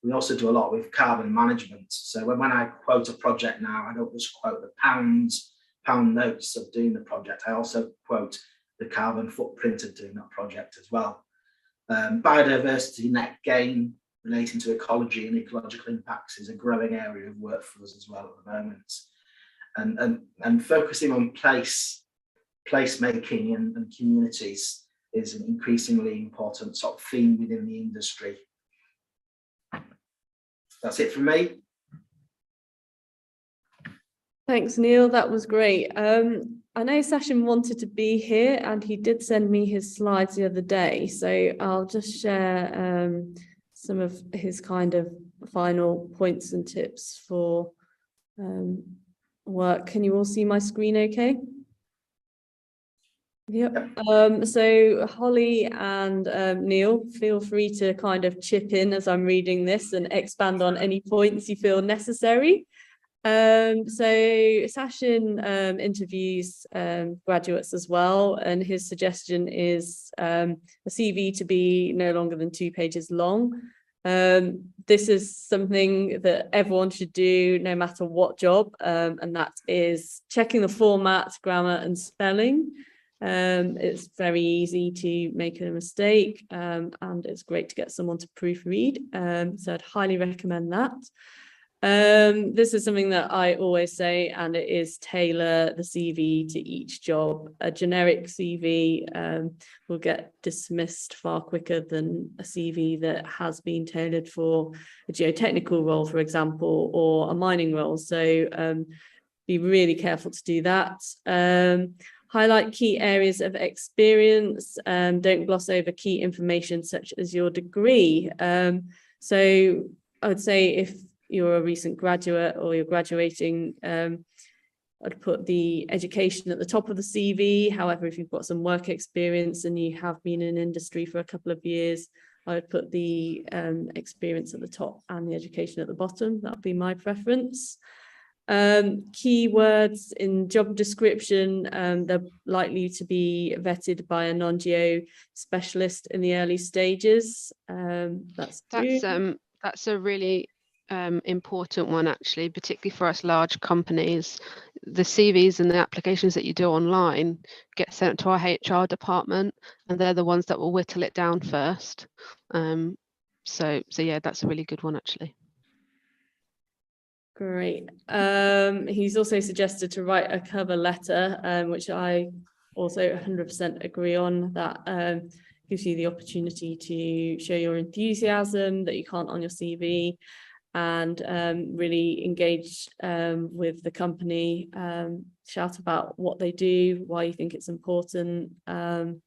We also do a lot with carbon management. So when I quote a project now, I don't just quote the pound notes of doing the project. I also quote the carbon footprint of doing that project as well. Biodiversity net gain relating to ecology and ecological impacts is a growing area of work for us as well at the moment. And focusing on placemaking and communities is an increasingly important sort of theme within the industry. That's it from me. Thanks, Neil. That was great. I know Sachin wanted to be here and he did send me his slides the other day. So I'll just share some of his kind of final points and tips for work. Can you all see my screen okay? Yep. So Holly and Neil, feel free to kind of chip in as I'm reading this and expand on any points you feel necessary. So Sachin interviews graduates as well, and his suggestion is a CV to be no longer than 2 pages long. This is something that everyone should do no matter what job, and that is checking the format, grammar and spelling. It's very easy to make a mistake, and it's great to get someone to proofread. So I'd highly recommend that. This is something that I always say, and it is tailor the CV to each job. A generic CV will get dismissed far quicker than a CV that has been tailored for a geotechnical role, for example, or a mining role. So be really careful to do that. Highlight key areas of experience. Don't gloss over key information such as your degree. So I would say if you're a recent graduate or you're graduating, I'd put the education at the top of the CV. However, if you've got some work experience and you have been in industry for a couple of years, I would put the experience at the top and the education at the bottom. That would be my preference. Keywords in job description, they're likely to be vetted by a non-geo specialist in the early stages. That's a really important one, actually, particularly for us large companies. The CVs and the applications that you do online get sent to our HR department, and they're the ones that will whittle it down first. So yeah, that's a really good one, actually. Great. He's also suggested to write a cover letter, which I also 100% agree on. That gives you the opportunity to show your enthusiasm that you can't on your CV, and really engage with the company, shout about what they do, why you think it's important, and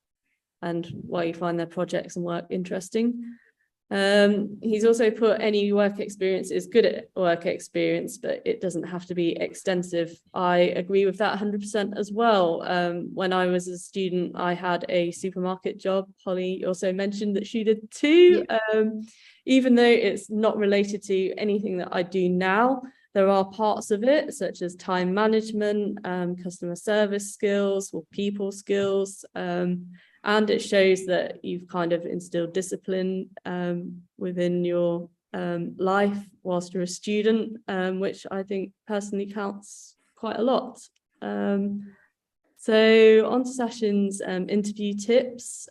why you find their projects and work interesting. He's also put any work experience is good at work experience, but it doesn't have to be extensive. I agree with that 100% as well. When I was a student, I had a supermarket job. Holly also mentioned that she did too. Yeah. Even though it's not related to anything that I do now, there are parts of it, such as time management, customer service skills, or people skills, and it shows that you've kind of instilled discipline within your life whilst you're a student, which I think personally counts quite a lot. So on to Sachin's interview tips.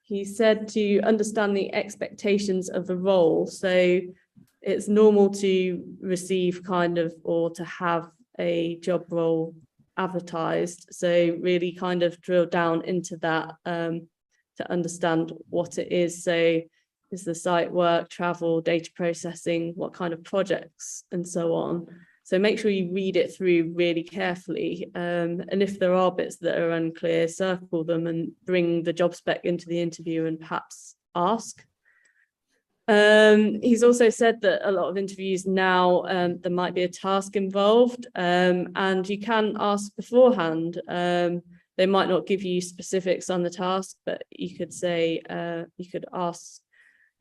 He said to understand the expectations of the role. So it's normal to receive kind of, or to have a job role advertised. So really kind of drill down into that to understand what it is. So is the site work, travel, data processing, what kind of projects, and so on. So make sure you read it through really carefully. And if there are bits that are unclear, circle them and bring the job spec into the interview and perhaps ask. He's also said that a lot of interviews now, there might be a task involved, and you can ask beforehand. They might not give you specifics on the task, but you could say, you could ask,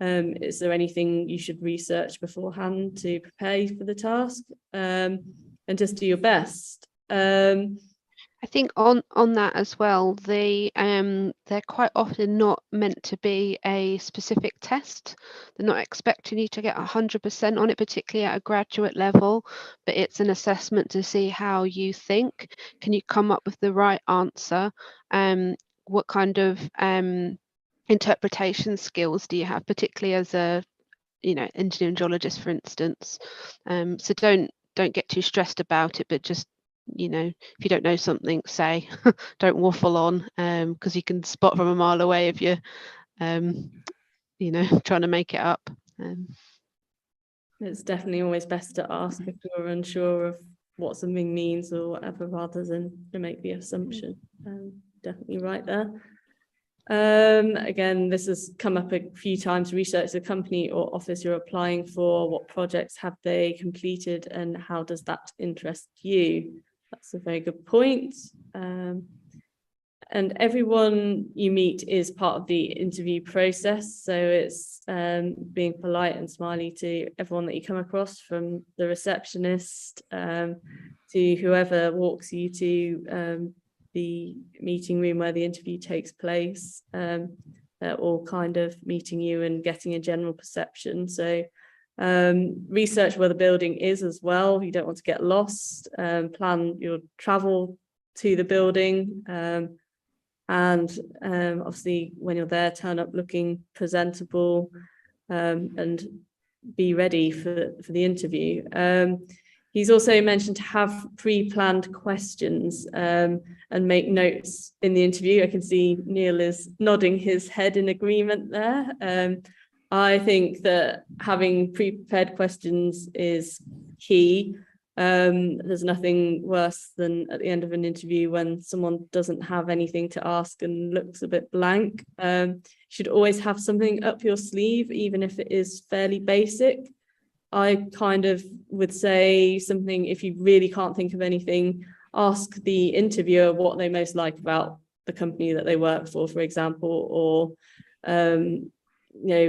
is there anything you should research beforehand to prepare for the task, and just do your best. I think on that as well, they're quite often not meant to be a specific test. They're not expecting you to get 100% on it, particularly at a graduate level, but it's an assessment to see how you think. Can you come up with the right answer? What kind of interpretation skills do you have, particularly as a engineering geologist, for instance? So don't get too stressed about it, but just if you don't know something, say, don't waffle on, because you can spot from a mile away if you're trying to make it up. It's definitely always best to ask if you're unsure of what something means or whatever, rather than to make the assumption. Definitely right there. Again, this has come up a few times. Research the company or office you're applying for. What projects have they completed, and how does that interest you? That's a very good point. And everyone you meet is part of the interview process. So it's being polite and smiley to everyone that you come across, from the receptionist to whoever walks you to the meeting room where the interview takes place. They're all kind of meeting you and getting a general perception. So research where the building is as well. You don't want to get lost. Plan your travel to the building, and obviously when you're there, turn up looking presentable, and be ready for the interview. He's also mentioned to have pre-planned questions, and make notes in the interview. I can see Neil is nodding his head in agreement there. I think that having pre-prepared questions is key. There's nothing worse than at the end of an interview when someone doesn't have anything to ask and looks a bit blank. You should always have something up your sleeve, even if it is fairly basic. I kind of would say something, if you really can't think of anything, ask the interviewer what they most like about the company that they work for example, or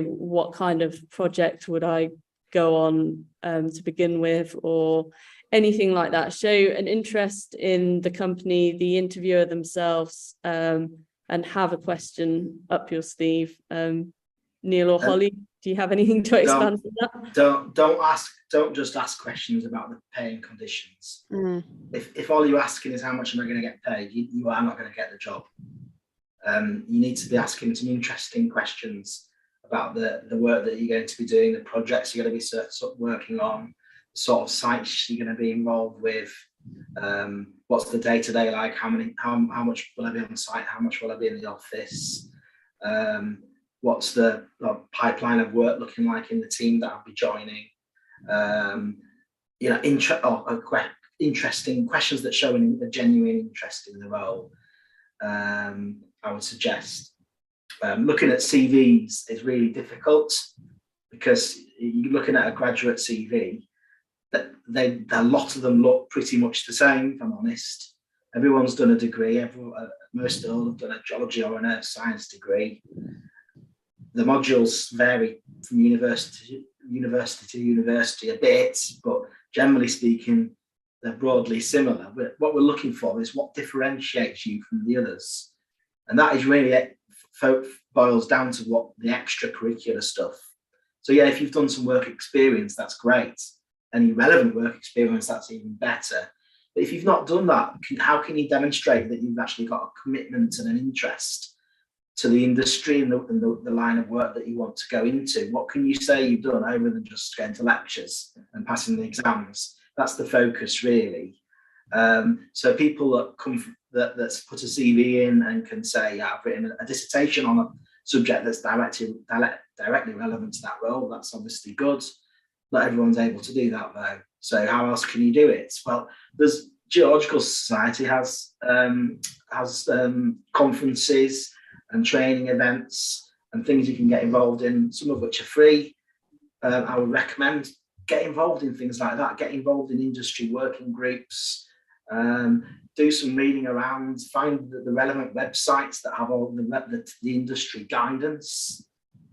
what kind of project would I go on to begin with, or anything like that. Show an interest in the company, the interviewer themselves, and have a question up your sleeve. Neil or Holly, do you have anything to expand on that? Don't just ask questions about the pay and conditions. If all you're asking is how much am I going to get paid, you are not going to get the job. You need to be asking some interesting questions about the work that you're going to be doing, the projects you're going to be working on, the sort of sites you're going to be involved with. What's the day-to-day like? How much will I be on site? How much will I be in the office? What's the pipeline of work looking like in the team that I'll be joining? Interesting questions that show a genuine interest in the role. I would suggest. Looking at CVs is really difficult, because you're looking at a graduate CV, that a lot of them look pretty much the same, if I'm honest. Everyone's done a degree, most all have done a geology or an earth science degree. The modules vary from university to university a bit, but generally speaking, they're broadly similar. But what we're looking for is what differentiates you from the others. And that is really boils down to what the extracurricular stuff. So yeah, if you've done some work experience, that's great. Any relevant work experience, that's even better. But if you've not done that, how can you demonstrate that you've actually got a commitment and an interest to the industry and the line of work that you want to go into? What can you say you've done other than just going to lectures and passing the exams? That's the focus, really. So people that come that's put a CV in and can say, yeah, I've written a dissertation on a subject that's directly relevant to that role, that's obviously good. Not everyone's able to do that though. So how else can you do it? Well, there's Geological Society has conferences and training events and things you can get involved in, some of which are free, I would recommend get involved in things like that, get involved in industry working groups, do some reading around, find the relevant websites that have all the industry guidance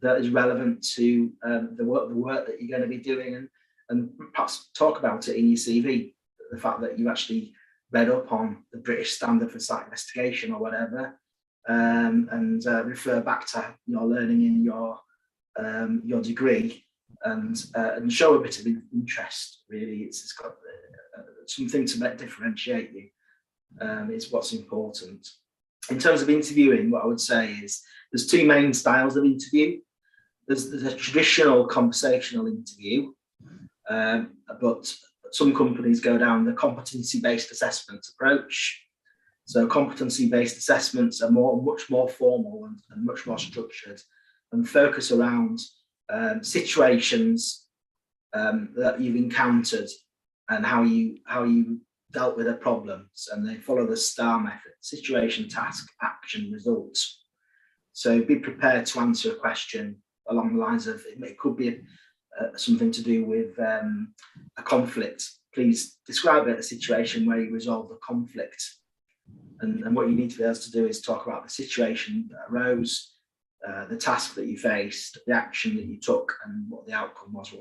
that is relevant to the work that you're going to be doing, and perhaps talk about it in your CV, the fact that you actually read up on the British Standard for Site Investigation or whatever, and refer back to your learning in your degree, and show a bit of interest. Really, it's got something to differentiate you. Is what's important. In terms of interviewing, what I would say is there's two main styles of interview. There's a traditional conversational interview, but some companies go down the competency-based assessment approach. So competency-based assessments are much more formal and much more structured, and focus around situations that you've encountered and how you dealt with the problems, and they follow the STAR method: situation, task, action, results. So be prepared to answer a question along the lines of, it could be something to do with a conflict. Please describe a situation where you resolved a conflict. And what you need to be able to do is talk about the situation that arose, the task that you faced, the action that you took, and what the outcome was,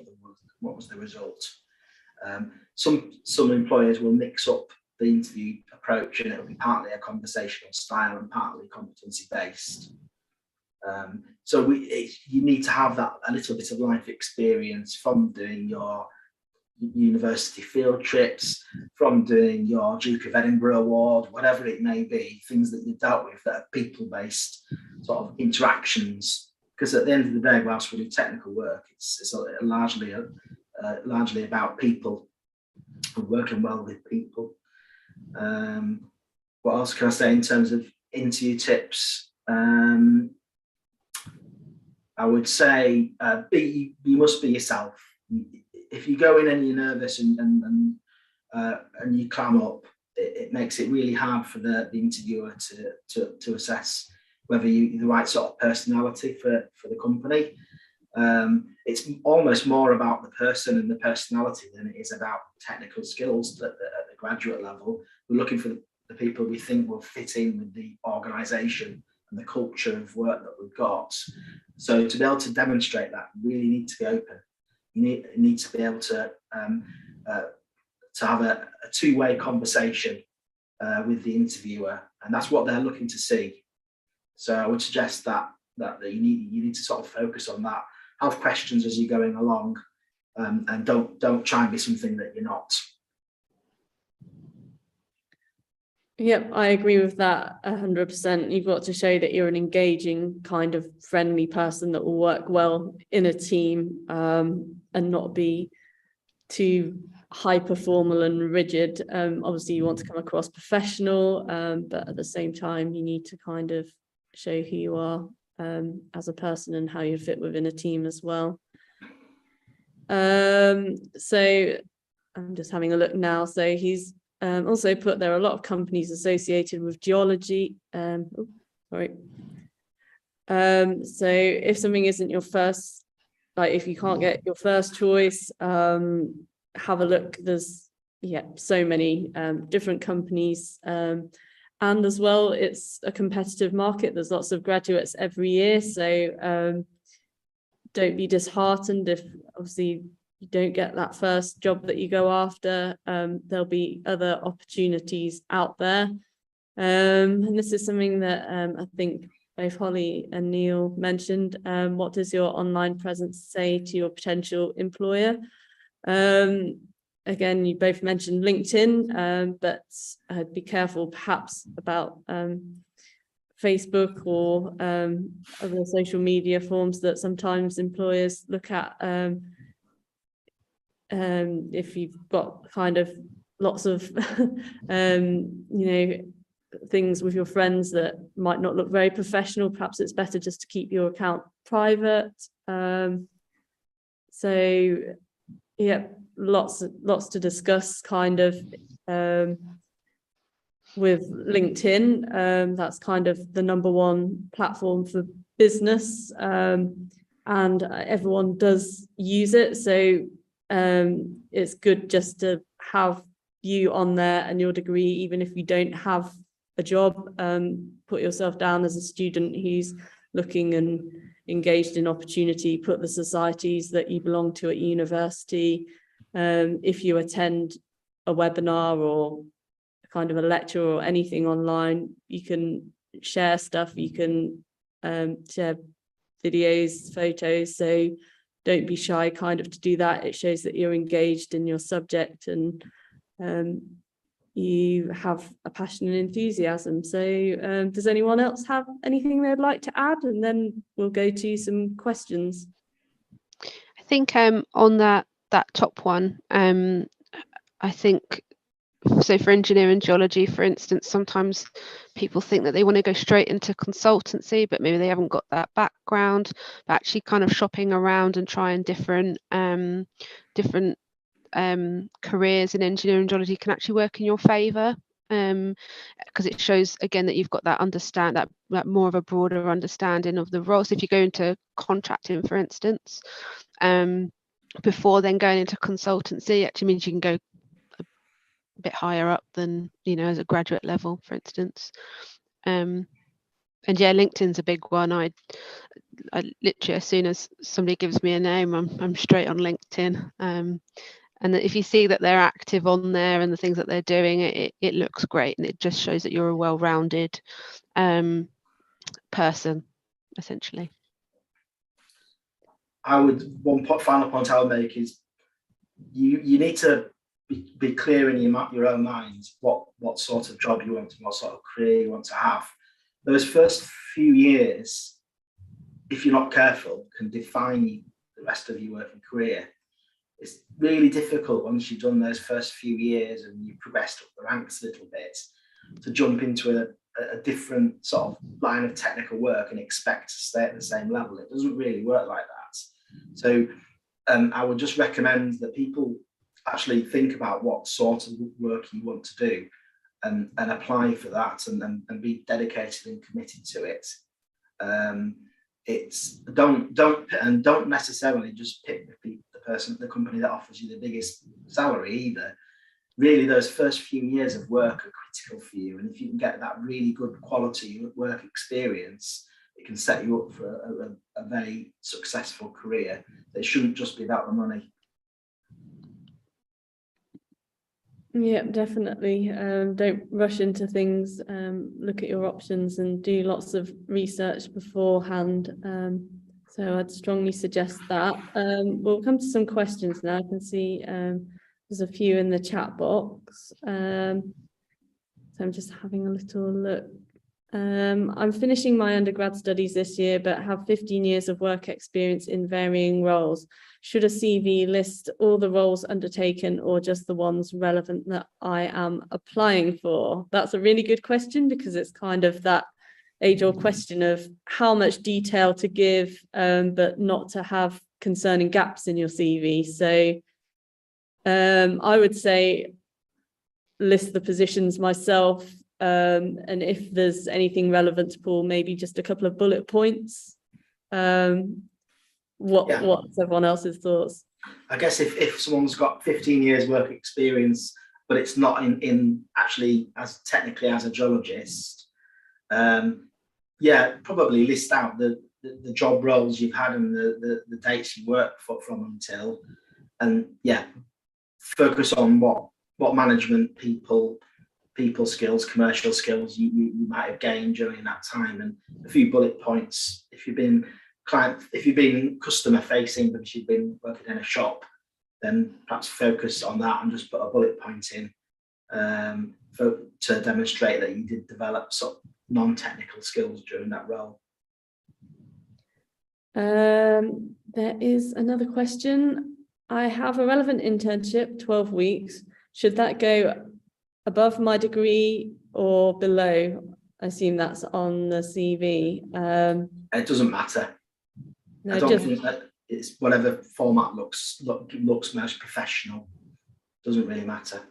what was the result. Some employers will mix up the interview approach, and it'll be partly a conversational style and partly competency based. So you need to have a little bit of life experience from doing your university field trips, from doing your Duke of Edinburgh Award, whatever it may be, things that you've dealt with that are people-based sort of interactions. Because at the end of the day, whilst we do technical work, it's largely about people and working well with people. What else can I say in terms of interview tips? I would say you must be yourself. If you go in and you're nervous and you clam up, it makes it really hard for the interviewer to assess whether you're the right sort of personality for the company. It's almost more about the person and the personality than it is about technical skills at the graduate level. We're looking for the people we think will fit in with the organisation and the culture of work that we've got. So to be able to demonstrate that, you really need to be open. You need to be able to have a two-way conversation with the interviewer, and that's what they're looking to see. So I would suggest that you need to sort of focus on that. Have questions as you're going along, and don't try and be something that you're not. Yep, I agree with that 100%. You've got to show that you're an engaging, kind of friendly person that will work well in a team, and not be too hyper formal and rigid. Obviously, you want to come across professional, but at the same time, you need to kind of show who you are as a person and how you fit within a team as well. So I'm just having a look now. So he's also put there are a lot of companies associated with geology. So if something isn't your first, like if you can't get your first choice, have a look. There's so many different companies, and as well it's a competitive market. There's lots of graduates every year, so don't be disheartened if obviously you don't get that first job that you go after. There'll be other opportunities out there, and this is something that I think both Holly and Neil mentioned. What does your online presence say to your potential employer? Again, you both mentioned LinkedIn, but be careful perhaps about Facebook or other social media forms that sometimes employers look at. If you've got kind of lots of things with your friends that might not look very professional, perhaps it's better just to keep your account private. So yeah, lots to discuss kind of with LinkedIn. That's kind of the #1 platform for business. and everyone does use it. So it's good just to have you on there and your degree, even if you don't have a job. Put yourself down as a student who's looking and engaged in opportunity. Put the societies that you belong to at university. If you attend a webinar or kind of a lecture or anything online, you can share stuff, you can share videos, photos, so don't be shy kind of to do that. It shows that you're engaged in your subject and you have a passion and enthusiasm. So does anyone else have anything they'd like to add? And then we'll go to some questions. I think on that top one, I think, so for engineering geology, for instance, sometimes people think that they want to go straight into consultancy, but maybe they haven't got that background. But actually kind of shopping around and trying different careers in engineering geology can actually work in your favour, because it shows again that you've got that more of a broader understanding of the role. So if you go into contracting, for instance, before then going into consultancy, actually means you can go a bit higher up than, you know, as a graduate level, for instance. And yeah, LinkedIn's a big one. I literally, as soon as somebody gives me a name, I'm straight on LinkedIn. And if you see that they're active on there and the things that they're doing, it looks great, and it just shows that you're a well-rounded person, essentially. Final point I would make is you need to be clear in your own mind what sort of job you want and what sort of career you want to have. Those first few years, if you're not careful, can define the rest of your working career. It's really difficult once you've done those first few years and you've progressed up the ranks a little bit to jump into a different sort of line of technical work and expect to stay at the same level. It doesn't really work like that. So I would just recommend that people actually think about what sort of work you want to do and apply for that and be dedicated and committed to it. Don't necessarily just pick the company that offers you the biggest salary either. Really, those first few years of work are critical for you, and if you can get that really good quality work experience, it can set you up for a very successful career. It shouldn't just be about the money. Yeah, definitely. Don't rush into things. Look at your options and do lots of research beforehand. So I'd strongly suggest that. We'll come to some questions now. I can see there's a few in the chat box. So I'm just having a little look. I'm finishing my undergrad studies this year, but have 15 years of work experience in varying roles. Should a CV list all the roles undertaken or just the ones relevant that I am applying for? That's a really good question, because it's kind of that age-old question of how much detail to give, but not to have concerning gaps in your CV. So I would say list the positions myself, and if there's anything relevant to Paul, maybe just a couple of bullet points. What's everyone else's thoughts? I guess if someone's got 15 years work experience, but it's not in actually as technically as a geologist, probably list out the job roles you've had and the dates you worked from until, and focus on what management people skills, commercial skills you might have gained during that time, and a few bullet points. If you've been customer facing because you've been working in a shop, then perhaps focus on that and just put a bullet point in to demonstrate that you did develop sort of non-technical skills during that role. There is another question. I have a relevant internship, 12 weeks. Should that go above my degree or below? I assume that's on the CV. It doesn't matter. No, I don't think that it's whatever format looks most professional. Doesn't really matter.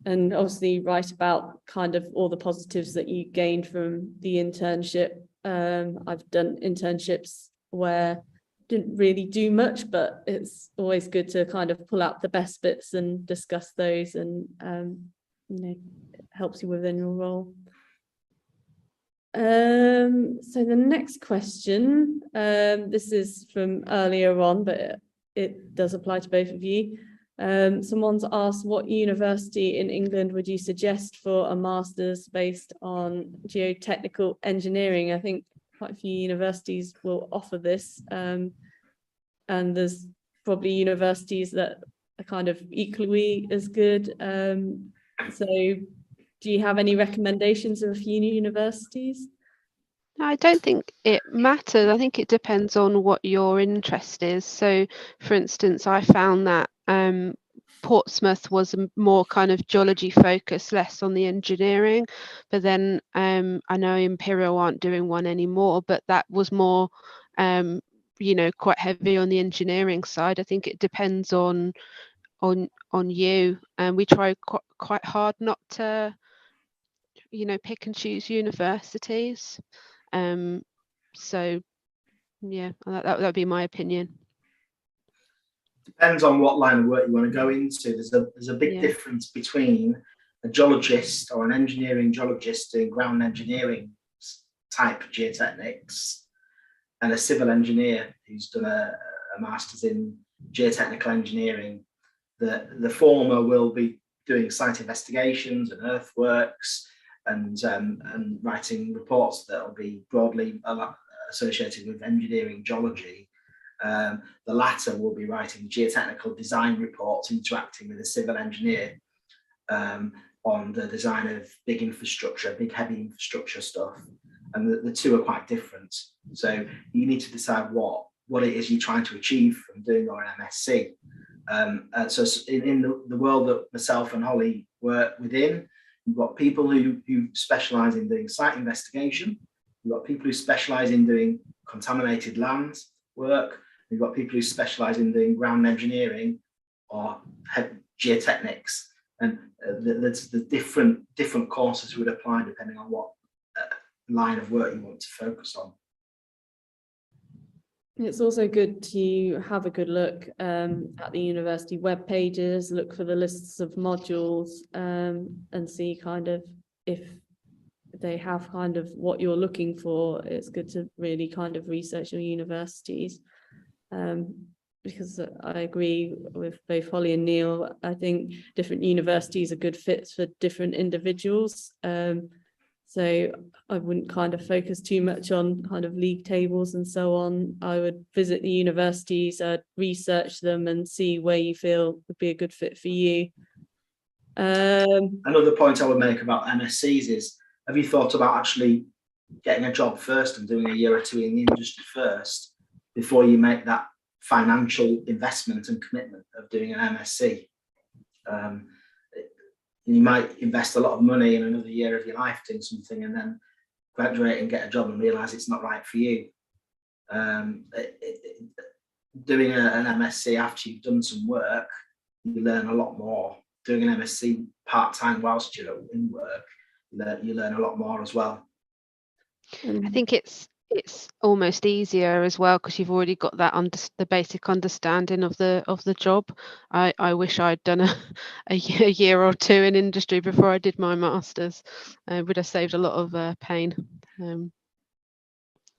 And obviously write about kind of all the positives that you gained from the internship. I've done internships where didn't really do much, but it's always good to kind of pull out the best bits and discuss those, and it helps you within your role. So the next question, this is from earlier on, but it does apply to both of you. Someone's asked, what university in England would you suggest for a master's based on geotechnical engineering? I think quite a few universities will offer this, and there's probably universities that are kind of equally as good. So do you have any recommendations of a few universities? I don't think it matters. I think it depends on what your interest is. So, for instance, I found that Portsmouth was more kind of geology focused, less on the engineering. But then I know Imperial aren't doing one anymore, but that was more, quite heavy on the engineering side. I think it depends on you, and we try quite hard not to pick and choose universities. So yeah, that would be my opinion. Depends on what line of work you want to go into. There's a big difference between a geologist or an engineering geologist doing ground engineering type geotechnics and a civil engineer who's done a master's in geotechnical engineering. The former will be doing site investigations and earthworks and writing reports that will be broadly associated with engineering geology. The latter will be writing geotechnical design reports, interacting with a civil engineer on the design of big infrastructure, big heavy infrastructure stuff. And the two are quite different. So you need to decide what it is you're trying to achieve from doing your MSc. So in the world that myself and Holly work within, you've got people who specialise in doing site investigation. You've got people who specialise in doing contaminated land work. You've got people who specialise in doing ground engineering or geotechnics. And the different courses would apply depending on what line of work you want to focus on. It's also good to have a good look at the university web pages, look for the lists of modules, and see kind of if they have kind of what you're looking for. It's good to really kind of research your universities, because I agree with both Holly and Neil. I think different universities are good fits for different individuals. So I wouldn't kind of focus too much on kind of league tables and so on. I would visit the universities, research them and see where you feel would be a good fit for you. Another point I would make about MSCs is, have you thought about actually getting a job first and doing a year or two in the industry first before you make that financial investment and commitment of doing an MSc? You might invest a lot of money in another year of your life doing something and then graduate and get a job and realise it's not right for you. Doing an MSc after you've done some work, you learn a lot more. Doing an MSc part-time whilst you're in work, you learn a lot more as well. I think it's almost easier as well because you've already got that the basic understanding of the job. I wish I'd done a year or two in industry before I did my masters. Would have saved a lot of pain. And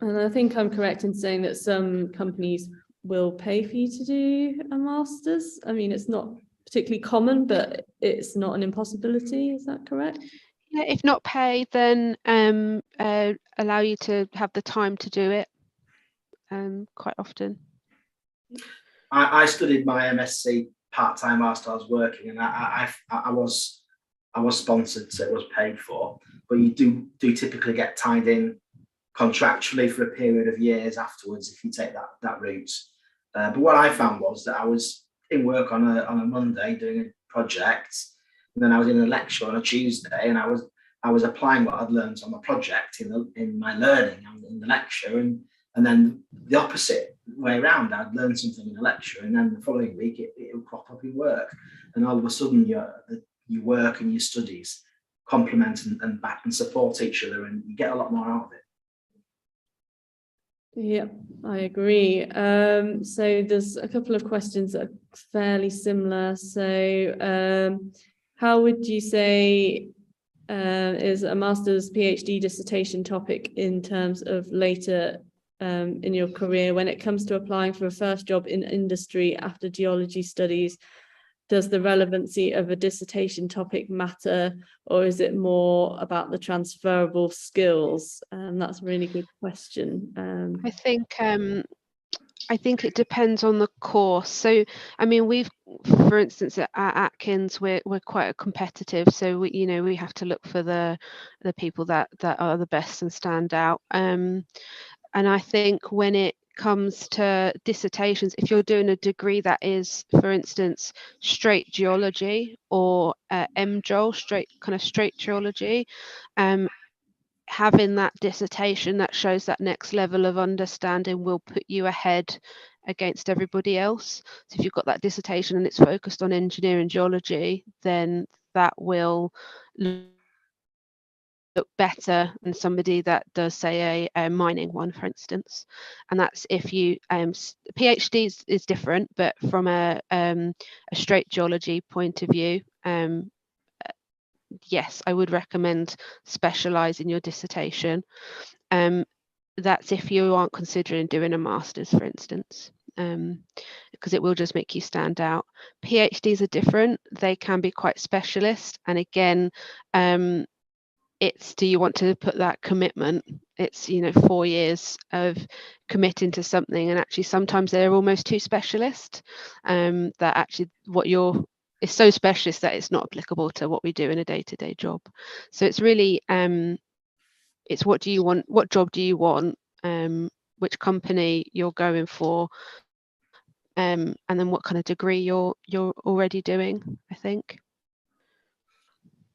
I think I'm correct in saying that some companies will pay for you to do a masters. I mean, it's not particularly common, but it's not an impossibility. Is that correct? Yeah, if not paid, then allow you to have the time to do it quite often. I studied my MSc part-time whilst I was working, and I was sponsored, so it was paid for. But you do typically get tied in contractually for a period of years afterwards if you take that route. But what I found was that I was in work on a Monday doing a project. And then I was in a lecture on a Tuesday, and I was applying what I'd learned on my project in my learning in the lecture, and then the opposite way around. I'd learned something in a lecture, and then the following week it would crop up in work, and all of a sudden your work and your studies complement and back and support each other, and you get a lot more out of it. Yeah, I agree. So there's a couple of questions that are fairly similar. So how would you say is a master's PhD dissertation topic in terms of later in your career when it comes to applying for a first job in industry after geology studies? Does the relevancy of a dissertation topic matter, or is it more about the transferable skills? That's a really good question. I think it depends on the course. So, I mean, for instance, at Atkins, we're quite competitive. So we have to look for the people that are the best and stand out. And I think when it comes to dissertations, if you're doing a degree that is, for instance, straight geology or MGeol, straight geology, having that dissertation that shows that next level of understanding will put you ahead against everybody else. So if you've got that dissertation and it's focused on engineering geology, then that will look better than somebody that does, say, a mining one, for instance. And that's if you PhD is different, but from a straight geology point of view, yes, I would recommend specialise in your dissertation. That's if you aren't considering doing a master's, for instance, because it will just make you stand out. PhDs are different. They can be quite specialist. And again, it's, do you want to put that commitment? It's 4 years of committing to something, and actually sometimes they're almost too specialist, that actually what you're is so specialist that it's not applicable to what we do in a day-to-day job. So it's really it's what do you want, what job do you want, which company you're going for, and then what kind of degree you're already doing, I think.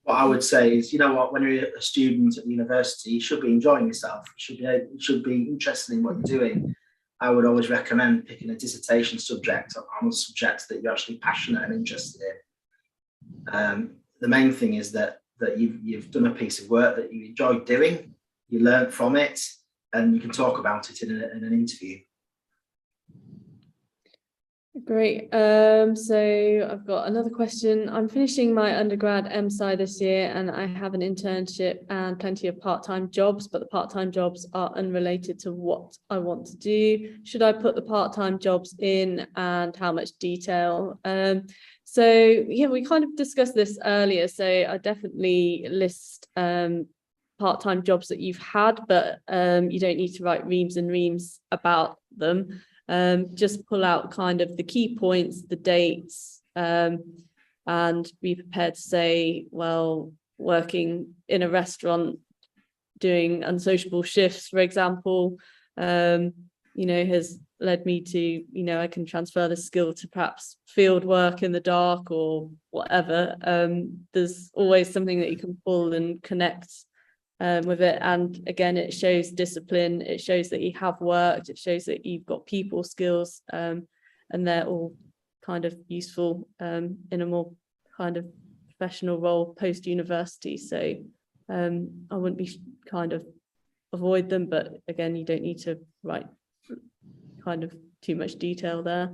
What I would say is, when you're a student at university, you should be enjoying yourself. You should be interested in what you're doing. I would always recommend picking a dissertation subject on a subject that you're actually passionate and interested in. The main thing is that you've done a piece of work that you enjoy doing, you learn from it, and you can talk about it in an interview. Great. So I've got another question. I'm finishing my undergrad MSci this year, and I have an internship and plenty of part-time jobs, but the part-time jobs are unrelated to what I want to do. Should I put the part-time jobs in, and how much detail? So yeah, we kind of discussed this earlier. So I definitely list part-time jobs that you've had, but you don't need to write reams and reams about them. Just pull out kind of the key points, the dates, and be prepared to say, well, working in a restaurant, doing unsociable shifts, for example, has led me to, I can transfer the skill to perhaps field work in the dark or whatever. There's always something that you can pull and connect with it, and again, it shows discipline, it shows that you have worked, it shows that you've got people skills, and they're all kind of useful in a more kind of professional role post university. So I wouldn't be kind of avoid them, but again, you don't need to write kind of too much detail there.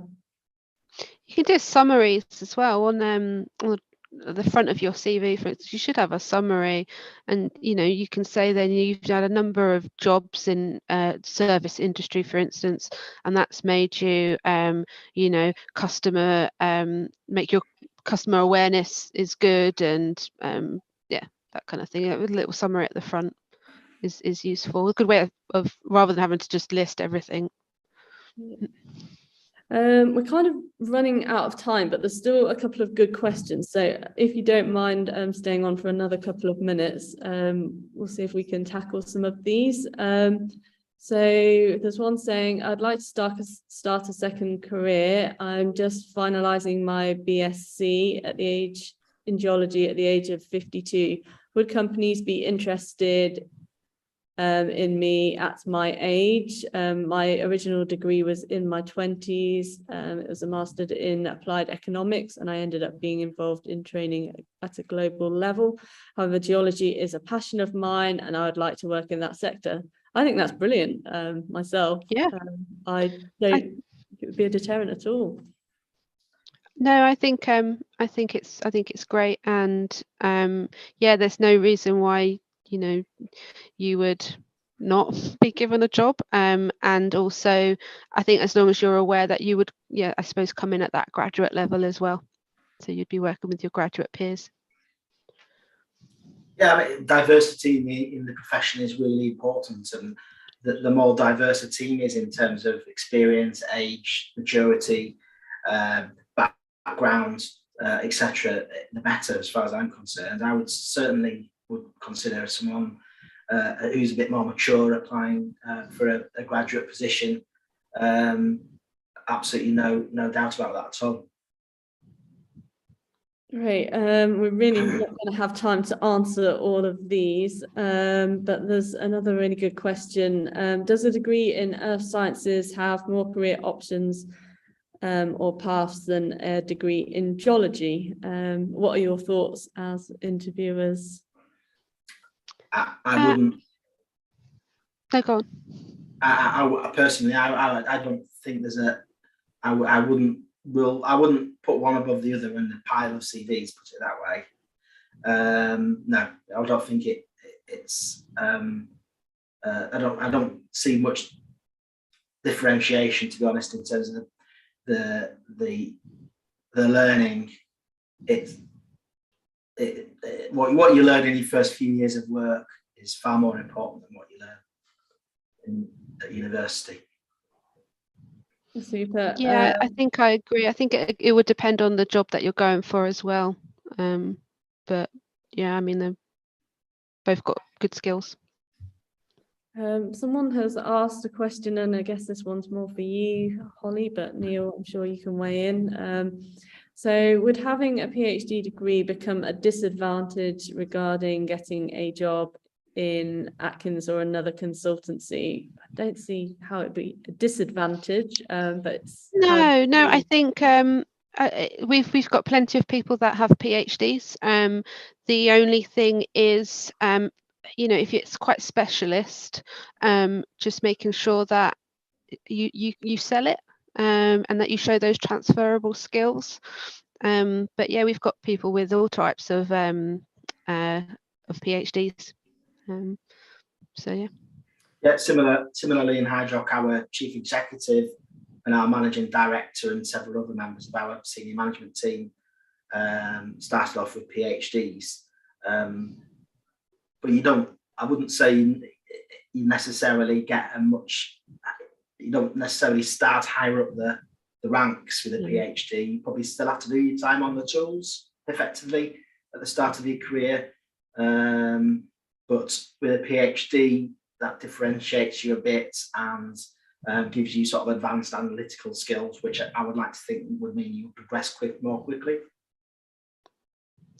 You can do summaries as well on the front of your CV, for instance. You should have a summary, and you can say then you've done a number of jobs in service industry, for instance, and that's made you customer make your customer awareness is good, and yeah, that kind of thing. A little summary at the front is useful, a good way of rather than having to just list everything. We're kind of running out of time, but there's still a couple of good questions. So if you don't mind staying on for another couple of minutes, we'll see if we can tackle some of these. So there's one saying, I'd like to start a second career. I'm just finalizing my BSc in geology at the age of 52. Would companies be interested in me at my age? My original degree was in my 20s. It was a master's in applied economics, and I ended up being involved in training at a global level. However, geology is a passion of mine, and I would like to work in that sector. I think that's brilliant myself. Yeah. I don't think it would be a deterrent at all. No, I think it's great, and yeah, there's no reason why, you know, you would not be given a job, and also I think as long as you're aware that you would, I suppose, come in at that graduate level as well, so you'd be working with your graduate peers. Yeah, I mean, diversity in the profession is really important, and the more diverse a team is in terms of experience, age, maturity, background, etc., the better, as far as I'm concerned. I would certainly consider someone who's a bit more mature applying for a graduate position. Absolutely no doubt about that at all. Great. We're really not going to have time to answer all of these, but there's another really good question. Does a degree in earth sciences have more career options or paths than a degree in geology? What are your thoughts as interviewers? I wouldn't. No, go on. I personally, I don't think there's a. I wouldn't put one above the other in the pile of CVs. Put it that way. No, I don't think it's. I don't see much differentiation, to be honest, in terms of the learning. What you learn in your first few years of work is far more important than what you learn at university. Super. Yeah, I think I agree. I think it would depend on the job that you're going for as well. But yeah, I mean, they've both got good skills. Someone has asked a question, and I guess this one's more for you, Holly, but Neil, I'm sure you can weigh in. So would having a PhD degree become a disadvantage regarding getting a job in Atkins or another consultancy? I don't see how it'd be a disadvantage, but no, I think we've got plenty of people that have PhDs. The only thing is, you know, if it's quite specialist, just making sure that you sell it, and that you show those transferable skills. But yeah, we've got people with all types of PhDs. So yeah. Yeah, similarly in Hydrock, our chief executive and our managing director and several other members of our senior management team started off with PhDs. But I wouldn't say you necessarily get you don't necessarily start higher up the ranks with a PhD. You probably still have to do your time on the tools effectively at the start of your career. But with a PhD, that differentiates you a bit and gives you sort of advanced analytical skills, which I would like to think would mean you progress more quickly.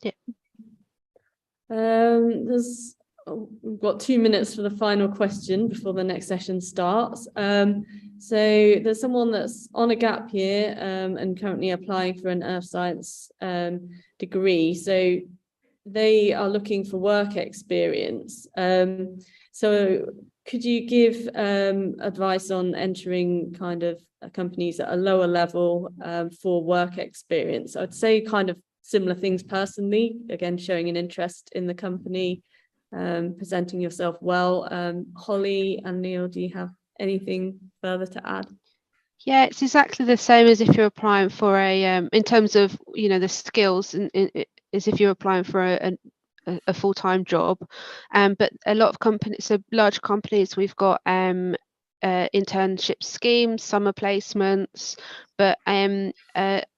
Yeah. We've got 2 minutes for the final question before the next session starts. So there's someone that's on a gap year and currently applying for an earth science degree. So they are looking for work experience. So could you give advice on entering kind of companies at a lower level for work experience? I'd say kind of similar things personally, again, showing an interest in the company, presenting yourself well. Holly and Neil, do you have anything further to add? Yeah, it's exactly the same as if you're applying for in terms of, you know, the skills, as if you're applying for a full-time job. But a lot of companies, so large companies, we've got internship schemes, summer placements, but a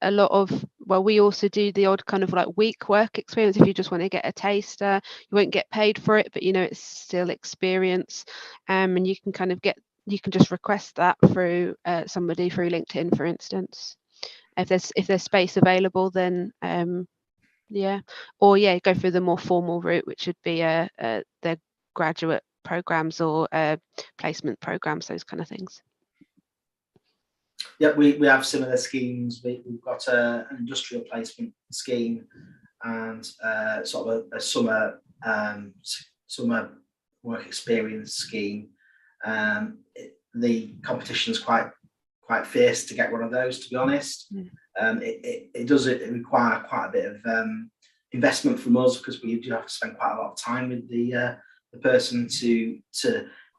lot of, well, we also do the odd kind of like week work experience. If you just want to get a taster, you won't get paid for it, but you know, it's still experience, and you can kind of you can just request that through somebody through LinkedIn, for instance. If there's space available, then yeah, or yeah, go through the more formal route, which would be the graduate programs or placement programs, those kind of things. Yeah, we have similar schemes. We've got an industrial placement scheme and sort of a summer work experience scheme. The competition is quite fierce to get one of those, to be honest. It does require quite a bit of investment from us, because we do have to spend quite a lot of time with the person to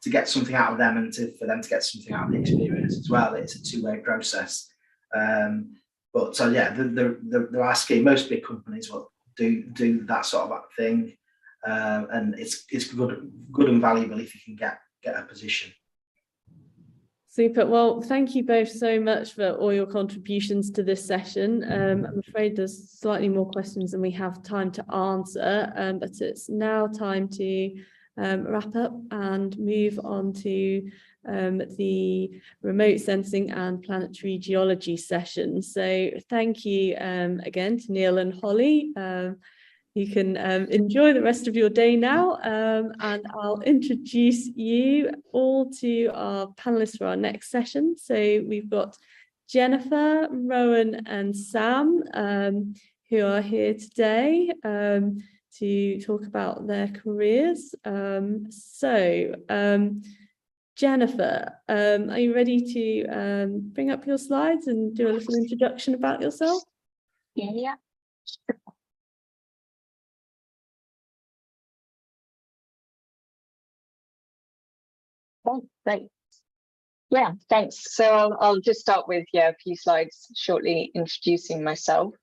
get something out of them, and for them to get something out of the experience as well. It's a two-way process. But so yeah, there are schemes. Most big companies will do that sort of thing, and it's good and valuable if you can get a position. Super. Well, thank you both so much for all your contributions to this session. I'm afraid there's slightly more questions than we have time to answer, but it's now time to wrap up and move on to the remote sensing and planetary geology session. So thank you again to Neil and Holly. You can enjoy the rest of your day now, and I'll introduce you all to our panelists for our next session. So we've got Jennifer, Rowan and Sam, who are here today to talk about their careers. Jennifer, are you ready to bring up your slides and do a little introduction about yourself? Yeah. Oh, great. Yeah, thanks. So I'll just start with a few slides shortly introducing myself.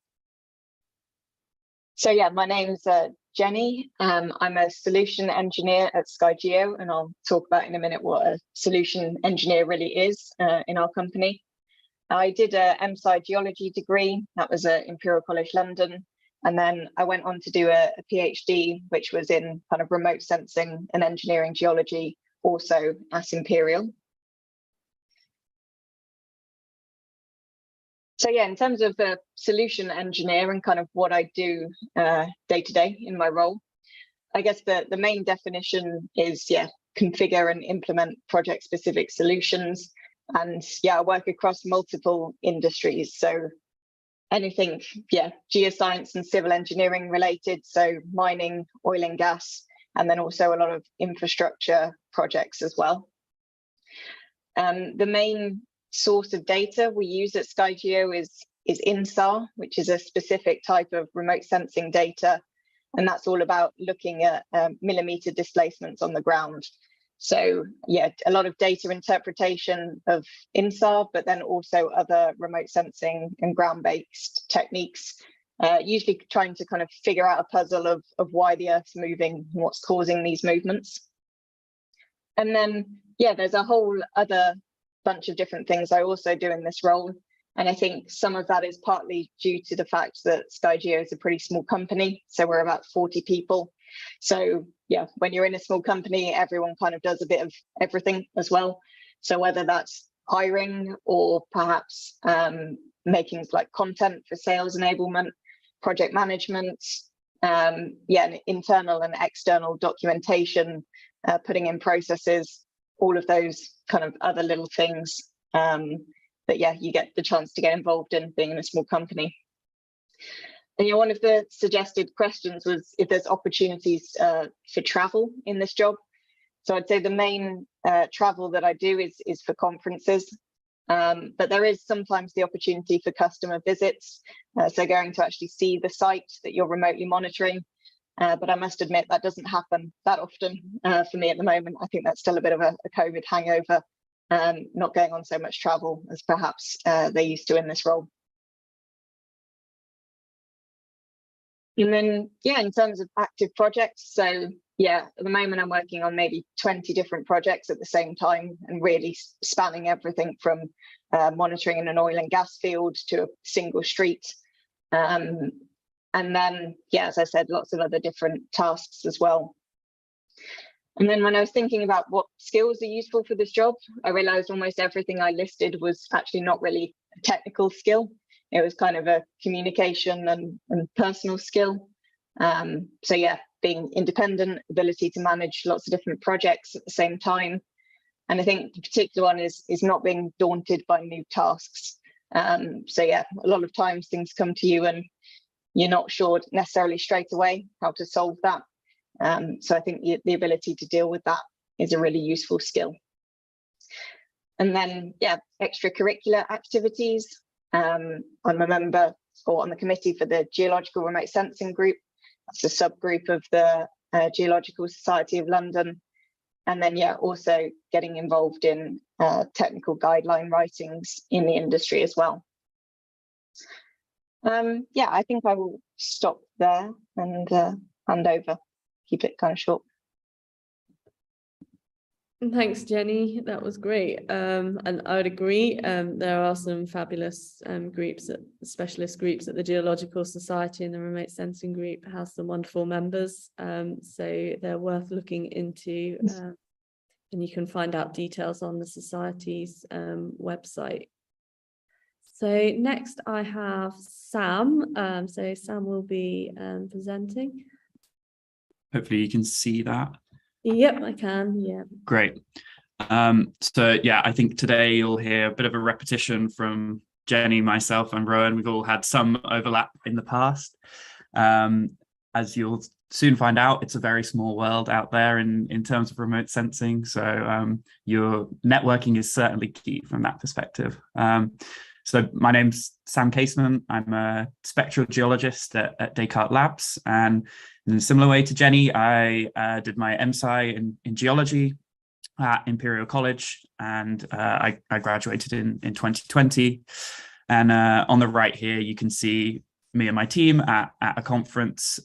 So yeah, my name's Jenny. I'm a solution engineer at SkyGeo, and I'll talk about in a minute what a solution engineer really is in our company. I did a MSci geology degree. That was at Imperial College London. And then I went on to do a PhD, which was in kind of remote sensing and engineering geology, also at Imperial. So yeah, in terms of the solution engineer and kind of what I do day to day in my role, I guess the main definition is, configure and implement project-specific solutions. And I work across multiple industries. So anything, geoscience and civil engineering related. So mining, oil and gas, and then also a lot of infrastructure projects as well. The main source of data we use at SkyGeo is INSAR, which is a specific type of remote sensing data. And that's all about looking at millimeter displacements on the ground. So a lot of data interpretation of INSAR, but then also other remote sensing and ground-based techniques, usually trying to kind of figure out a puzzle of why the Earth's moving and what's causing these movements. And then, there's a whole other bunch of different things I also do in this role. And I think some of that is partly due to the fact that SkyGeo is a pretty small company. So we're about 40 people. So when you're in a small company, everyone kind of does a bit of everything as well. So whether that's hiring or perhaps making like content for sales enablement, project management, internal and external documentation, putting in processes, all of those kind of other little things that you get the chance to get involved in being in a small company. And one of the suggested questions was if there's opportunities for travel in this job. So I'd say the main travel that I do is for conferences, but there is sometimes the opportunity for customer visits. So going to actually see the site that you're remotely monitoring. But I must admit that doesn't happen that often for me at the moment. I think that's still a bit of a COVID hangover, not going on so much travel as perhaps they used to in this role. And then, in terms of active projects, so at the moment I'm working on maybe 20 different projects at the same time and really spanning everything from monitoring in an oil and gas field to a single street. And then, as I said, lots of other different tasks as well. And then when I was thinking about what skills are useful for this job, I realized almost everything I listed was actually not really a technical skill. It was kind of a communication and personal skill. So being independent, ability to manage lots of different projects at the same time. And I think the particular one is not being daunted by new tasks. So a lot of times things come to you and you're not sure necessarily straight away how to solve that. So I think the ability to deal with that is a really useful skill. And then, yeah, extracurricular activities. I'm a member or on the committee for the Geological Remote Sensing Group. That's a subgroup of the Geological Society of London. And then, yeah, also getting involved in technical guideline writings in the industry as well. Yeah, I think I will stop there and hand over. Keep it kind of short. Thanks, Jenny. That was great. And I would agree. There are some fabulous groups, specialist groups at the Geological Society, and the Remote Sensing Group has some wonderful members. So they're worth looking into. And you can find out details on the Society's website. So next I have Sam. So Sam will be presenting. Hopefully you can see that. Yep, I can. Yeah. Great. So yeah, I think today you'll hear a bit of a repetition from Jenny, myself, and Rowan. We've all had some overlap in the past. As you'll soon find out, it's a very small world out there in terms of remote sensing. So your networking is certainly key from that perspective. So my name's Sam Casement. I'm a spectral geologist at Descartes Labs. And in a similar way to Jenny, I did my MSci in geology at Imperial College, and I graduated in 2020. And on the right here, you can see me and my team at a conference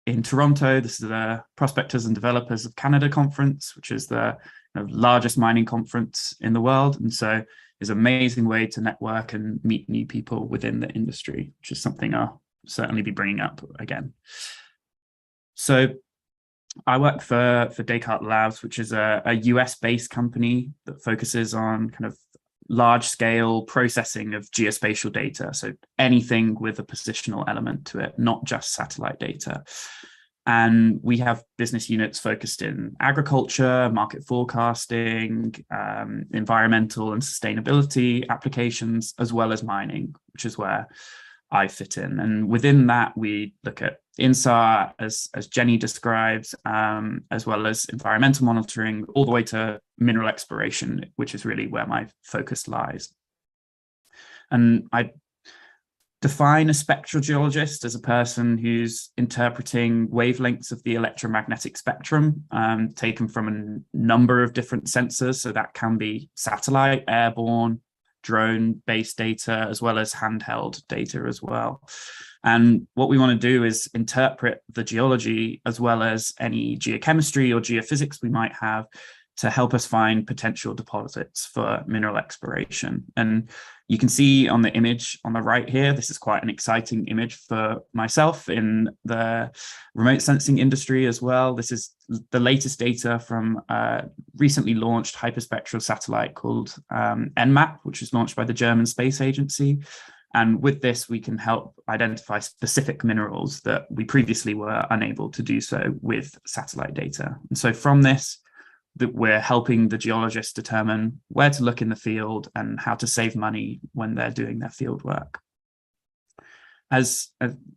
in Toronto. This is the Prospectors and Developers of Canada conference, which is the largest mining conference in the world. And so it's an amazing way to network and meet new people within the industry, which is something I'll certainly be bringing up again. So I work for Descartes Labs, which is a US-based company that focuses on kind of large-scale processing of geospatial data. So anything with a positional element to it, not just satellite data. And we have business units focused in agriculture, market forecasting, environmental and sustainability applications, as well as mining, which is where I fit in. And within that, we look at INSAR, as Jenny describes, as well as environmental monitoring, all the way to mineral exploration, which is really where my focus lies. And I define a spectral geologist as a person who's interpreting wavelengths of the electromagnetic spectrum, taken from a number of different sensors. So that can be satellite, airborne, drone-based data, as well as handheld data as well. And what we want to do is interpret the geology as well as any geochemistry or geophysics we might have to help us find potential deposits for mineral exploration. And you can see on the image on the right here, this is quite an exciting image for myself in the remote sensing industry as well. This is the latest data from a recently launched hyperspectral satellite called EnMAP, which was launched by the German Space Agency. And with this, we can help identify specific minerals that we previously were unable to do so with satellite data. And so from this, that we're helping the geologists determine where to look in the field and how to save money when they're doing their field work. As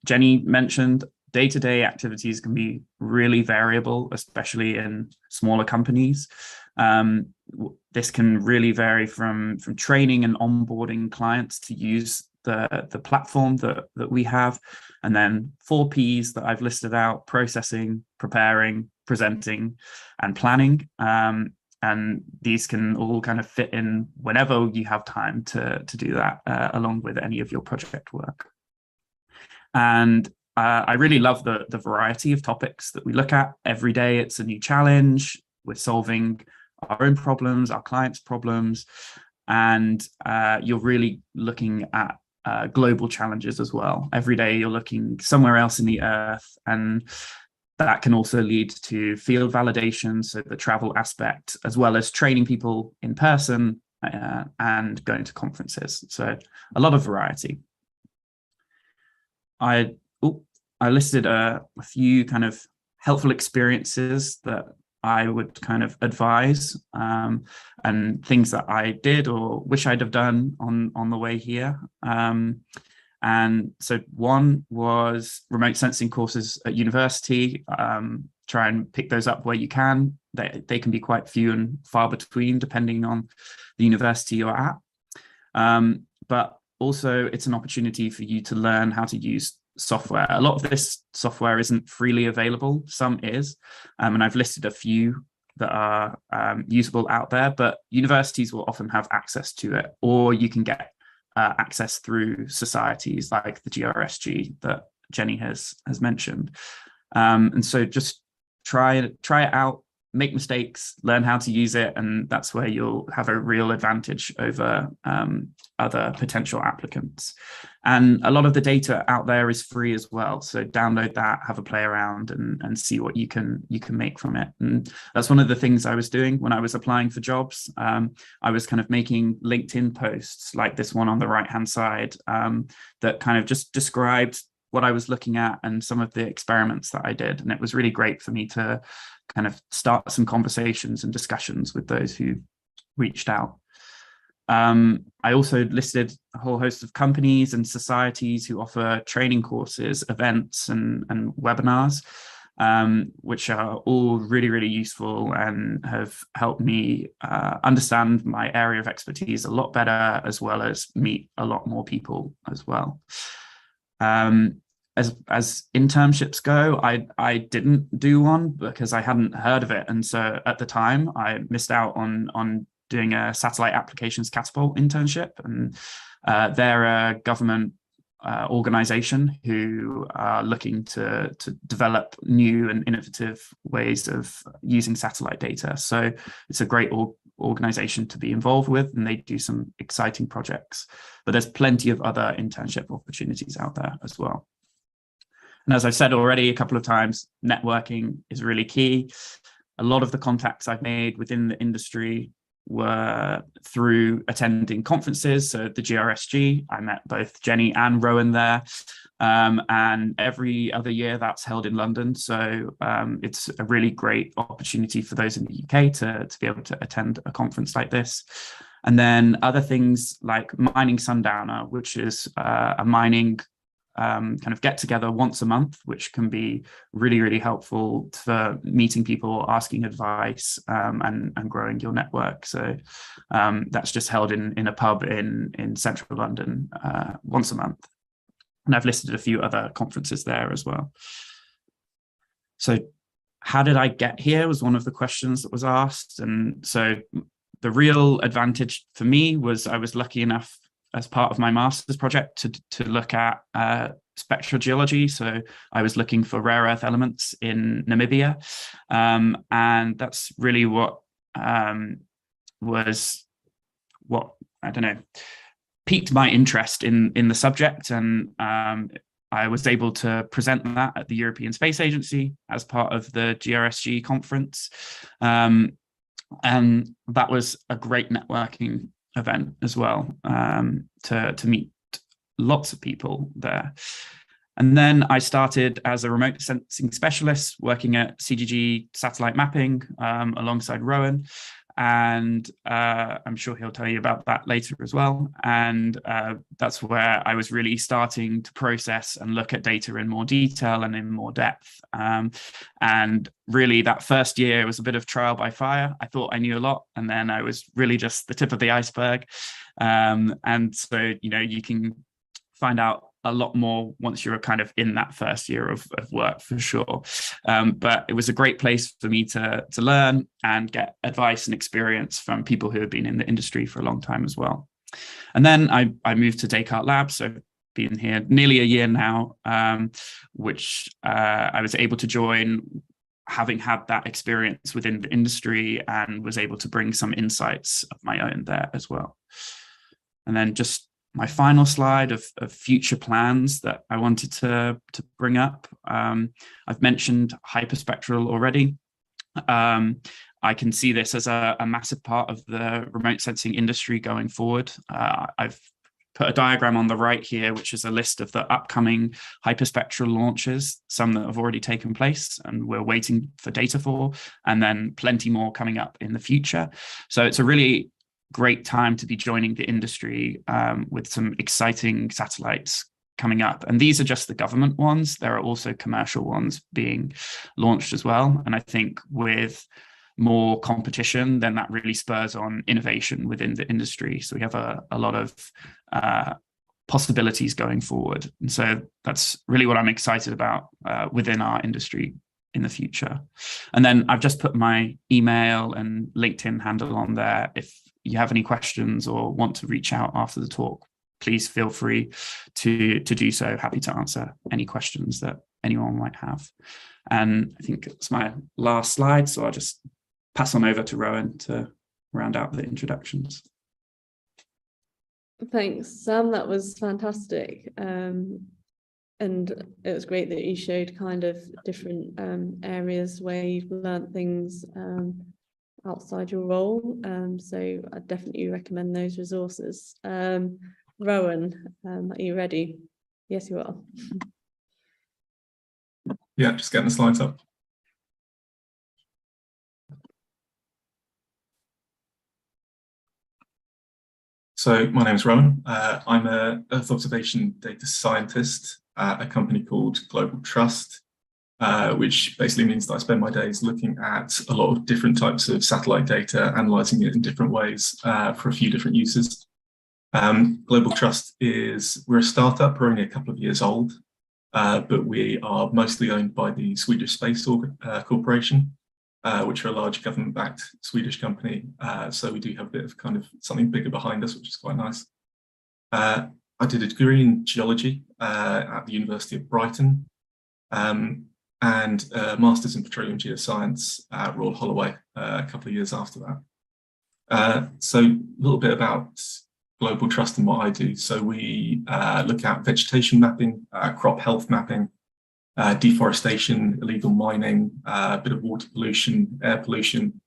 Jenny mentioned, day-to-day activities can be really variable, especially in smaller companies. This can really vary from training and onboarding clients to use the platform that we have, and then 4 Ps that I've listed out: processing, preparing, presenting, and planning. And these can all kind of fit in whenever you have time to do that, along with any of your project work. And I really love the variety of topics that we look at. Every day it's a new challenge. We're solving our own problems, our clients' problems, and you're really looking at global challenges as well. Every day you're looking somewhere else in the earth, and that can also lead to field validation, so the travel aspect, as well as training people in person and going to conferences. So a lot of variety. I listed a few kind of helpful experiences that I would kind of advise, and things that I did or wish I'd have done on the way here. And so one was remote sensing courses at university. Try and pick those up where you can. they can be quite few and far between depending on the university you're at. But also it's an opportunity for you to learn how to use software. A lot of this software isn't freely available, some is, and I've listed a few that are usable out there, but universities will often have access to it, or you can get access through societies like the GRSG that Jenny has mentioned. And so just try it out, make mistakes, learn how to use it, and that's where you'll have a real advantage over other potential applicants. And a lot of the data out there is free as well, so download that, have a play around, and see what you can make from it. And that's one of the things I was doing when I was applying for jobs. I was kind of making LinkedIn posts like this one on the right hand side that kind of just described what I was looking at and some of the experiments that I did. And it was really great for me to kind of start some conversations and discussions with those who reached out. I also listed a whole host of companies and societies who offer training courses, events, and webinars, which are all really, really useful and have helped me understand my area of expertise a lot better, as well as meet a lot more people as well. As internships go, I didn't do one because I hadn't heard of it, and so at the time I missed out on doing a satellite applications catapult internship, and they're a government organization who are looking to develop new and innovative ways of using satellite data. So it's a great organization to be involved with, and they do some exciting projects. But there's plenty of other internship opportunities out there as well. And as I've said already a couple of times, networking is really key. A lot of the contacts I've made within the industry were through attending conferences. So the GRSG, I met both Jenny and Rowan there. And every other year that's held in London. So it's a really great opportunity for those in the UK to be able to attend a conference like this. And then other things like Mining Sundowner, which is a mining kind of get together once a month, which can be really, really helpful for meeting people, asking advice, and growing your network. So that's just held in a pub in central London once a month. And I've listed a few other conferences there as well. So how did I get here was one of the questions that was asked. And so the real advantage for me was I was lucky enough as part of my master's project to look at spectral geology. So I was looking for rare earth elements in Namibia. And that's really what piqued my interest in the subject. And I was able to present that at the European Space Agency as part of the GRSG conference. And that was a great networking event as well, to meet lots of people there. And then I started as a remote sensing specialist working at CGG satellite mapping alongside Rowan. And I'm sure he'll tell you about that later as well. And that's where I was really starting to process and look at data in more detail and in more depth. And really that first year was a bit of trial by fire. I thought I knew a lot, and then I was really just the tip of the iceberg. And so, you can find out a lot more once you're kind of in that first year of work, for sure. But it was a great place for me to learn and get advice and experience from people who have been in the industry for a long time as well. And then I moved to Descartes Labs, so been here nearly a year now, which I was able to join having had that experience within the industry, and was able to bring some insights of my own there as well. And then just my final slide of future plans that I wanted to bring up. I've mentioned hyperspectral already. I can see this as a massive part of the remote sensing industry going forward. I've put a diagram on the right here, which is a list of the upcoming hyperspectral launches, some that have already taken place and we're waiting for data for, and then plenty more coming up in the future. So it's a really great time to be joining the industry with some exciting satellites coming up. And these are just the government ones. There are also commercial ones being launched as well. And I think with more competition, then that really spurs on innovation within the industry. So we have a lot of possibilities going forward. And so that's really what I'm excited about within our industry in the future. And then I've just put my email and LinkedIn handle on there. If you have any questions or want to reach out after the talk, please feel free to do so. Happy to answer any questions that anyone might have. And I think it's my last slide, so I'll just pass on over to Rowan to round out the introductions. Thanks, Sam. That was fantastic. And it was great that you showed kind of different areas where you've learned things outside your role. So I definitely recommend those resources. Rowan, are you ready? Yes, you are. Yeah, just getting the slides up. So my name is Rowan. I'm an Earth observation data scientist at a company called Global Trust, which basically means that I spend my days looking at a lot of different types of satellite data, analysing it in different ways for a few different uses. Global Trust we're a startup, we're only a couple of years old, but we are mostly owned by the Swedish Space Corporation, which are a large government-backed Swedish company. So we do have a bit of kind of something bigger behind us, which is quite nice. I did a degree in geology at the University of Brighton, and a master's in petroleum geoscience at Royal Holloway a couple of years after that. So a little bit about Global Trust and what I do. So we look at vegetation mapping, crop health mapping, deforestation, illegal mining, a bit of water pollution, air pollution,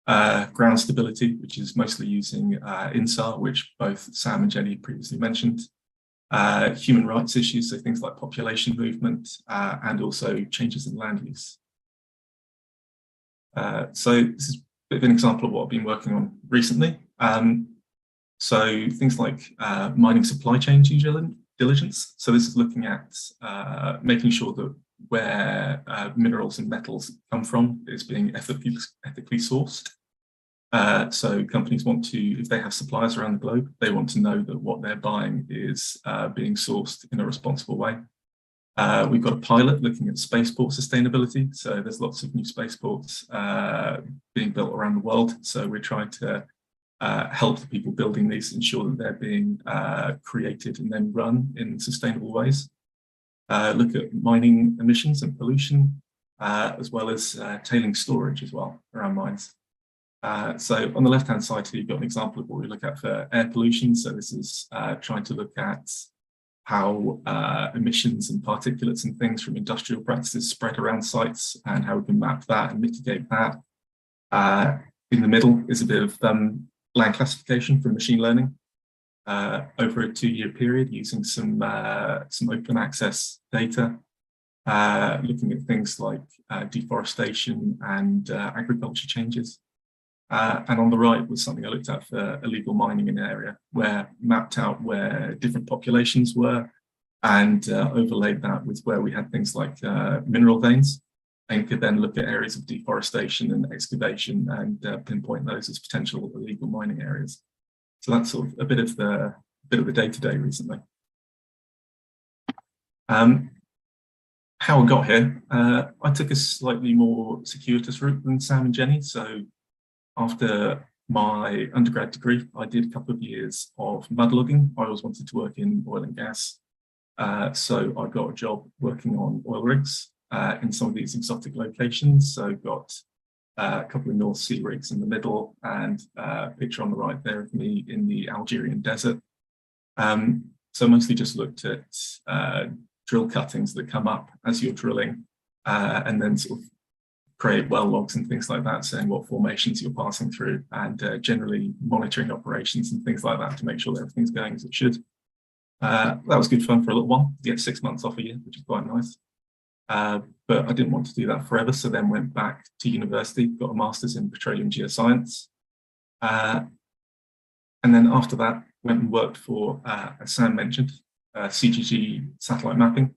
ground stability, which is mostly using INSAR, which both Sam and Jenny previously mentioned, human rights issues, so things like population movement, and also changes in land use. So this is a bit of an example of what I've been working on recently. So things like mining supply chain due diligence. So this is looking at making sure that where minerals and metals come from is being ethically sourced. So companies want to, if they have suppliers around the globe, they want to know that what they're buying is being sourced in a responsible way. We've got a pilot looking at spaceport sustainability. So there's lots of new spaceports being built around the world. So we're trying to help the people building these ensure that they're being created and then run in sustainable ways. Look at mining emissions and pollution, as well as tailing storage as well around mines. So on the left-hand side here, you've got an example of what we look at for air pollution. So this is trying to look at how emissions and particulates and things from industrial practices spread around sites and how we can map that and mitigate that. In the middle is a bit of land classification from machine learning over a 2-year period using some open access data, looking at things like deforestation and agriculture changes. And on the right was something I looked at for illegal mining in an area where mapped out where different populations were and overlaid that with where we had things like mineral veins, and could then look at areas of deforestation and excavation and pinpoint those as potential illegal mining areas. So that's sort of a bit of the day-to-day recently. How I got here, I took a slightly more circuitous route than Sam and Jenny. So after my undergrad degree, I did a couple of years of mud logging. I always wanted to work in oil and gas. So I got a job working on oil rigs in some of these exotic locations. So got a couple of North Sea rigs in the middle and a picture on the right there of me in the Algerian desert. So mostly just looked at drill cuttings that come up as you're drilling and then sort of create well logs and things like that, saying what formations you're passing through and generally monitoring operations and things like that to make sure that everything's going as it should. That was good fun for a little while, to get 6 months off a year, which is quite nice. But I didn't want to do that forever, so then went back to university, got a master's in petroleum geoscience. And then after that, went and worked for, as Sam mentioned, CGG satellite mapping.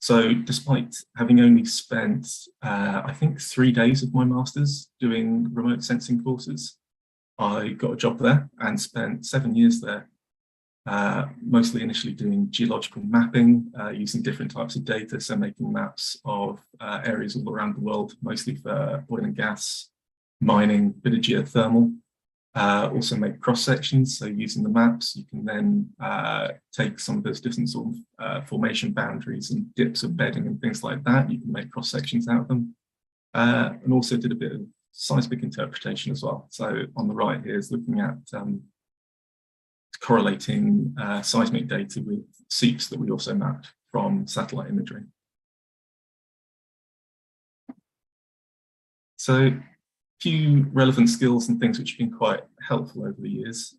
So despite having only spent, I think 3 days of my master's doing remote sensing courses, I got a job there and spent 7 years there, mostly initially doing geological mapping, using different types of data, so making maps of areas all around the world, mostly for oil and gas, mining, bit of geothermal. Also make cross sections, so using the maps you can then take some of those different sort of formation boundaries and dips of bedding and things like that. You can make cross sections out of them, and also did a bit of seismic interpretation as well. So on the right here is looking at correlating seismic data with seeps that we also mapped from satellite imagery. So few relevant skills and things which have been quite helpful over the years.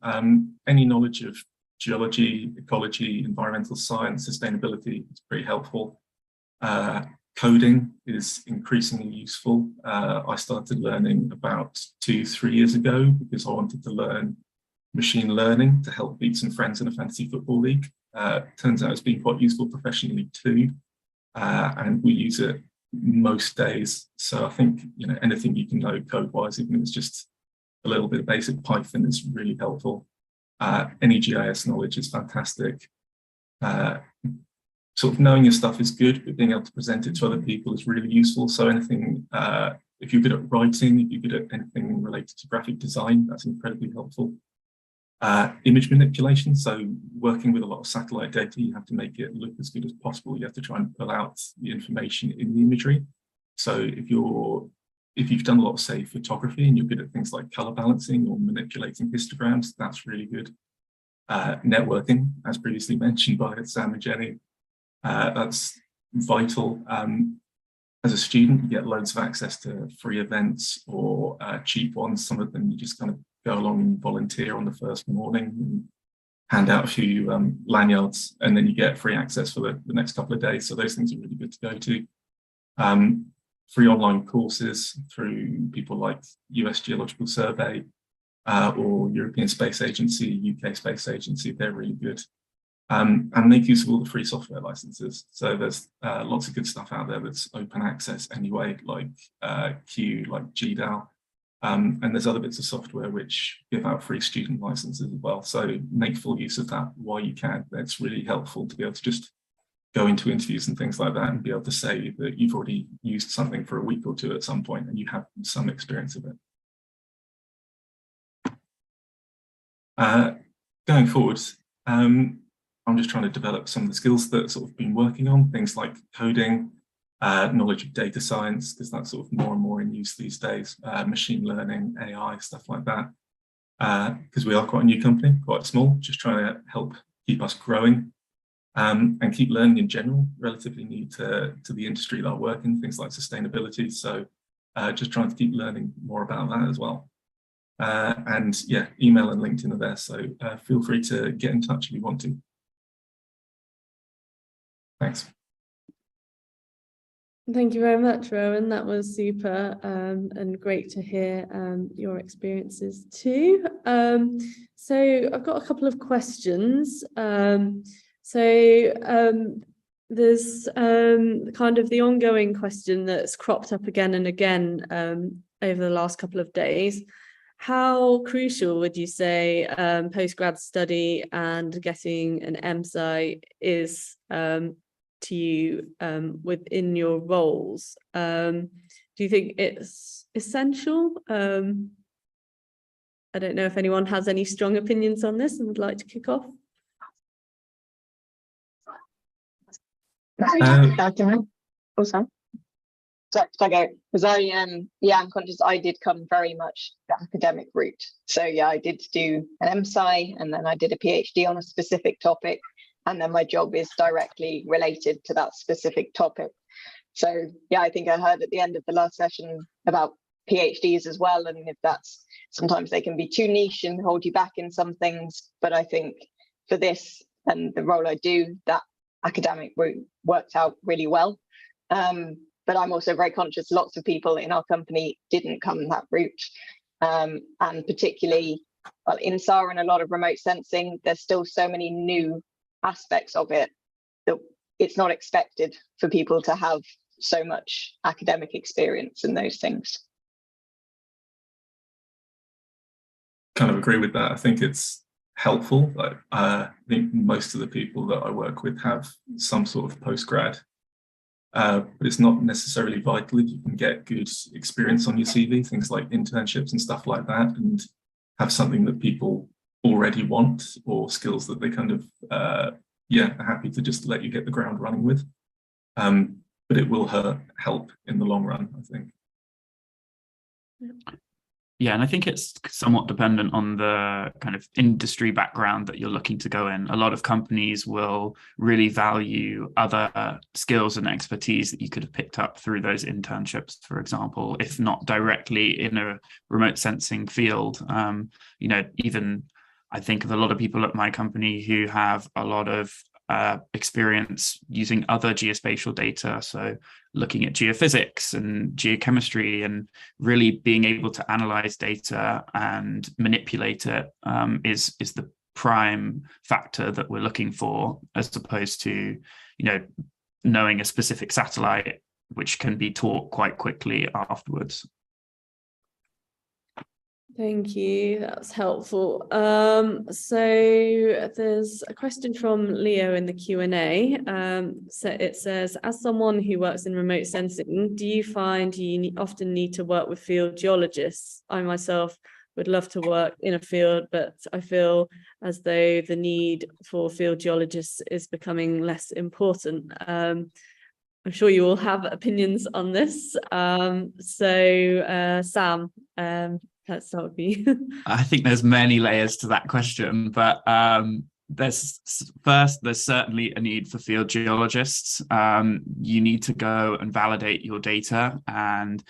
Any knowledge of geology, ecology, environmental science, sustainability is pretty helpful. Coding is increasingly useful. I started learning about 2-3 years ago because I wanted to learn machine learning to help beat some friends in a fantasy football league. Turns out it's been quite useful professionally too, and we use it most days. So I think, you know, anything you can know code-wise, even if it's just a little bit of basic Python, is really helpful. Any GIS knowledge is fantastic. Sort of knowing your stuff is good, but being able to present it to other people is really useful. So anything, if you're good at writing, if you're good at anything related to graphic design, that's incredibly helpful. Image manipulation, so working with a lot of satellite data, you have to make it look as good as possible. You have to try and pull out the information in the imagery. So if you've done a lot of, say, photography and you're good at things like color balancing or manipulating histograms, that's really good. Networking, as previously mentioned by Sam and Jenny, that's vital. As a student, you get loads of access to free events or cheap ones. Some of them you just kind of go along and volunteer on the first morning and hand out a few lanyards, and then you get free access for the next couple of days. So those things are really good to go to. Free online courses through people like US Geological Survey or European Space Agency, UK Space Agency, they're really good. And make use of all the free software licenses. So there's lots of good stuff out there that's open access anyway, like Q, like GDAL. And there's other bits of software which give out free student licenses as well. So make full use of that while you can. That's really helpful to be able to just go into interviews and things like that and be able to say that you've already used something for a week or two at some point and you have some experience of it. Going forward, I'm just trying to develop some of the skills that I've sort of been working on, things like coding, knowledge of data science, because that's sort of more and more in use these days, machine learning, AI, stuff like that. Because we are quite a new company, quite small, just trying to help keep us growing and keep learning in general, relatively new to the industry that I work in, things like sustainability. So just trying to keep learning more about that as well. And yeah, email and LinkedIn are there, so feel free to get in touch if you want to. Thanks. Thank you very much, Rowan. That was super and great to hear your experiences too. So I've got a couple of questions. There's kind of the ongoing question that's cropped up again and again over the last couple of days. How crucial would you say postgrad study and getting an MSci is to you within your roles? Do you think it's essential? I don't know if anyone has any strong opinions on this and would like to kick off. Also, because I'm conscious I did come very much the academic route. So yeah, I did do an MSci and then I did a PhD on a specific topic, and then my job is directly related to that specific topic. So yeah, I think I heard at the end of the last session about PhDs as well, and if that's sometimes they can be too niche and hold you back in some things, but I think for this and the role I do, that academic route worked out really well. But I'm also very conscious lots of people in our company didn't come that route. And particularly in SAR and a lot of remote sensing, there's still so many new aspects of it that it's not expected for people to have so much academic experience in those things. Kind of agree with that. I think it's helpful. Like, I think most of the people that I work with have some sort of postgrad, but it's not necessarily vital if you can get good experience on your CV, things like internships and stuff like that, and have something that people already want, or skills that they kind of, are happy to just let you get the ground running with. But it will help in the long run, I think. Yeah, and I think it's somewhat dependent on the kind of industry background that you're looking to go in. A lot of companies will really value other skills and expertise that you could have picked up through those internships, for example, if not directly in a remote sensing field. Even I think of a lot of people at my company who have a lot of experience using other geospatial data, so looking at geophysics and geochemistry, and really being able to analyze data and manipulate it is the prime factor that we're looking for, as opposed to knowing a specific satellite, which can be taught quite quickly afterwards. Thank you, that's helpful. So there's a question from Leo in the Q&A. So it says, as someone who works in remote sensing, do you find you often need to work with field geologists? I myself would love to work in a field, but I feel as though the need for field geologists is becoming less important. I'm sure you all have opinions on this. Sam, let's start with you. I think there's many layers to that question, but there's certainly a need for field geologists. You need to go and validate your data and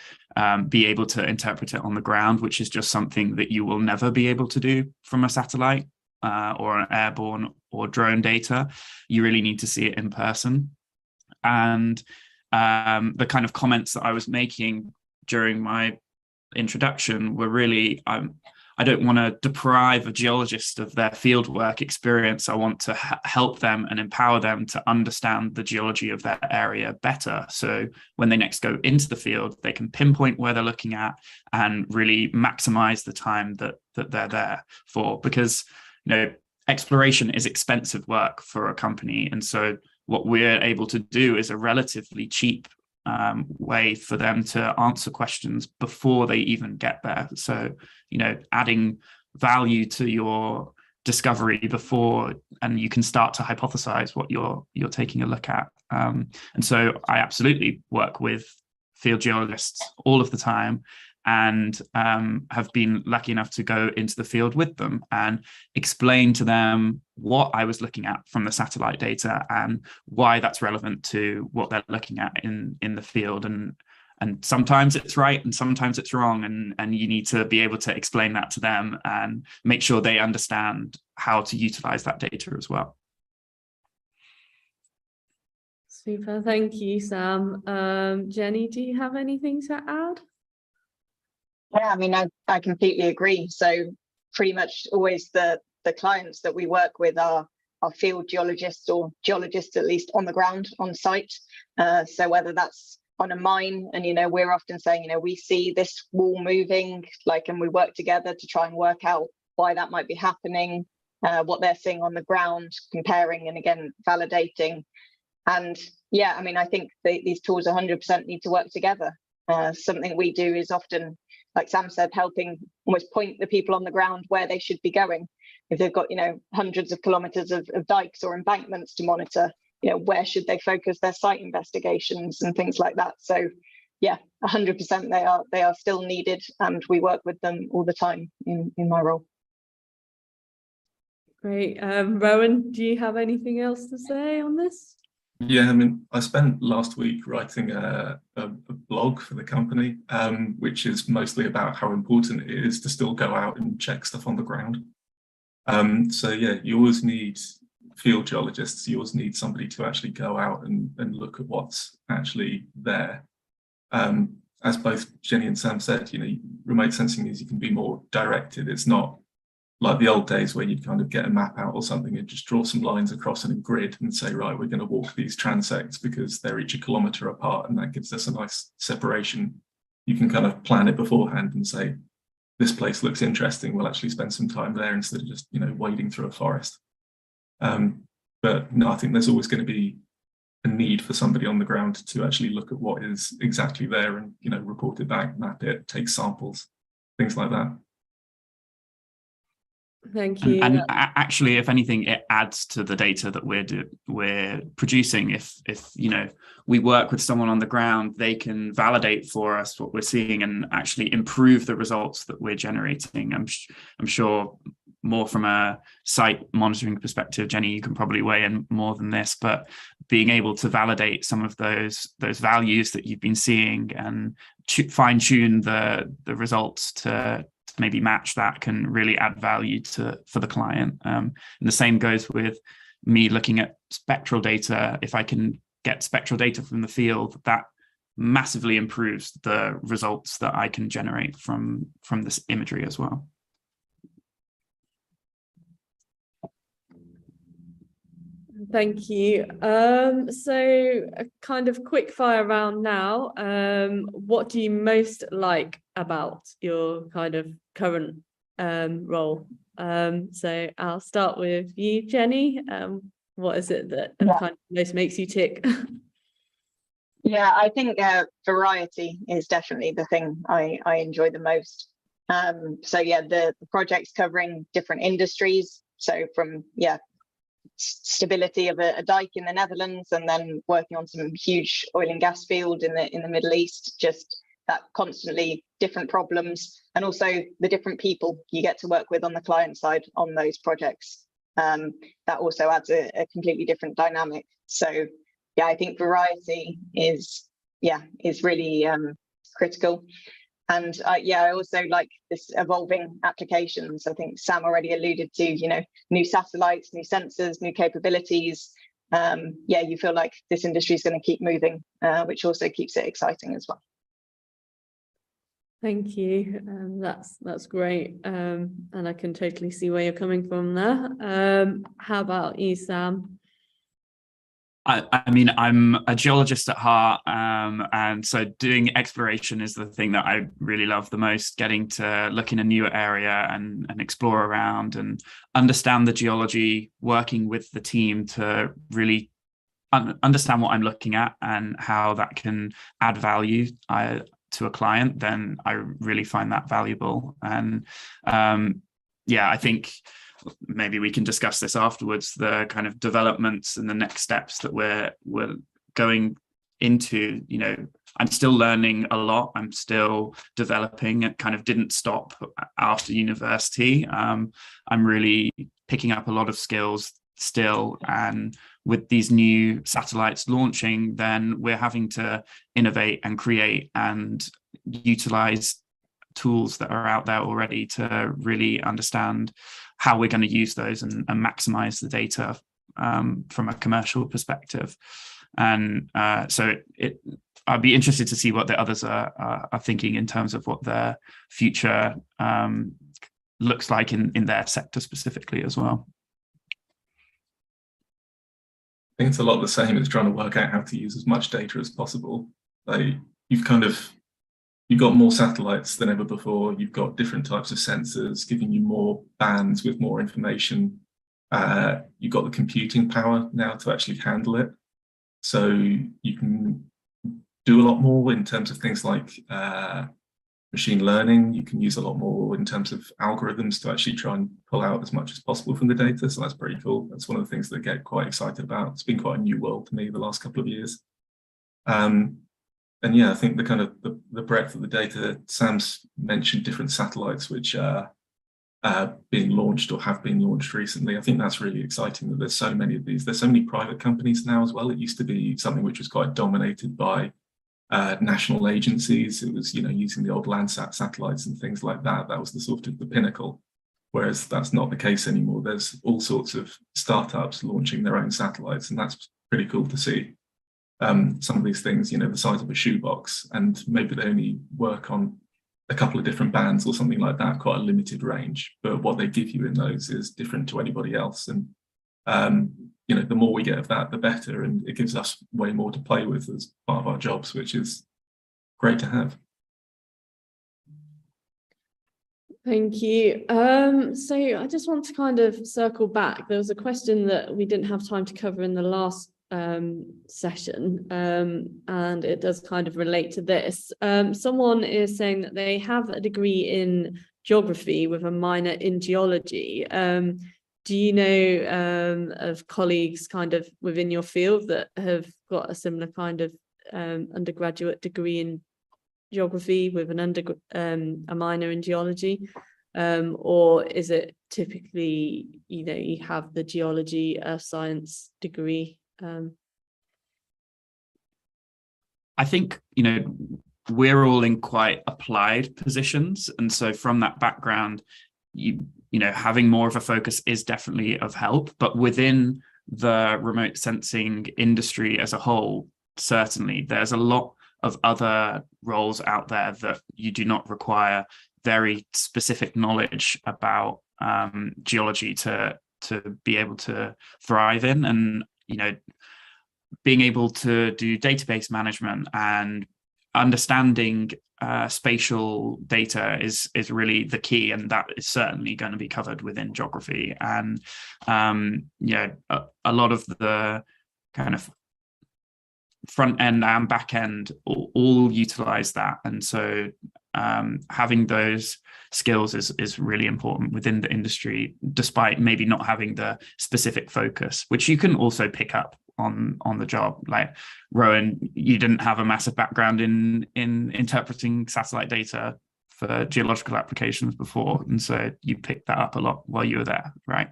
be able to interpret it on the ground, which is just something that you will never be able to do from a satellite or an airborne or drone data. You really need to see it in person. And the kind of comments that I was making during my introduction were really, I don't want to deprive a geologist of their fieldwork experience. I want to help them and empower them to understand the geology of their area better. So when they next go into the field, they can pinpoint where they're looking at and really maximize the time that they're there for. Because exploration is expensive work for a company, and so what we're able to do is a relatively cheap way for them to answer questions before they even get there. So, adding value to your discovery before, and you can start to hypothesize what you're taking a look at. And so I absolutely work with field geologists all of the time, and have been lucky enough to go into the field with them and explain to them what I was looking at from the satellite data and why that's relevant to what they're looking at in the field. And sometimes it's right and sometimes it's wrong, and you need to be able to explain that to them and make sure they understand how to utilize that data as well. Super, thank you, Sam. Jenny, do you have anything to add? Yeah, I mean, I completely agree. So pretty much always the clients that we work with are field geologists, or geologists at least on the ground, on site. So whether that's on a mine, and we're often saying, we see this wall moving, and we work together to try and work out why that might be happening, what they're seeing on the ground, comparing and again validating. And yeah, I mean, I think these tools 100% need to work together. Something we do is often, like Sam said, helping almost point the people on the ground where they should be going. If they've got, hundreds of kilometers of dikes or embankments to monitor, where should they focus their site investigations and things like that. So yeah, 100% they are still needed, and we work with them all the time in my role. Great. Rowan, do you have anything else to say on this? Yeah, I mean, I spent last week writing a blog for the company, which is mostly about how important it is to still go out and check stuff on the ground. So yeah, you always need field geologists. You always need somebody to actually go out and look at what's actually there. As both Jenny and Sam said, remote sensing means you can be more directed. It's not like the old days where you'd kind of get a map out or something and just draw some lines across in a grid and say, right, we're going to walk these transects because they're each a kilometre apart, and that gives us a nice separation. You can kind of plan it beforehand and say, this place looks interesting, we'll actually spend some time there instead of just, wading through a forest. But no, I think there's always going to be a need for somebody on the ground to actually look at what is exactly there and, report it back, map it, take samples, things like that. Thank you. And actually, if anything, it adds to the data that we're producing. If we work with someone on the ground, they can validate for us what we're seeing and actually improve the results that we're generating. I'm sure more from a site monitoring perspective, Jenny, you can probably weigh in more than this, but being able to validate some of those values that you've been seeing and fine tune the results to maybe match that can really add value for the client. And the same goes with me looking at spectral data. If I can get spectral data from the field, that massively improves the results that I can generate from this imagery as well. Thank you. So a kind of quick fire round now. What do you most like about your kind of current role? So I'll start with you, Jenny. What is it that kind of most makes you tick? Yeah, I think variety is definitely the thing I enjoy the most. So yeah, the projects covering different industries. So from stability of a dike in the Netherlands, and then working on some huge oil and gas field in the Middle East, just that constantly different problems, and also the different people you get to work with on the client side on those projects. That also adds a completely different dynamic. So yeah, I think variety is really critical. And I also like this evolving applications. I think Sam already alluded to, new satellites, new sensors, new capabilities. You feel like this industry is going to keep moving, which also keeps it exciting as well. Thank you. That's great. And I can totally see where you're coming from there. How about you, Sam? I mean, I'm a geologist at heart, and so doing exploration is the thing that I really love the most, getting to look in a new area and explore around and understand the geology, working with the team to really understand what I'm looking at and how that can add value to a client. Then I really find that valuable. And I think maybe we can discuss this afterwards, the kind of developments and the next steps that we're going into. I'm still learning a lot. I'm still developing. It kind of didn't stop after university. I'm really picking up a lot of skills still. And with these new satellites launching, then we're having to innovate and create and utilize tools that are out there already to really understand how we're going to use those and maximize the data from a commercial perspective. And so I'd be interested to see what the others are thinking in terms of what their future looks like in their sector specifically as well. I think it's a lot the same as trying to work out how to use as much data as possible. Like you've got more satellites than ever before. You've got different types of sensors giving you more bands with more information. You've got the computing power now to actually handle it. So you can do a lot more in terms of things like machine learning. You can use a lot more in terms of algorithms to actually try and pull out as much as possible from the data. So that's pretty cool. That's one of the things that I get quite excited about. It's been quite a new world to me the last couple of years. And yeah, I think the kind of the breadth of the data, Sam's mentioned different satellites which are being launched or have been launched recently. I think that's really exciting that there's so many of these. There's so many private companies now as well. It used to be something which was quite dominated by national agencies. It was, using the old Landsat satellites and things like that. That was the sort of the pinnacle. Whereas that's not the case anymore. There's all sorts of startups launching their own satellites, and that's pretty cool to see. Some of these things, the size of a shoebox, and maybe they only work on a couple of different bands or something like that, quite a limited range, but what they give you in those is different to anybody else. And you know, the more we get of that, the better, and it gives us way more to play with as part of our jobs, which is great to have. Thank you. So I just want to kind of circle back. There was a question that we didn't have time to cover in the last session, and it does kind of relate to this. Someone is saying that they have a degree in geography with a minor in geology. Do you know of colleagues kind of within your field that have got a similar kind of undergraduate degree in geography with an a minor in geology, or is it typically, you know, you have the geology science degree? I think, you know, we're all in quite applied positions, and so from that background, you know, having more of a focus is definitely of help. But within the remote sensing industry as a whole, certainly there's a lot of other roles out there that you do not require very specific knowledge about geology to be able to thrive in. And, you know, being able to do database management and understanding spatial data is really the key, and that is certainly going to be covered within geography. And you know, a lot of the kind of front end and back end all utilize that, and so having those skills is really important within the industry, despite maybe not having the specific focus, which you can also pick up on the job. Like Rowan, you didn't have a massive background in interpreting satellite data for geological applications before, and so you picked that up a lot while you were there, right?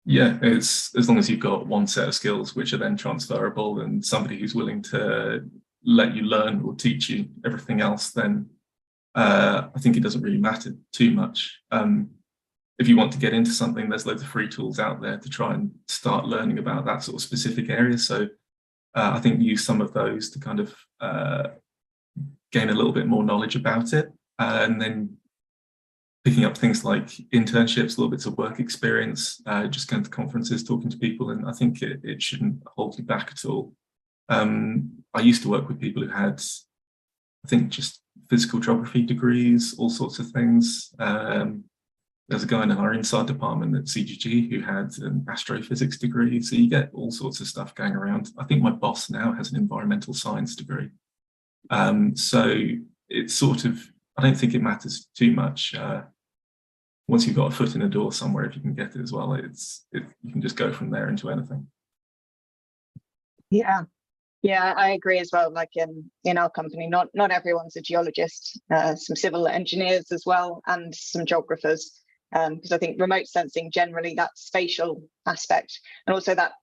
Yeah, it's as long as you've got one set of skills which are then transferable, and somebody who's willing to let you learn or teach you everything else, then I think it doesn't really matter too much. If you want to get into something, there's loads of free tools out there to try and start learning about that sort of specific area. So I think use some of those to kind of gain a little bit more knowledge about it, and then picking up things like internships, little bits of work experience, just going to conferences, talking to people, and I think it shouldn't hold you back at all. I used to work with people who had, I think, just physical geography degrees, all sorts of things. There's a guy in our inside department at CGG who had an astrophysics degree, so you get all sorts of stuff going around. I think my boss now has an environmental science degree. So it's sort of, I don't think it matters too much. Once you've got a foot in the door somewhere, if you can get it as well, you can just go from there into anything. Yeah, I agree as well. Like in our company, not everyone's a geologist. Some civil engineers as well, and some geographers. Because I think remote sensing generally, that spatial aspect, and also that,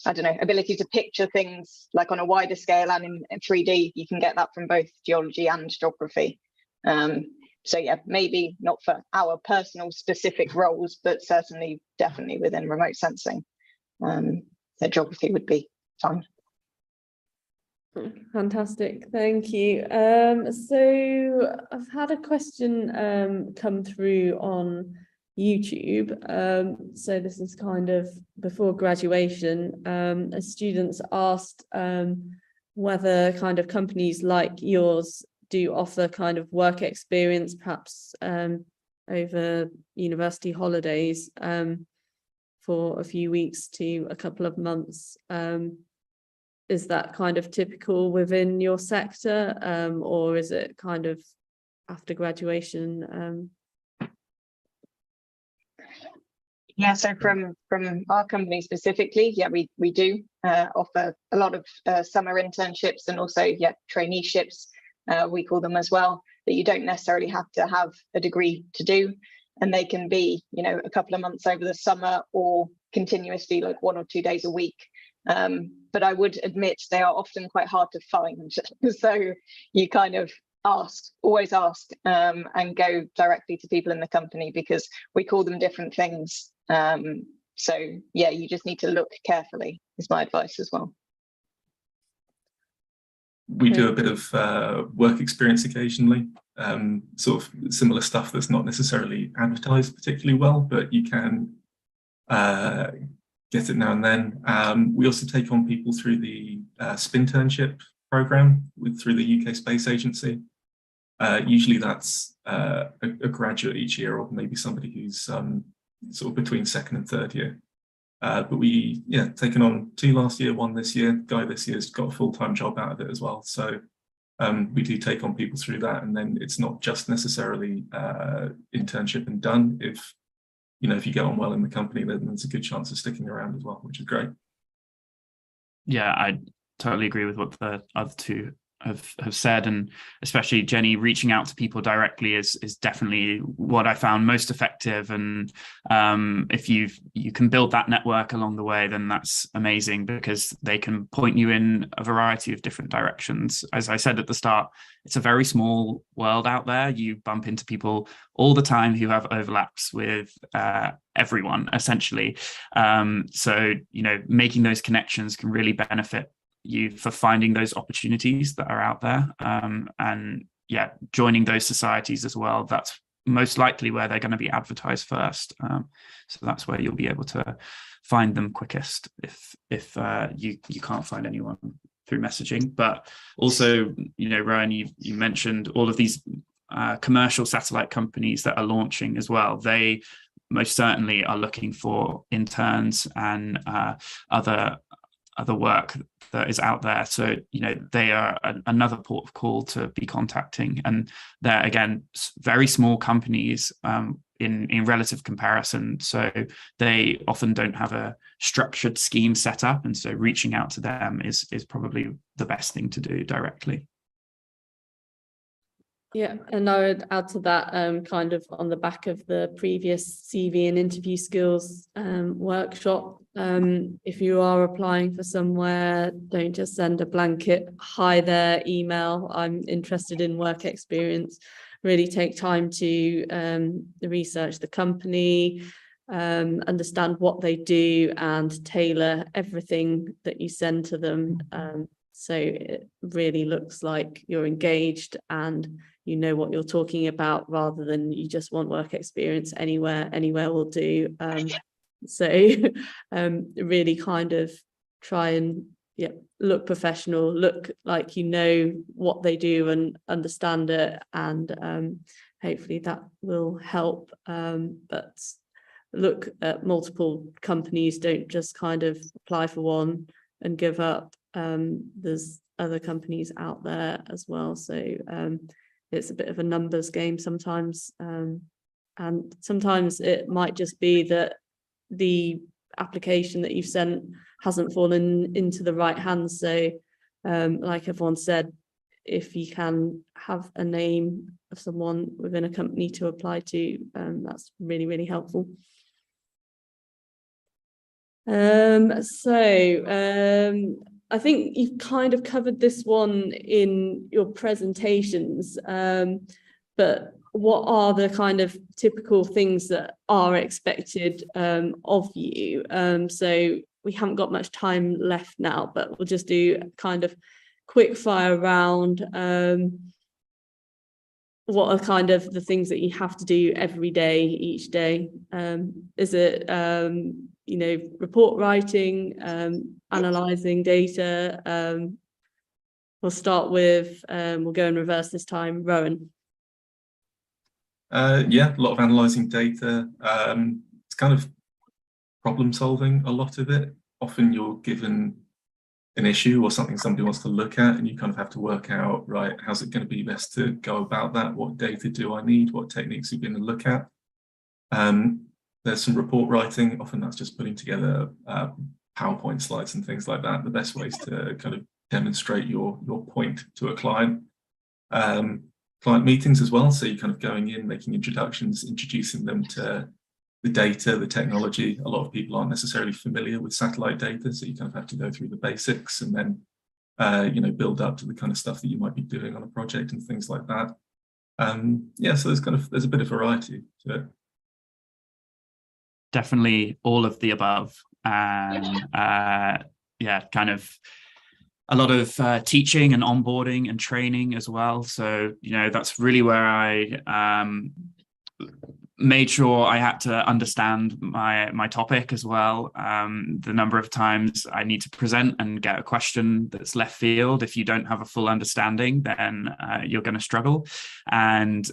I don't know, ability to picture things like on a wider scale and in 3D, you can get that from both geology and geography. So yeah, maybe not for our personal specific roles, but certainly definitely within remote sensing, that geography would be fine. Fantastic, thank you. So I've had a question come through on YouTube. So this is kind of before graduation. Students asked whether kind of companies like yours do offer kind of work experience, perhaps over university holidays for a few weeks to a couple of months. Is that kind of typical within your sector, or is it kind of after graduation? Yeah, so from our company specifically, yeah, we do offer a lot of summer internships, and also traineeships, we call them as well, that you don't necessarily have to have a degree to do, and they can be, you know, a couple of months over the summer or continuously, like 1 or 2 days a week. But I would admit they are often quite hard to find. So you kind of always ask, and go directly to people in the company, because we call them different things. So yeah, you just need to look carefully, is my advice as well. We do a bit of work experience occasionally. sort of similar stuff that's not necessarily advertised particularly well, but you can get it now and then. We also take on people through the Spinternship program through the UK Space Agency. Usually that's a graduate each year, or maybe somebody who's sort of between second and third year. But we, taken on 2 last year, 1 this year. Guy this year's got a full-time job out of it as well. So we do take on people through that, and then it's not just necessarily internship and done. If you get on well in the company, then there's a good chance of sticking around as well, which is great. Yeah, I totally agree with what the other two have said, and especially Jenny, reaching out to people directly is definitely what I found most effective. And if you can build that network along the way, then that's amazing, because they can point you in a variety of different directions. As I said at the start, it's a very small world out there. You bump into people all the time who have overlaps with everyone, essentially. So making those connections can really benefit you for finding those opportunities that are out there, and joining those societies as well. That's most likely where they're going to be advertised first, so that's where you'll be able to find them quickest if you can't find anyone through messaging. But also, Rowan, you mentioned all of these commercial satellite companies that are launching as well. They most certainly are looking for interns and other work that is out there. So, they are another port of call to be contacting. And they're, again, very small companies in relative comparison. So they often don't have a structured scheme set up. And so reaching out to them is probably the best thing to do directly. Yeah, and I would add to that, kind of on the back of the previous CV and interview skills workshop. If you are applying for somewhere, don't just send a blanket hi there email, I'm interested in work experience. Really take time to research the company, understand what they do, and tailor everything that you send to them. So it really looks like you're engaged and you know what you're talking about, rather than you just want work experience anywhere will do. So really kind of try and look professional, look like you know what they do and understand it, and hopefully that will help. But look at multiple companies, don't just kind of apply for one and give up. There's other companies out there as well, so it's a bit of a numbers game sometimes, and sometimes it might just be that the application that you've sent hasn't fallen into the right hands. So like everyone said, if you can have a name of someone within a company to apply to, that's really, really helpful. I think you've kind of covered this one in your presentations, but what are the kind of typical things that are expected of you? So we haven't got much time left now, but we'll just do kind of quick fire round. What are kind of the things that you have to do every day, each day? Is it report writing, analysing data? We'll start with, we'll go in reverse this time. Rowan. A lot of analysing data. It's kind of problem solving, a lot of it. Often you're given an issue or something somebody wants to look at, and you kind of have to work out, right, how's it going to be best to go about that? What data do I need? What techniques are you going to look at? There's some report writing. Often that's just putting together PowerPoint slides and things like that. The best ways to kind of demonstrate your point to a client. Client meetings as well. So you're kind of going in, making introductions, introducing them to the data, the technology. A lot of people aren't necessarily familiar with satellite data, so you kind of have to go through the basics and then build up to the kind of stuff that you might be doing on a project and things like that. So there's a bit of variety to it. Definitely all of the above, and kind of a lot of teaching and onboarding and training as well. So, that's really where I made sure I had to understand my topic as well. The number of times I need to present and get a question that's left field, if you don't have a full understanding, then you're going to struggle. And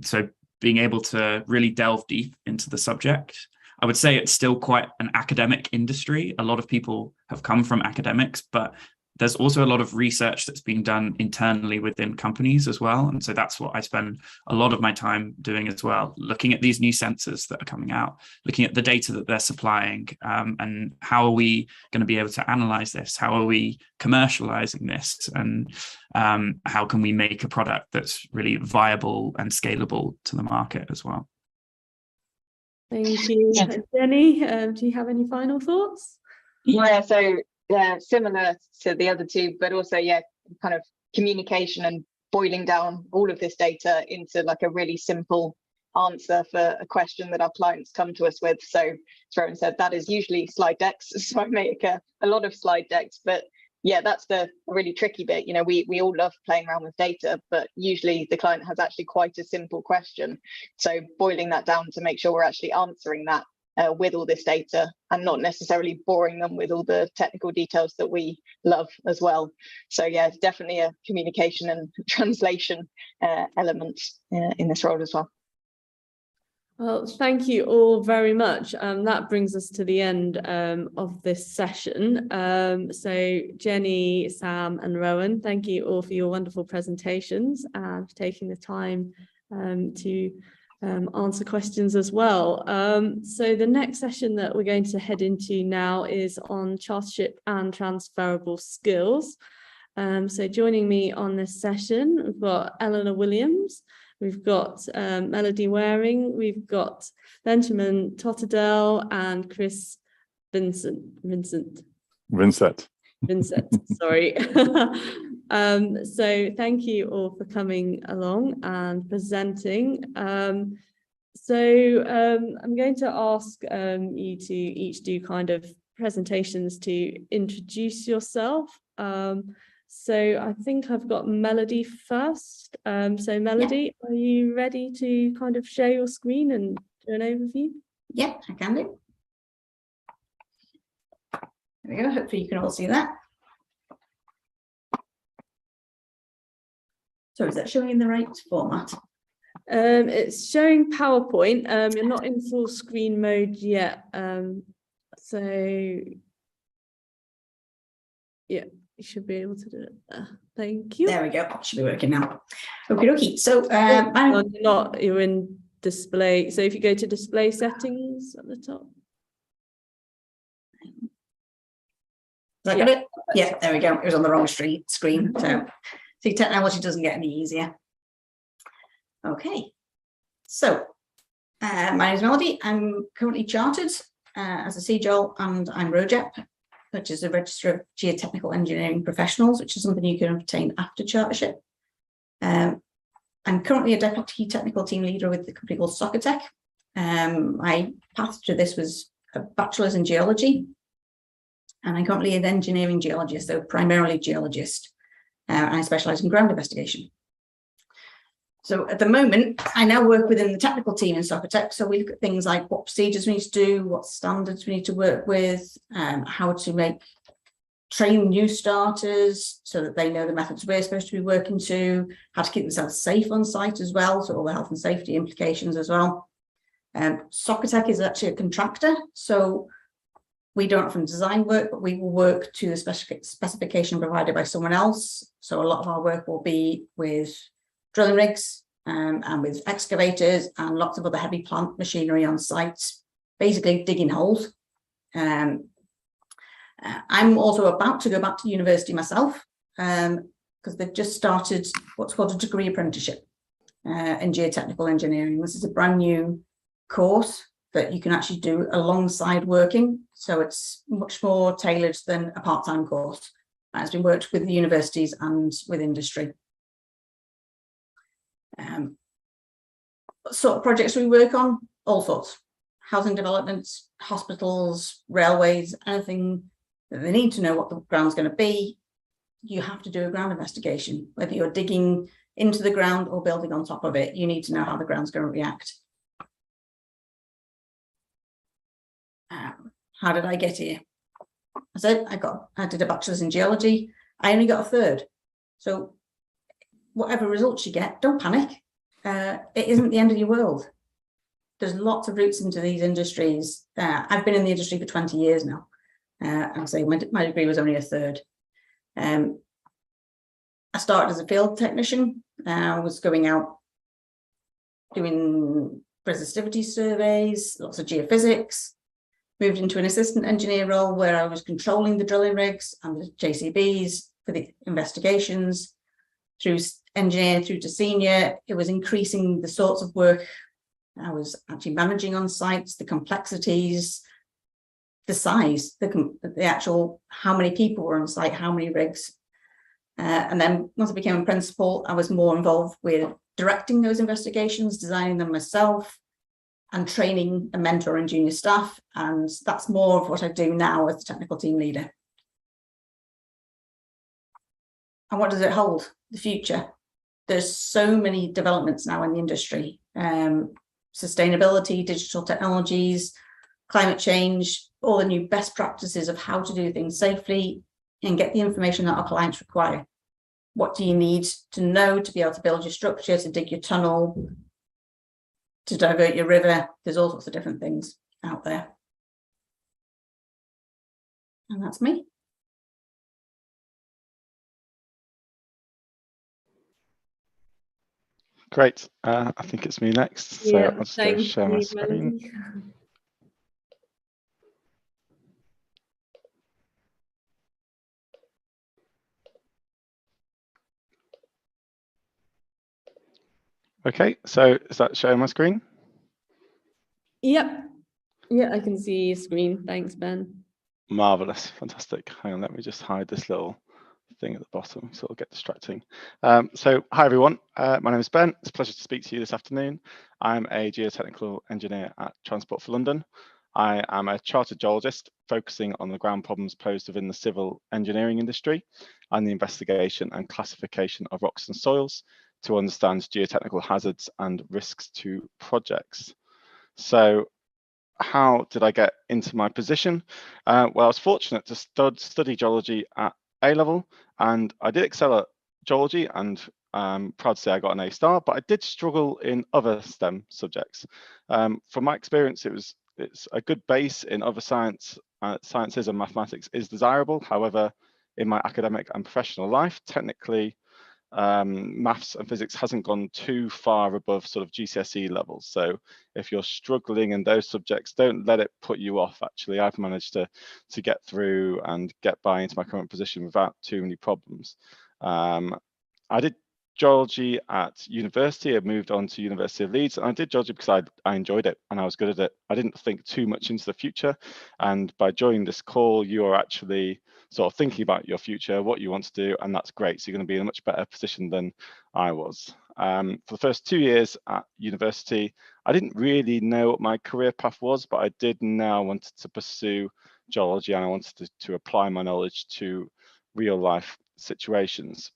so being able to really delve deep into the subject. I would say it's still quite an academic industry. A lot of people have come from academics, but there's also a lot of research that's being done internally within companies as well. And so that's what I spend a lot of my time doing as well, looking at these new sensors that are coming out, looking at the data that they're supplying, and how are we going to be able to analyze this? How are we commercializing this? And how can we make a product that's really viable and scalable to the market as well? Thank you. Jenny, do you have any final thoughts? Yeah, so similar to the other two, but also kind of communication and boiling down all of this data into like a really simple answer for a question that our clients come to us with. So as Rowan said, that is usually slide decks. So I make a lot of slide decks, but that's the really tricky bit. We all love playing around with data, but usually the client has actually quite a simple question. So boiling that down to make sure we're actually answering that with all this data and not necessarily boring them with all the technical details that we love as well. So it's definitely a communication and translation element in this role as well. Well, thank you all very much. That brings us to the end of this session. So Jenny, Sam and Rowan, thank you all for your wonderful presentations and for taking the time to answer questions as well. So the next session that we're going to head into now is on chartership and transferable skills. So joining me on this session, we've got Eleanor Williams, we've got Melody Waring, we've got Benjamin Totterdell and Chris Vincent, sorry. So thank you all for coming along and presenting. So I'm going to ask you to each do kind of presentations to introduce yourself. So I think I've got Melody first. So Melody, are you ready to kind of share your screen and do an overview? Yeah, I can do. There we go. Hopefully you can all see that. So is that showing in the right format? It's showing PowerPoint. You're not in full screen mode yet. So yeah, you should be able to do it there. Thank you. There we go. It should be working now. Okay, okay. So you're in display. So if you go to display settings at the top. Is that got it? Yeah, there we go. It was on the wrong screen. So see, technology doesn't get any easier. Okay. So my name is Melody. I'm currently chartered as a CJOL and I'm ROGEP, which is a Register of Geotechnical Engineering Professionals, which is something you can obtain after chartership. I'm currently a Deputy Technical Team Leader with the company called Soccertech. My path to this was a bachelor's in geology, and I'm currently an engineering geologist, so primarily geologist, and I specialise in ground investigation. So at the moment, I now work within the technical team in Soccertech. So we look at things like what procedures we need to do, what standards we need to work with, how to train new starters so that they know the methods we're supposed to be working to, how to keep themselves safe on site as well, so all the health and safety implications as well. Soccertech is actually a contractor, so we don't often design work, but we will work to the specification provided by someone else. So a lot of our work will be with drilling rigs and with excavators and lots of other heavy plant machinery on site, basically digging holes. I'm also about to go back to university myself because they've just started what's called a degree apprenticeship in geotechnical engineering. This is a brand new course that you can actually do alongside working. So it's much more tailored than a part-time course. It's been worked with the universities and with industry. What sort of projects we work on? All sorts. Housing developments, hospitals, railways, anything that they need to know what the ground's going to be. you have to do a ground investigation, whether you're digging into the ground or building on top of it. You need to know how the ground's going to react. How did I get here? I said I did a bachelor's in geology. I only got a third. So whatever results you get, don't panic. It isn't the end of your world. There's lots of routes into these industries. I've been in the industry for 20 years now. And so my degree was only a third. I started as a field technician. I was going out doing resistivity surveys, lots of geophysics. Moved into an assistant engineer role where I was controlling the drilling rigs and the JCBs for the investigations. Through engineer through to senior, it was increasing the sorts of work I was actually managing on sites, the complexities, the size, the actual how many people were on site, how many rigs. And then once I became a principal, I was more involved with directing those investigations, designing them myself, and training and mentoring junior staff. And that's more of what I do now as technical team leader. And what does it hold? The future. There's so many developments now in the industry. Sustainability, digital technologies, climate change, all the new best practices of how to do things safely and get the information that our clients require. What do you need to know to be able to build your structure, to dig your tunnel, to divert your river? There's all sorts of different things out there. And that's me. Great. I think it's me next. So I'll just go share my screen. Okay, so is that showing my screen? Yep. Yeah, I can see your screen. Thanks, Ben. Marvelous, fantastic. Hang on, let me just hide this little thing at the bottom, so it'll get distracting. So hi everyone, my name is Ben. It's a pleasure to speak to you this afternoon. I'm a geotechnical engineer at Transport for London. I am a chartered geologist focusing on the ground problems posed within the civil engineering industry and the investigation and classification of rocks and soils to understand geotechnical hazards and risks to projects. So how did I get into my position? Well, I was fortunate to study geology at A-level, and I did excel at geology, and I'm proud to say I got an A-star, but I did struggle in other STEM subjects. From my experience, it's a good base in other sciences, and mathematics is desirable. However, in my academic and professional life, technically, maths and physics hasn't gone too far above sort of GCSE levels. So if you're struggling in those subjects, don't let it put you off. Actually, I've managed to get through and get by into my current position without too many problems. I did geology at university. I moved on to University of Leeds, and I did geology because I enjoyed it and I was good at it. I didn't think too much into the future, and by joining this call, you are actually sort of thinking about your future, what you want to do, and that's great. So you're going to be in a much better position than I was. For the first 2 years at university, I didn't really know what my career path was, but I did know I wanted to pursue geology, and I wanted to apply my knowledge to real life situations.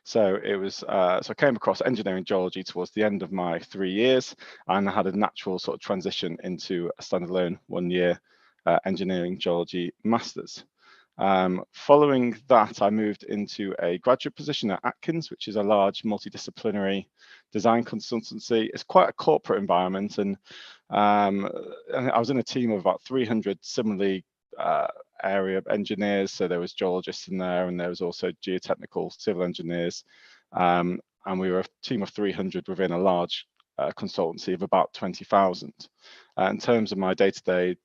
So it was, so I came across engineering geology towards the end of my 3 years, and I had a natural sort of transition into a standalone 1 year engineering geology masters. Following that, I moved into a graduate position at Atkins, which is a large multidisciplinary design consultancy. It's quite a corporate environment, and I was in a team of about 300 similarly area engineers. So there was geologists in there, and there was also geotechnical civil engineers, and we were a team of 300 within a large consultancy of about 20,000. In terms of my day-to-day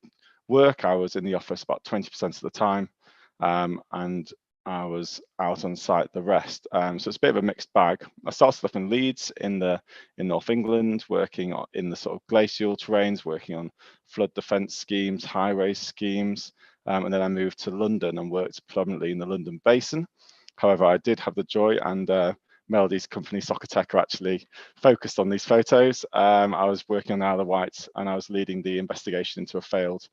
work, I was in the office about 20% of the time, and I was out on site the rest. So it's a bit of a mixed bag. I started off in Leeds in North England, working in the sort of glacial terrains, working on flood defence schemes, highway schemes, and then I moved to London and worked predominantly in the London Basin. However, I did have the joy, and Melody's company Soccertech are actually focused on these photos. I was working on the Isle of Wight, and I was leading the investigation into a failed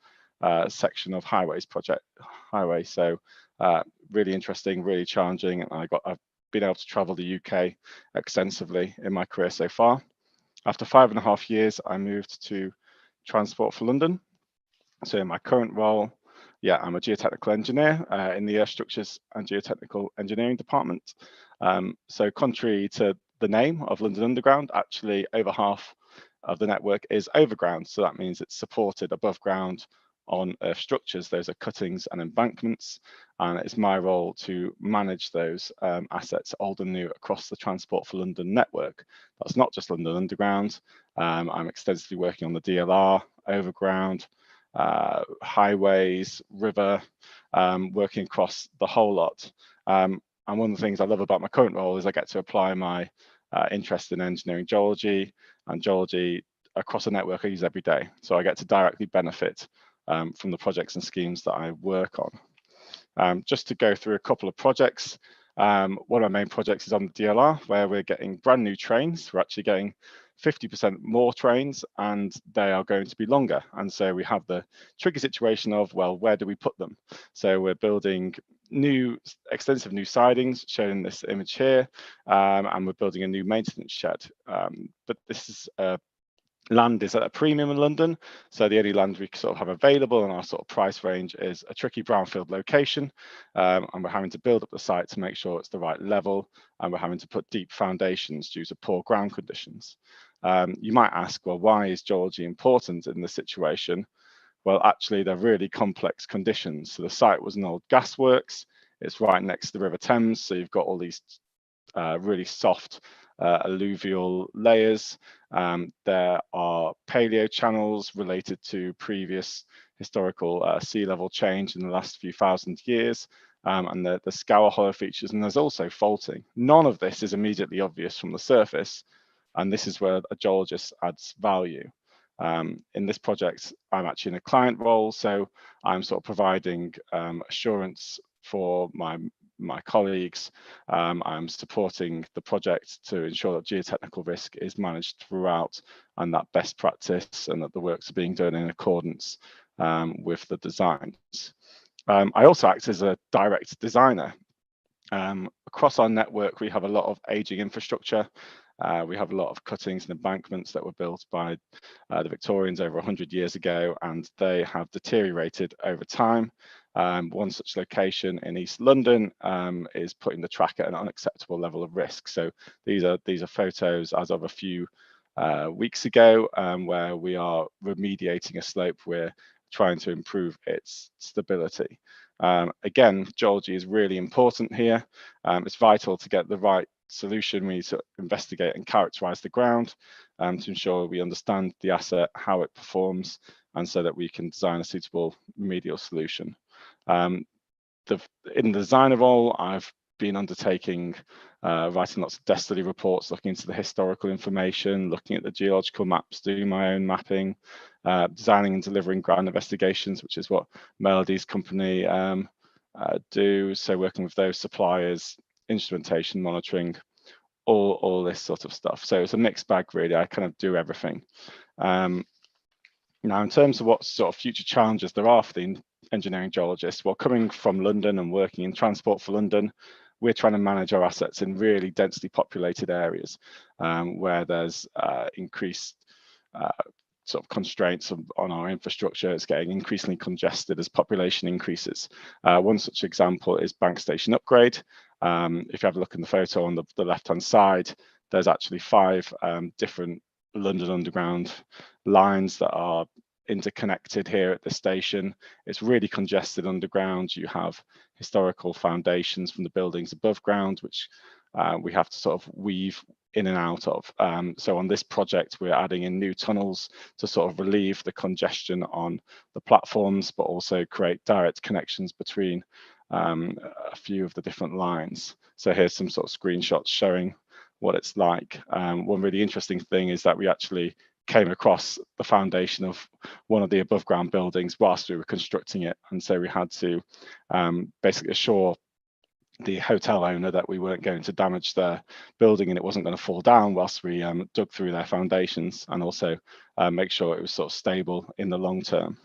section of highway. So really interesting, really challenging, and I've been able to travel the UK extensively in my career so far. After 5.5 years, I moved to Transport for London. So in my current role, yeah, I'm a geotechnical engineer in the Earth Structures and Geotechnical Engineering department. So contrary to the name of London Underground, actually over half of the network is overground. So that means it's supported above ground on earth structures. Those are cuttings and embankments, and it's my role to manage those assets, old and new, across the Transport for London network. That's not just London Underground. I'm extensively working on the DLR, overground, highways, river, working across the whole lot. And one of the things I love about my current role is I get to apply my interest in engineering geology and geology across a network I use every day. So I get to directly benefit from the projects and schemes that I work on. Just to go through a couple of projects, one of my main projects is on the DLR, where we're getting brand new trains. We're actually getting 50% more trains, and they are going to be longer. And so we have the tricky situation of, well, where do we put them? So we're building extensive new sidings, shown in this image here, and we're building a new maintenance shed. But this is land is at a premium in London, so the only land we sort of have available in our sort of price range is a tricky brownfield location, and we're having to build up the site to make sure it's the right level, and we're having to put deep foundations due to poor ground conditions. You might ask, well, why is geology important in this situation? Well, actually, they're really complex conditions. So the site was an old gasworks. It's right next to the River Thames, so you've got all these really soft alluvial layers. There are paleo channels related to previous historical sea level change in the last few thousand years, and the scour hollow features, and there's also faulting. None of this is immediately obvious from the surface, and this is where a geologist adds value. In this project, I'm actually in a client role, so I'm sort of providing assurance for my colleagues. I'm supporting the project to ensure that geotechnical risk is managed throughout, and that best practice and that the works are being done in accordance with the designs. I also act as a direct designer. Across our network, we have a lot of aging infrastructure. We have a lot of cuttings and embankments that were built by the Victorians over 100 years ago, and they have deteriorated over time. One such location in East London is putting the track at an unacceptable level of risk. So these are photos as of a few weeks ago, where we are remediating a slope. We're trying to improve its stability. Again, geology is really important here. It's vital to get the right solution. We need to investigate and characterize the ground to ensure we understand the asset, how it performs, and so that we can design a suitable remedial solution. In the designer role, I've been undertaking writing lots of desk study reports, looking into the historical information, looking at the geological maps, doing my own mapping, designing and delivering ground investigations, which is what Melody's company do. So working with those suppliers, instrumentation monitoring, all this sort of stuff. So it's a mixed bag, really. I kind of do everything. Now, in terms of what sort of future challenges there are for the engineering geologists, well, coming from London and working in Transport for London, we're trying to manage our assets in really densely populated areas where there's increased sort of constraints on our infrastructure. It's getting increasingly congested as population increases. One such example is Bank Station Upgrade. If you have a look in the photo on the left-hand side, there's actually 5 different London Underground lines that are interconnected here at the station. It's really congested underground. You have historical foundations from the buildings above ground, which we have to sort of weave in and out of. So on this project, we're adding in new tunnels to sort of relieve the congestion on the platforms, but also create direct connections between a few of the different lines. So here's some sort of screenshots showing what it's like. One really interesting thing is that we actually came across the foundation of one of the above ground buildings whilst we were constructing it. And so we had to basically assure the hotel owner that we weren't going to damage their building and it wasn't going to fall down whilst we dug through their foundations, and also make sure it was sort of stable in the long term.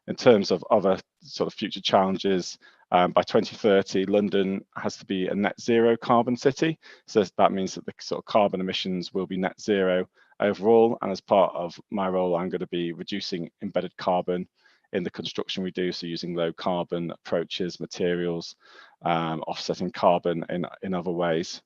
In terms of other sort of future challenges, By 2030, London has to be a net zero carbon city. So that means that the sort of carbon emissions will be net zero overall. And as part of my role, I'm going to be reducing embedded carbon in the construction we do. So using low carbon approaches, materials, offsetting carbon in other ways.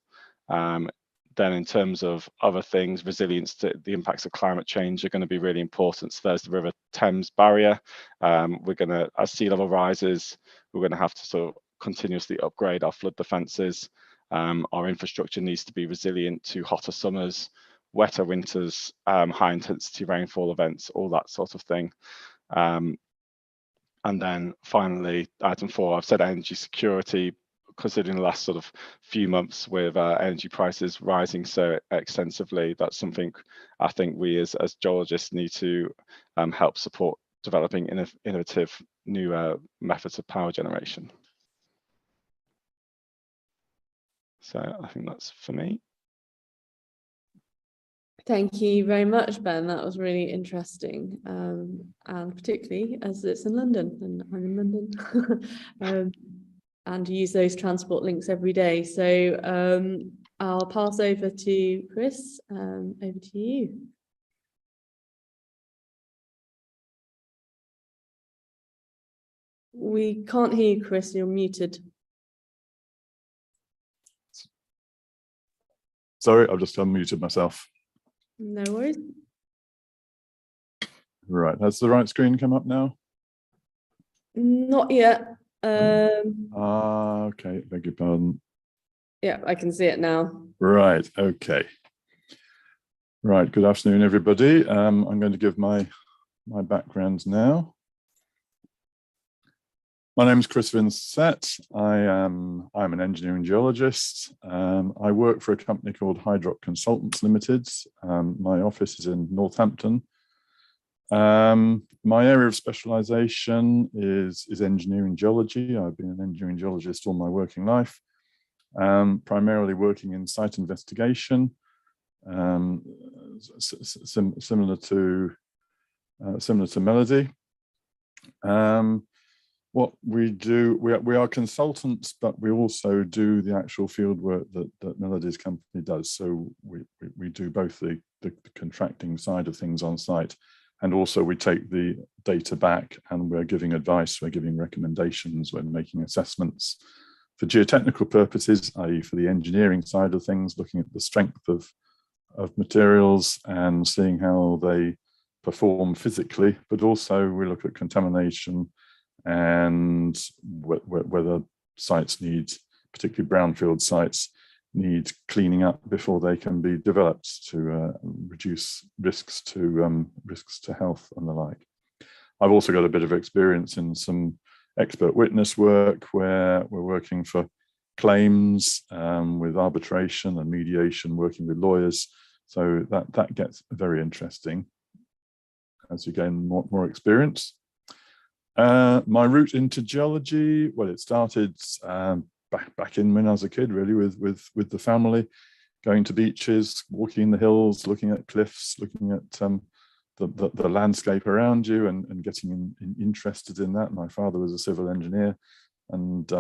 Then in terms of other things, resilience to the impacts of climate change are going to be really important. So there's the River Thames barrier. We're going to, as sea level rises, we're going to have to sort of continuously upgrade our flood defences. Our infrastructure needs to be resilient to hotter summers, wetter winters, high intensity rainfall events, all that sort of thing. And then finally, item 4, I've said energy security. Considering the last sort of few months with energy prices rising so extensively, that's something I think we as geologists need to help support developing innovative new methods of power generation. So I think that's for me. Thank you very much, Ben. That was really interesting, and particularly as it's in London and I'm in London. And use those transport links every day. So I'll pass over to Chris. Over to you. We can't hear you, Chris. You're muted. Sorry, I've just unmuted myself. No worries. Right, has the right screen come up now? Not yet. Okay, beg your pardon. Yeah, I can see it now. Right, okay. Right, good afternoon, everybody. I'm going to give my background now. My name is Chris Vincett. I'm an engineering geologist. I work for a company called Hydrock Consultants Limited. My office is in Northampton. My area of specialization is engineering geology. I've been an engineering geologist all my working life, primarily working in site investigation, similar to Melody. What we do, we are consultants, but we also do the actual field work that Melody's company does. So we do both the contracting side of things on site, and also we take the data back and we're giving advice, we're giving recommendations, we're making assessments for geotechnical purposes, i.e. for the engineering side of things, looking at the strength of materials and seeing how they perform physically, but also we look at contamination and whether sites need, particularly brownfield sites, need cleaning up before they can be developed to reduce risks to health and the like. I've also got a bit of experience in some expert witness work where we're working for claims with arbitration and mediation, working with lawyers. So that gets very interesting as you gain more experience. My route into geology, well, it started back in when I was a kid, really, with the family, going to beaches, walking the hills, looking at cliffs, looking at the landscape around you, and getting interested in that. My father was a civil engineer, and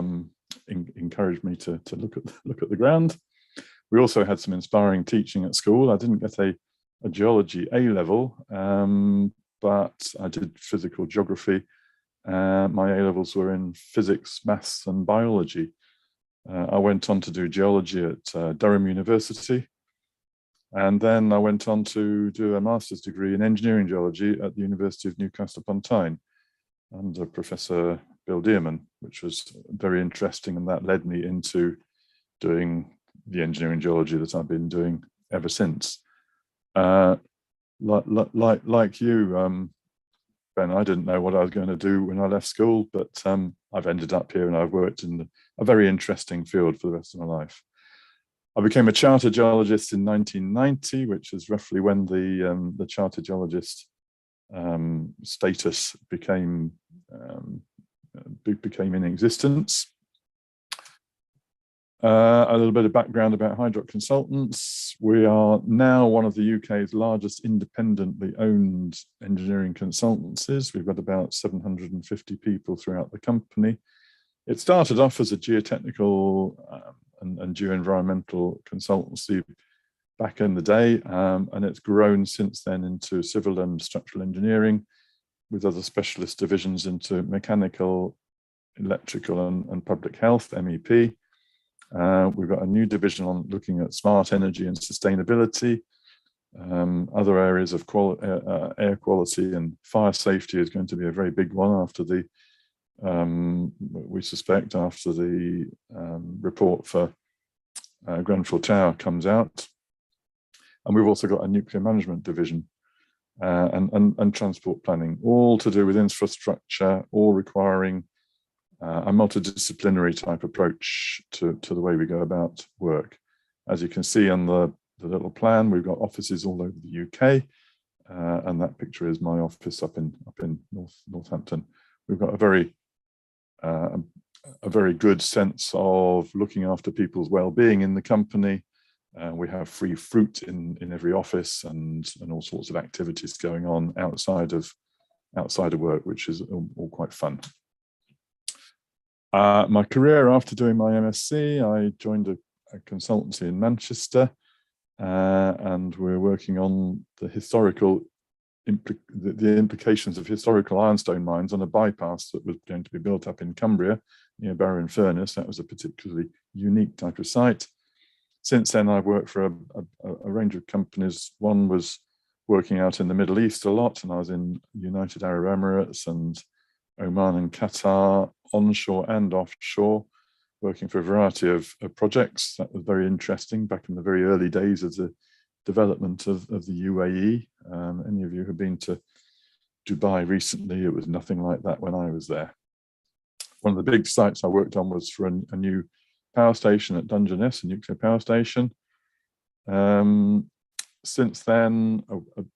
encouraged me to look at the ground. We also had some inspiring teaching at school. I didn't get a geology A level, but I did physical geography. My A levels were in physics, maths, and biology. I went on to do geology at Durham University, and then I went on to do a master's degree in engineering geology at the University of Newcastle upon Tyne under Professor Bill Dearman, which was very interesting, and that led me into doing the engineering geology that I've been doing ever since. Like you, Ben, I didn't know what I was going to do when I left school, but I've ended up here and I've worked in a very interesting field for the rest of my life. I became a chartered geologist in 1990, which is roughly when the chartered geologist status became in existence. A little bit of background about Hydrock Consultants. We are now one of the UK's largest independently owned engineering consultancies. We've got about 750 people throughout the company. It started off as a geotechnical and geoenvironmental consultancy back in the day, and it's grown since then into civil and structural engineering, with other specialist divisions into mechanical, electrical and public health, MEP. We've got a new division on looking at smart energy and sustainability. Other areas of air quality and fire safety is going to be a very big one after the, we suspect after the report for Grenfell Tower comes out. And we've also got a nuclear management division and transport planning, all to do with infrastructure, all requiring a multidisciplinary type approach to the way we go about work. As you can see on the little plan, we've got offices all over the UK, and that picture is my office up in Northampton. We've got a very good sense of looking after people's well-being in the company. We have free fruit in every office and all sorts of activities going on outside of work, which is all quite fun. My career after doing my MSc, I joined a consultancy in Manchester, and we're working on the implications of historical ironstone mines on a bypass that was going to be built up in Cumbria near Barrow-in-Furness. That was a particularly unique type of site. Since then, I've worked for a range of companies. One was working out in the Middle East a lot, and I was in United Arab Emirates and Oman and Qatar, onshore and offshore, working for a variety of projects. That was very interesting back in the very early days of the development of the UAE. Any of you who've been to Dubai recently, it was nothing like that when I was there. One of the big sites I worked on was for a new power station at Dungeness, a nuclear power station. Since then,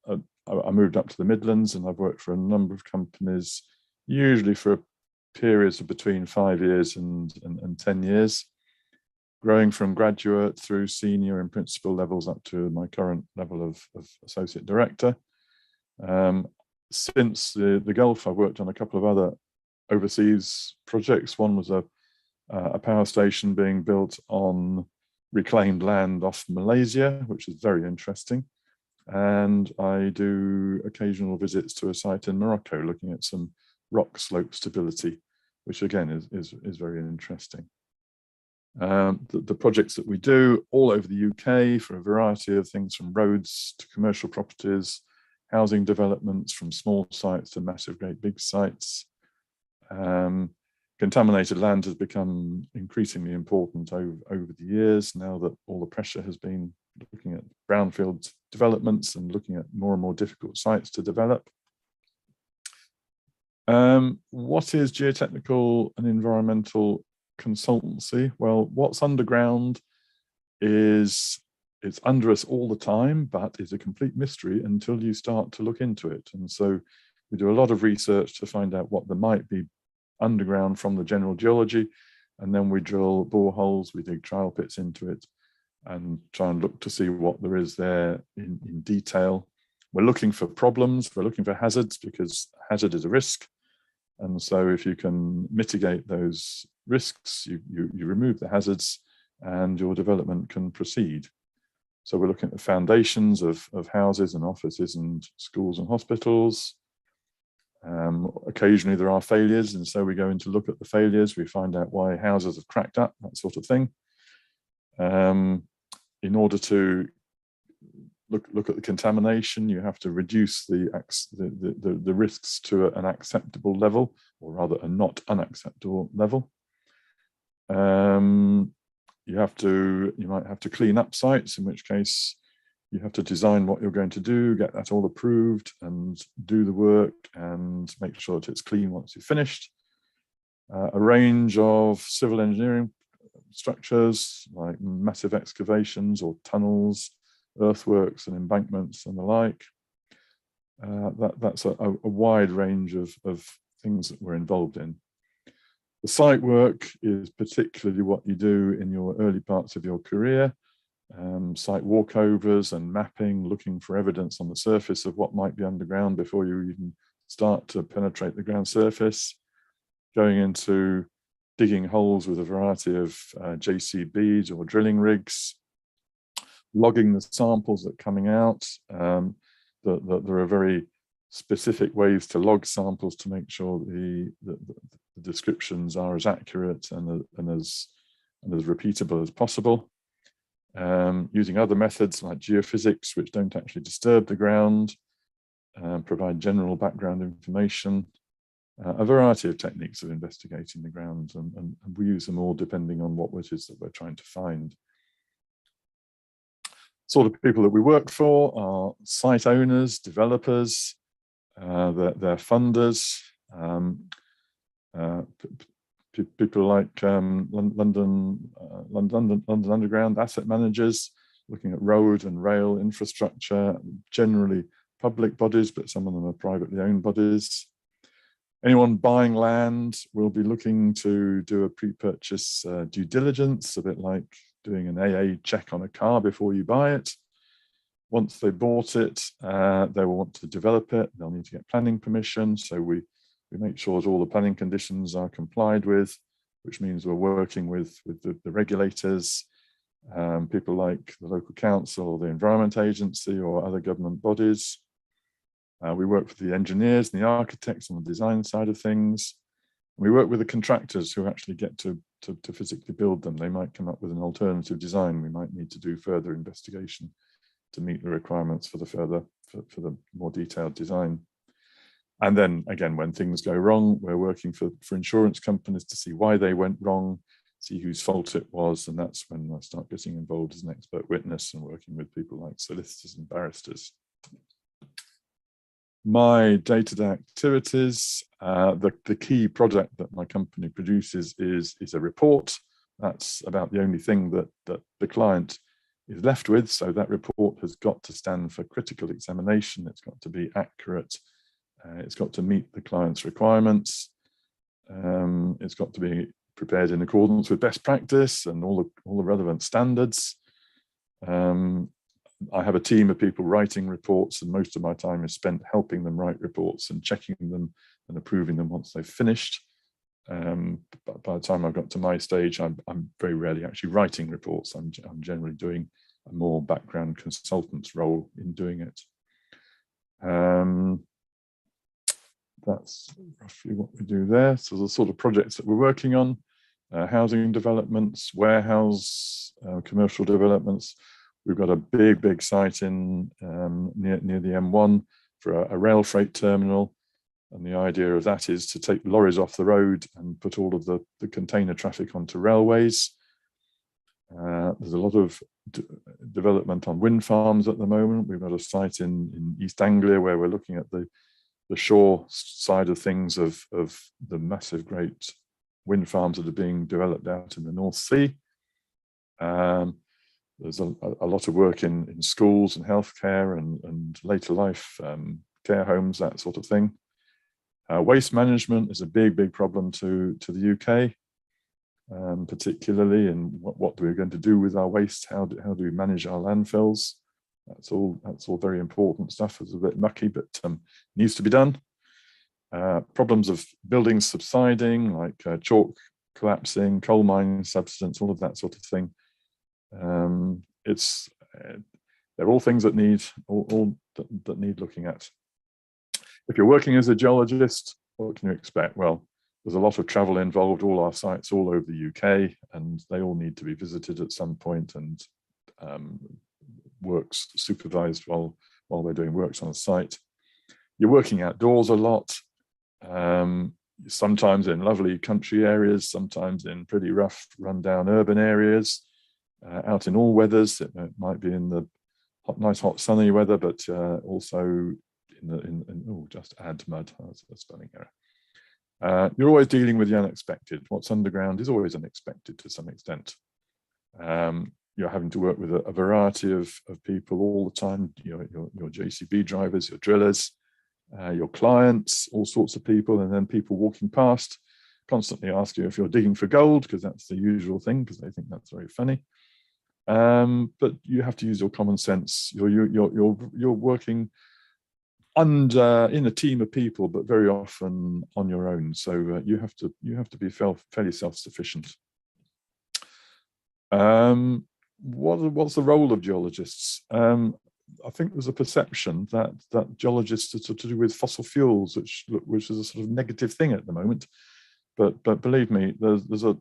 I moved up to the Midlands, and I've worked for a number of companies, usually for periods of between 5 years and 10 years, growing from graduate through senior and principal levels up to my current level of associate director. Since the Gulf, I've worked on a couple of other overseas projects. One was a power station being built on reclaimed land off Malaysia, which is very interesting. And I do occasional visits to a site in Morocco looking at some rock slope stability, which again is very interesting. The projects that we do all over the UK for a variety of things, from roads to commercial properties, housing developments, from small sites to massive, great big sites. Contaminated land has become increasingly important over the years, now that all the pressure has been looking at brownfield developments and looking at more and more difficult sites to develop. What is geotechnical and environmental consultancy? Well, what's underground it's under us all the time, but is a complete mystery until you start to look into it. And so we do a lot of research to find out what there might be underground from the general geology, and then we drill boreholes, we dig trial pits into it and try and look to see what there is there in detail. We're looking for problems, we're looking for hazards, because hazard is a risk. And so if you can mitigate those risks, you remove the hazards and your development can proceed. So we're looking at the foundations of houses and offices and schools and hospitals. Occasionally there are failures, and so we go in to look at the failures. We find out why houses have cracked up, that sort of thing. In order to look at the contamination, you have to reduce the risks to an acceptable level, or rather a not unacceptable level. You might have to clean up sites, in which case you have to design what you're going to do, get that all approved, and do the work and make sure that it's clean once you've finished. A range of civil engineering structures, like massive excavations or tunnels, earthworks and embankments and the like. That's a wide range of things that we're involved in. The site work is particularly what you do in your early parts of your career. Site walkovers and mapping, looking for evidence on the surface of what might be underground before you even start to penetrate the ground surface. Going into digging holes with a variety of JCBs or drilling rigs, logging the samples that are coming out. There are very specific ways to log samples to make sure the descriptions are as accurate and as repeatable as possible. Using other methods like geophysics, which don't actually disturb the ground, provide general background information, a variety of techniques of investigating the ground, and we use them all depending on what it is that we're trying to find. Sort of people that we work for are site owners, developers, their funders, people like London Underground asset managers, looking at road and rail infrastructure, generally public bodies, but some of them are privately owned bodies. Anyone buying land will be looking to do a pre-purchase due diligence, a bit like doing an AA check on a car before you buy it. Once they bought it, they will want to develop it. They'll need to get planning permission. So we make sure that all the planning conditions are complied with, which means we're working with the regulators, people like the local council or the Environment Agency or other government bodies. We work with the engineers and the architects on the design side of things. We work with the contractors who actually get to physically build them. They might come up with an alternative design. We might need to do further investigation to meet the requirements for the more detailed design. And then again, when things go wrong, we're working for insurance companies to see why they went wrong, see whose fault it was. And that's when I start getting involved as an expert witness and working with people like solicitors and barristers. My day-to-day activities, the key product that my company produces is a report. That's about the only thing that the client is left with. So that report has got to stand for critical examination. It's got to be accurate. It's got to meet the client's requirements. It's got to be prepared in accordance with best practice and all the relevant standards. I have a team of people writing reports, and most of my time is spent helping them write reports and checking them and approving them once they've finished. But by the time I've got to my stage, I'm very rarely actually writing reports. I'm generally doing a more background consultant's role in doing it. That's roughly what we do there. So the sort of projects that we're working on, housing developments, warehouse, commercial developments. We've got a big site in near the M1 for a rail freight terminal. And the idea of that is to take lorries off the road and put all of the container traffic onto railways. There's a lot of development on wind farms at the moment. We've got a site in East Anglia where we're looking at the shore side of things of the massive great wind farms that are being developed out in the North Sea. There's a lot of work in schools and healthcare and later life care homes, that sort of thing. Waste management is a big problem to the UK, particularly in what we're going to do with our waste. How do we manage our landfills? That's all very important stuff. It's a bit mucky, but needs to be done. Problems of buildings subsiding, like chalk collapsing, coal mining subsidence, all of that sort of thing. They're all things that need looking at. If you're working as a geologist, what can you expect? Well, there's a lot of travel involved. All our sites all over the UK, and they all need to be visited at some point and works supervised while we're doing works on a site. You're working outdoors a lot, sometimes in lovely country areas, sometimes in pretty rough, rundown urban areas, out in all weathers. It might be in the nice hot sunny weather, but also just add mud. That's a spelling error. You're always dealing with the unexpected. What's underground is always unexpected to some extent. You're having to work with a variety of people all the time. Your JCB drivers, your drillers, your clients, all sorts of people, and then people walking past, constantly ask you if you're digging for gold, because that's the usual thing, because they think that's very funny. But you have to use your common sense. You're working in a team of people, but very often on your own. So you have to be fairly self-sufficient. What's the role of geologists? I think there's a perception that geologists are to do with fossil fuels, which is a sort of negative thing at the moment. But believe me, there's a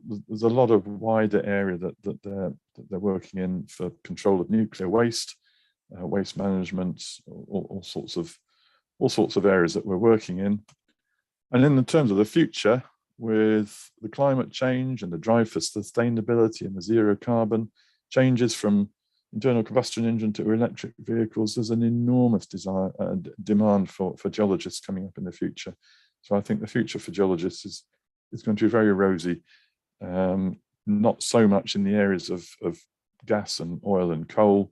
lot of wider area that they're working in for control of nuclear waste, waste management, all sorts of areas that we're working in. And in terms of the future, with the climate change and the drive for sustainability and the zero carbon changes from internal combustion engine to electric vehicles, there's an enormous demand for geologists coming up in the future. So I think the future for geologists is going to be very rosy, not so much in the areas of gas and oil and coal,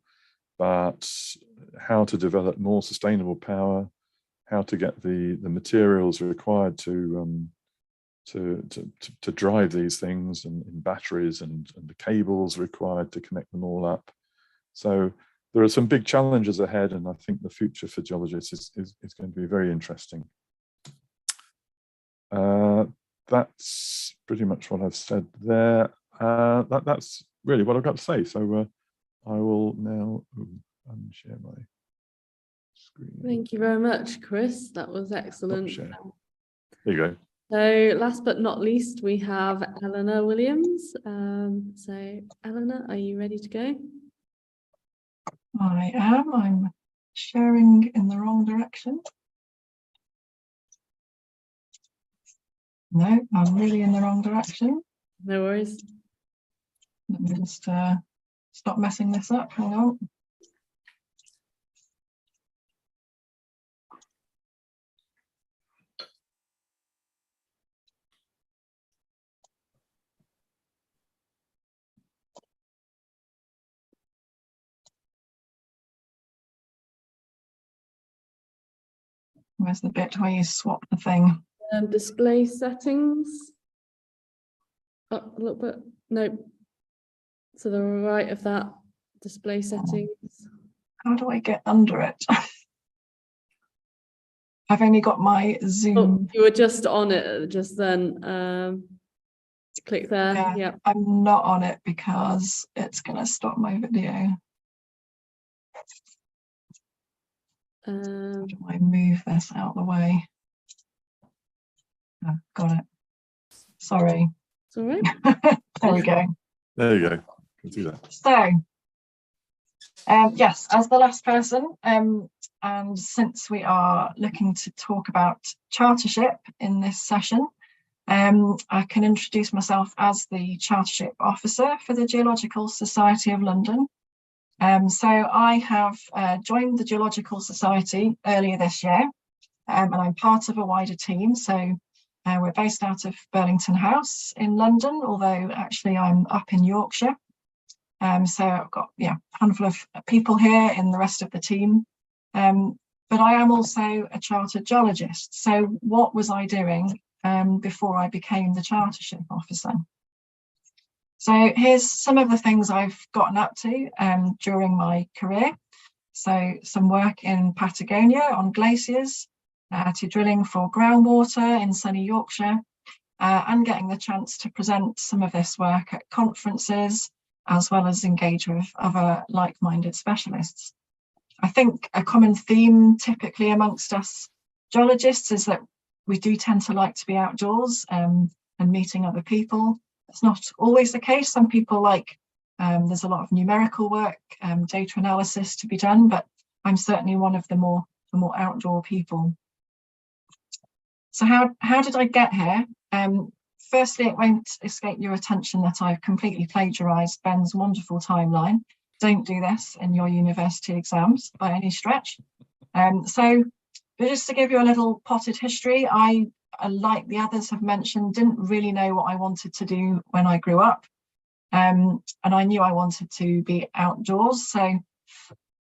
but how to develop more sustainable power, how to get the materials required to drive these things, and in batteries and the cables required to connect them all up. So there are some big challenges ahead, and I think the future for geologists is going to be very interesting. That's pretty much what I've said there. That's really what I've got to say. So I will now unshare my screen. Thank you very much, Chris. That was excellent. There you go. So last but not least, we have Eleanor Williams. So Eleanor, are you ready to go? I am. I'm sharing in the wrong direction. No, I'm really in the wrong direction. No worries. Let me just stop messing this up. Hang on. Where's the bit where you swap the thing? Display settings. Up a little bit. No. To the right of that, display settings. How do I get under it? I've only got my Zoom. Oh, you were just on it just then. Click there. Yeah. I'm not on it because it's going to stop my video. How do I move this out of the way? Oh, got it. Sorry. It's all right. There we go. There you go. Can do that. So, yes, as the last person, and since we are looking to talk about chartership in this session, I can introduce myself as the chartership officer for the Geological Society of London. So I have joined the Geological Society earlier this year, and I'm part of a wider team. So we're based out of Burlington House in London, although actually I'm up in Yorkshire. So I've got a handful of people here in the rest of the team. But I am also a chartered geologist. So what was I doing before I became the chartership officer? So here's some of the things I've gotten up to during my career. So some work in Patagonia on glaciers, to drilling for groundwater in sunny Yorkshire, and getting the chance to present some of this work at conferences, as well as engage with other like-minded specialists. I think a common theme typically amongst us geologists is that we do tend to like to be outdoors and meeting other people. It's not always the case. Some people like, there's a lot of numerical work, data analysis to be done, but I'm certainly one of the more outdoor people. So how did I get here? Firstly, it won't escape your attention that I've completely plagiarised Ben's wonderful timeline. Don't do this in your university exams by any stretch. So just to give you a little potted history, I, like the others have mentioned, didn't really know what I wanted to do when I grew up. And I knew I wanted to be outdoors. So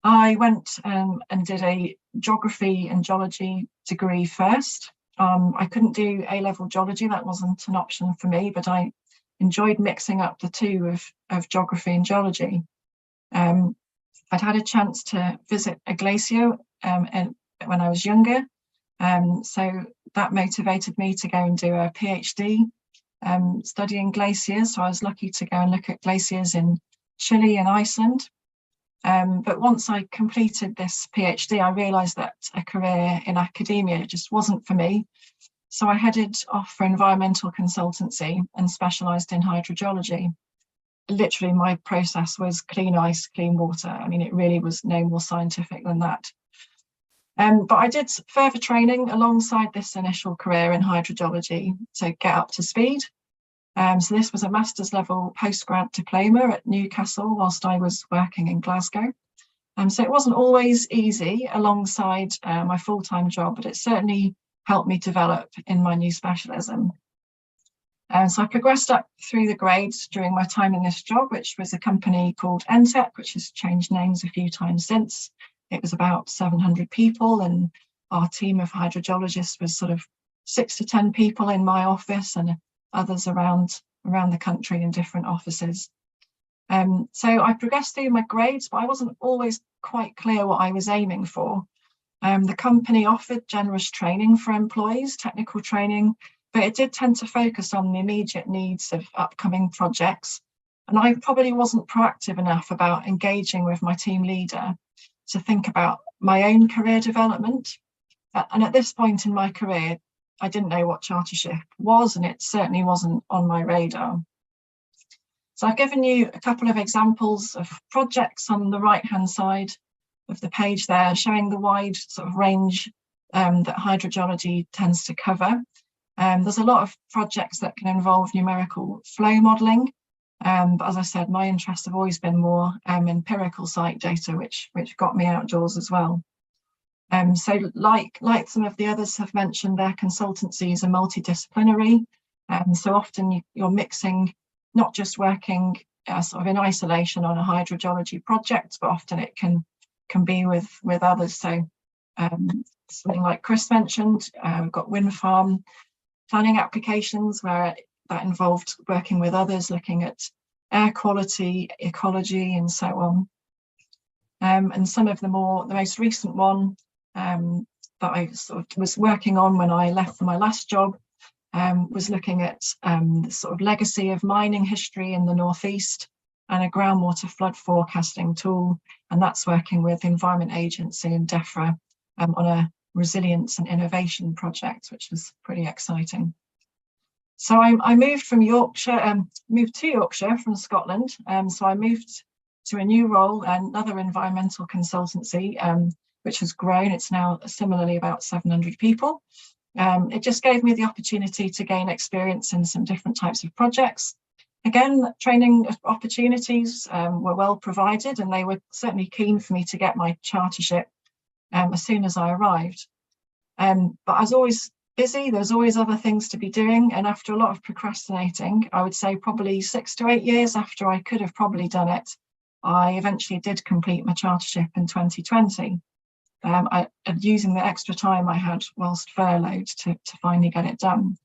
I went and did a geography and geology degree first. I couldn't do A-level geology, that wasn't an option for me, but I enjoyed mixing up the two of geography and geology. I'd had a chance to visit a glacier when I was younger. So that motivated me to go and do a PhD studying glaciers. So I was lucky to go and look at glaciers in Chile and Iceland. But once I completed this PhD, I realised that a career in academia just wasn't for me. So I headed off for environmental consultancy and specialised in hydrogeology. Literally, my process was clean ice, clean water. I mean, it really was no more scientific than that. But I did further training alongside this initial career in hydrogeology to get up to speed. So this was a master's level postgrad diploma at Newcastle whilst I was working in Glasgow. So it wasn't always easy alongside my full-time job, but it certainly helped me develop in my new specialism. So I progressed up through the grades during my time in this job, which was a company called Entec, which has changed names a few times since. It was about 700 people, and our team of hydrogeologists was sort of 6 to 10 people in my office and others around the country in different offices. So I progressed through my grades, but I wasn't always quite clear what I was aiming for. The company offered generous training for employees, technical training, but it did tend to focus on the immediate needs of upcoming projects. And I probably wasn't proactive enough about engaging with my team leader to think about my own career development. And at this point in my career, I didn't know what chartership was, and it certainly wasn't on my radar. So I've given you a couple of examples of projects on the right-hand side of the page there, showing the wide sort of range that hydrogeology tends to cover. There's a lot of projects that can involve numerical flow modelling, but as I said, my interests have always been more empirical site data, which got me outdoors as well. So like some of the others have mentioned, their consultancies are multidisciplinary. So often you're mixing, not just working sort of in isolation on a hydrogeology project, but often it can be with others. So something like Chris mentioned, we've got wind farm planning applications where that involved working with others, looking at air quality, ecology, and so on. And some of the most recent one that I sort of was working on when I left for my last job was looking at the sort of legacy of mining history in the Northeast and a groundwater flood forecasting tool. And that's working with the Environment Agency and DEFRA on a resilience and innovation project, which was pretty exciting. So I moved from Yorkshire, moved to Yorkshire from Scotland. So I moved to a new role, another environmental consultancy, which has grown. It's now similarly about 700 people. It just gave me the opportunity to gain experience in some different types of projects. Again, training opportunities were well provided, and they were certainly keen for me to get my chartership as soon as I arrived. But I was always busy, there was always other things to be doing, and after a lot of procrastinating, I would say probably 6 to 8 years after I could have probably done it, I eventually did complete my chartership in 2020. Using the extra time I had whilst furloughed to finally get it done.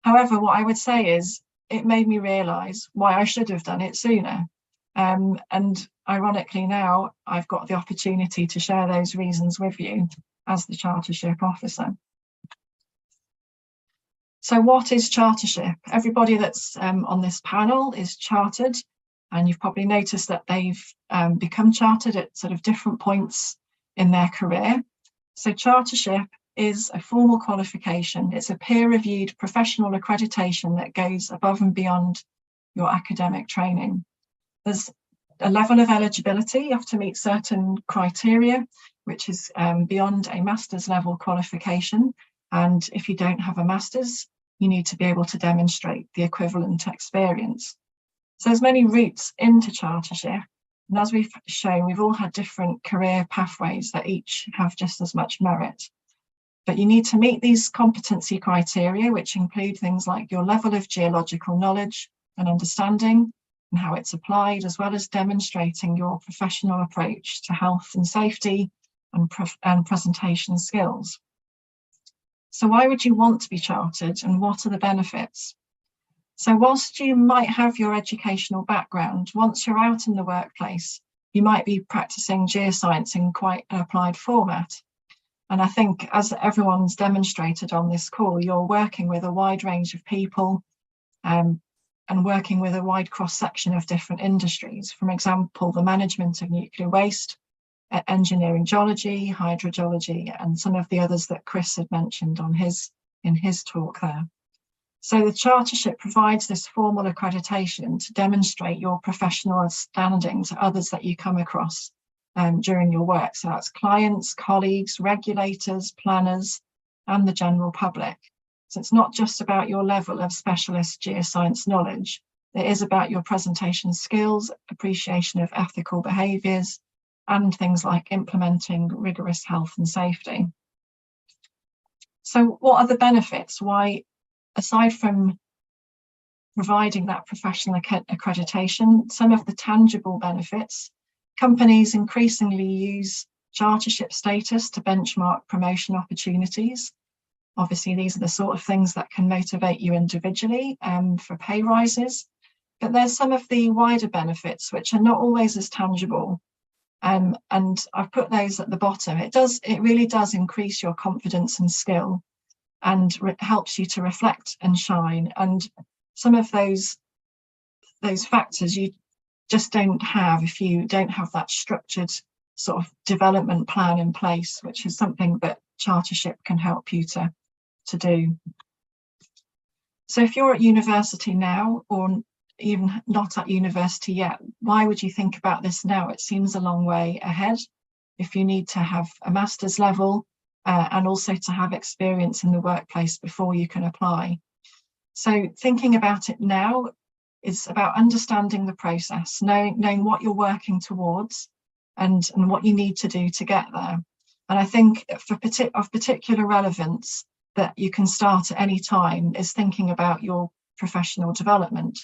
However, what I would say is it made me realise why I should have done it sooner. And ironically now, I've got the opportunity to share those reasons with you as the chartership officer. So what is chartership? Everybody that's on this panel is chartered, and you've probably noticed that they've become chartered at sort of different points in their career. So chartership is a formal qualification. It's a peer-reviewed professional accreditation that goes above and beyond your academic training. There's a level of eligibility. You have to meet certain criteria, which is beyond a master's level qualification. And if you don't have a master's, you need to be able to demonstrate the equivalent experience. So there's many routes into chartership. And as we've shown, we've all had different career pathways that each have just as much merit. But you need to meet these competency criteria, which include things like your level of geological knowledge and understanding and how it's applied, as well as demonstrating your professional approach to health and safety and presentation skills. So why would you want to be chartered, and what are the benefits? So whilst you might have your educational background, once you're out in the workplace, you might be practicing geoscience in quite an applied format. And I think, as everyone's demonstrated on this call, you're working with a wide range of people and working with a wide cross-section of different industries. For example, the management of nuclear waste, engineering geology, hydrogeology, and some of the others that Chris had mentioned in his talk there. So the chartership provides this formal accreditation to demonstrate your professional standing to others that you come across during your work. So that's clients, colleagues, regulators, planners, and the general public. So it's not just about your level of specialist geoscience knowledge. It is about your presentation skills, appreciation of ethical behaviours, and things like implementing rigorous health and safety. So what are the benefits? Why, aside from providing that professional accreditation, some of the tangible benefits, companies increasingly use chartership status to benchmark promotion opportunities. Obviously, these are the sort of things that can motivate you individually for pay rises, but there's some of the wider benefits which are not always as tangible. And I've put those at the bottom. It really does increase your confidence and skill, and helps you to reflect and shine. And some of those factors you just don't have if you don't have that structured sort of development plan in place, which is something that chartership can help you to do. So if you're at university now, or even not at university yet, why would you think about this now? It seems a long way ahead. If you need to have a master's level and also to have experience in the workplace before you can apply. So thinking about it now is about understanding the process, knowing what you're working towards and what you need to do to get there. And I think of particular relevance that you can start at any time is thinking about your professional development.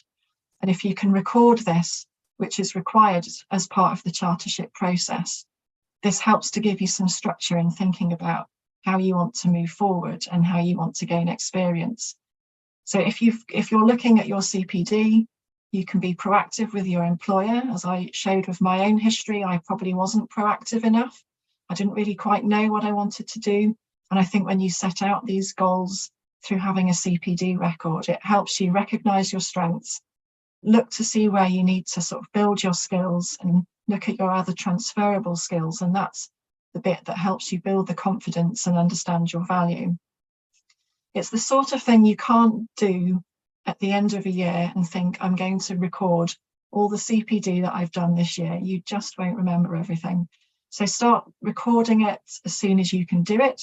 And if you can record this, which is required as part of the chartership process, this helps to give you some structure in thinking about how you want to move forward and how you want to gain experience. So if you're looking at your CPD, you can be proactive with your employer. As I showed with my own history, I probably wasn't proactive enough. I didn't really quite know what I wanted to do. And I think when you set out these goals through having a CPD record, it helps you recognise your strengths, look to see where you need to sort of build your skills and look at your other transferable skills. And that's the bit that helps you build the confidence and understand your value. It's the sort of thing you can't do at the end of a year and think, I'm going to record all the CPD that I've done this year. You just won't remember everything. So start recording it as soon as you can do it,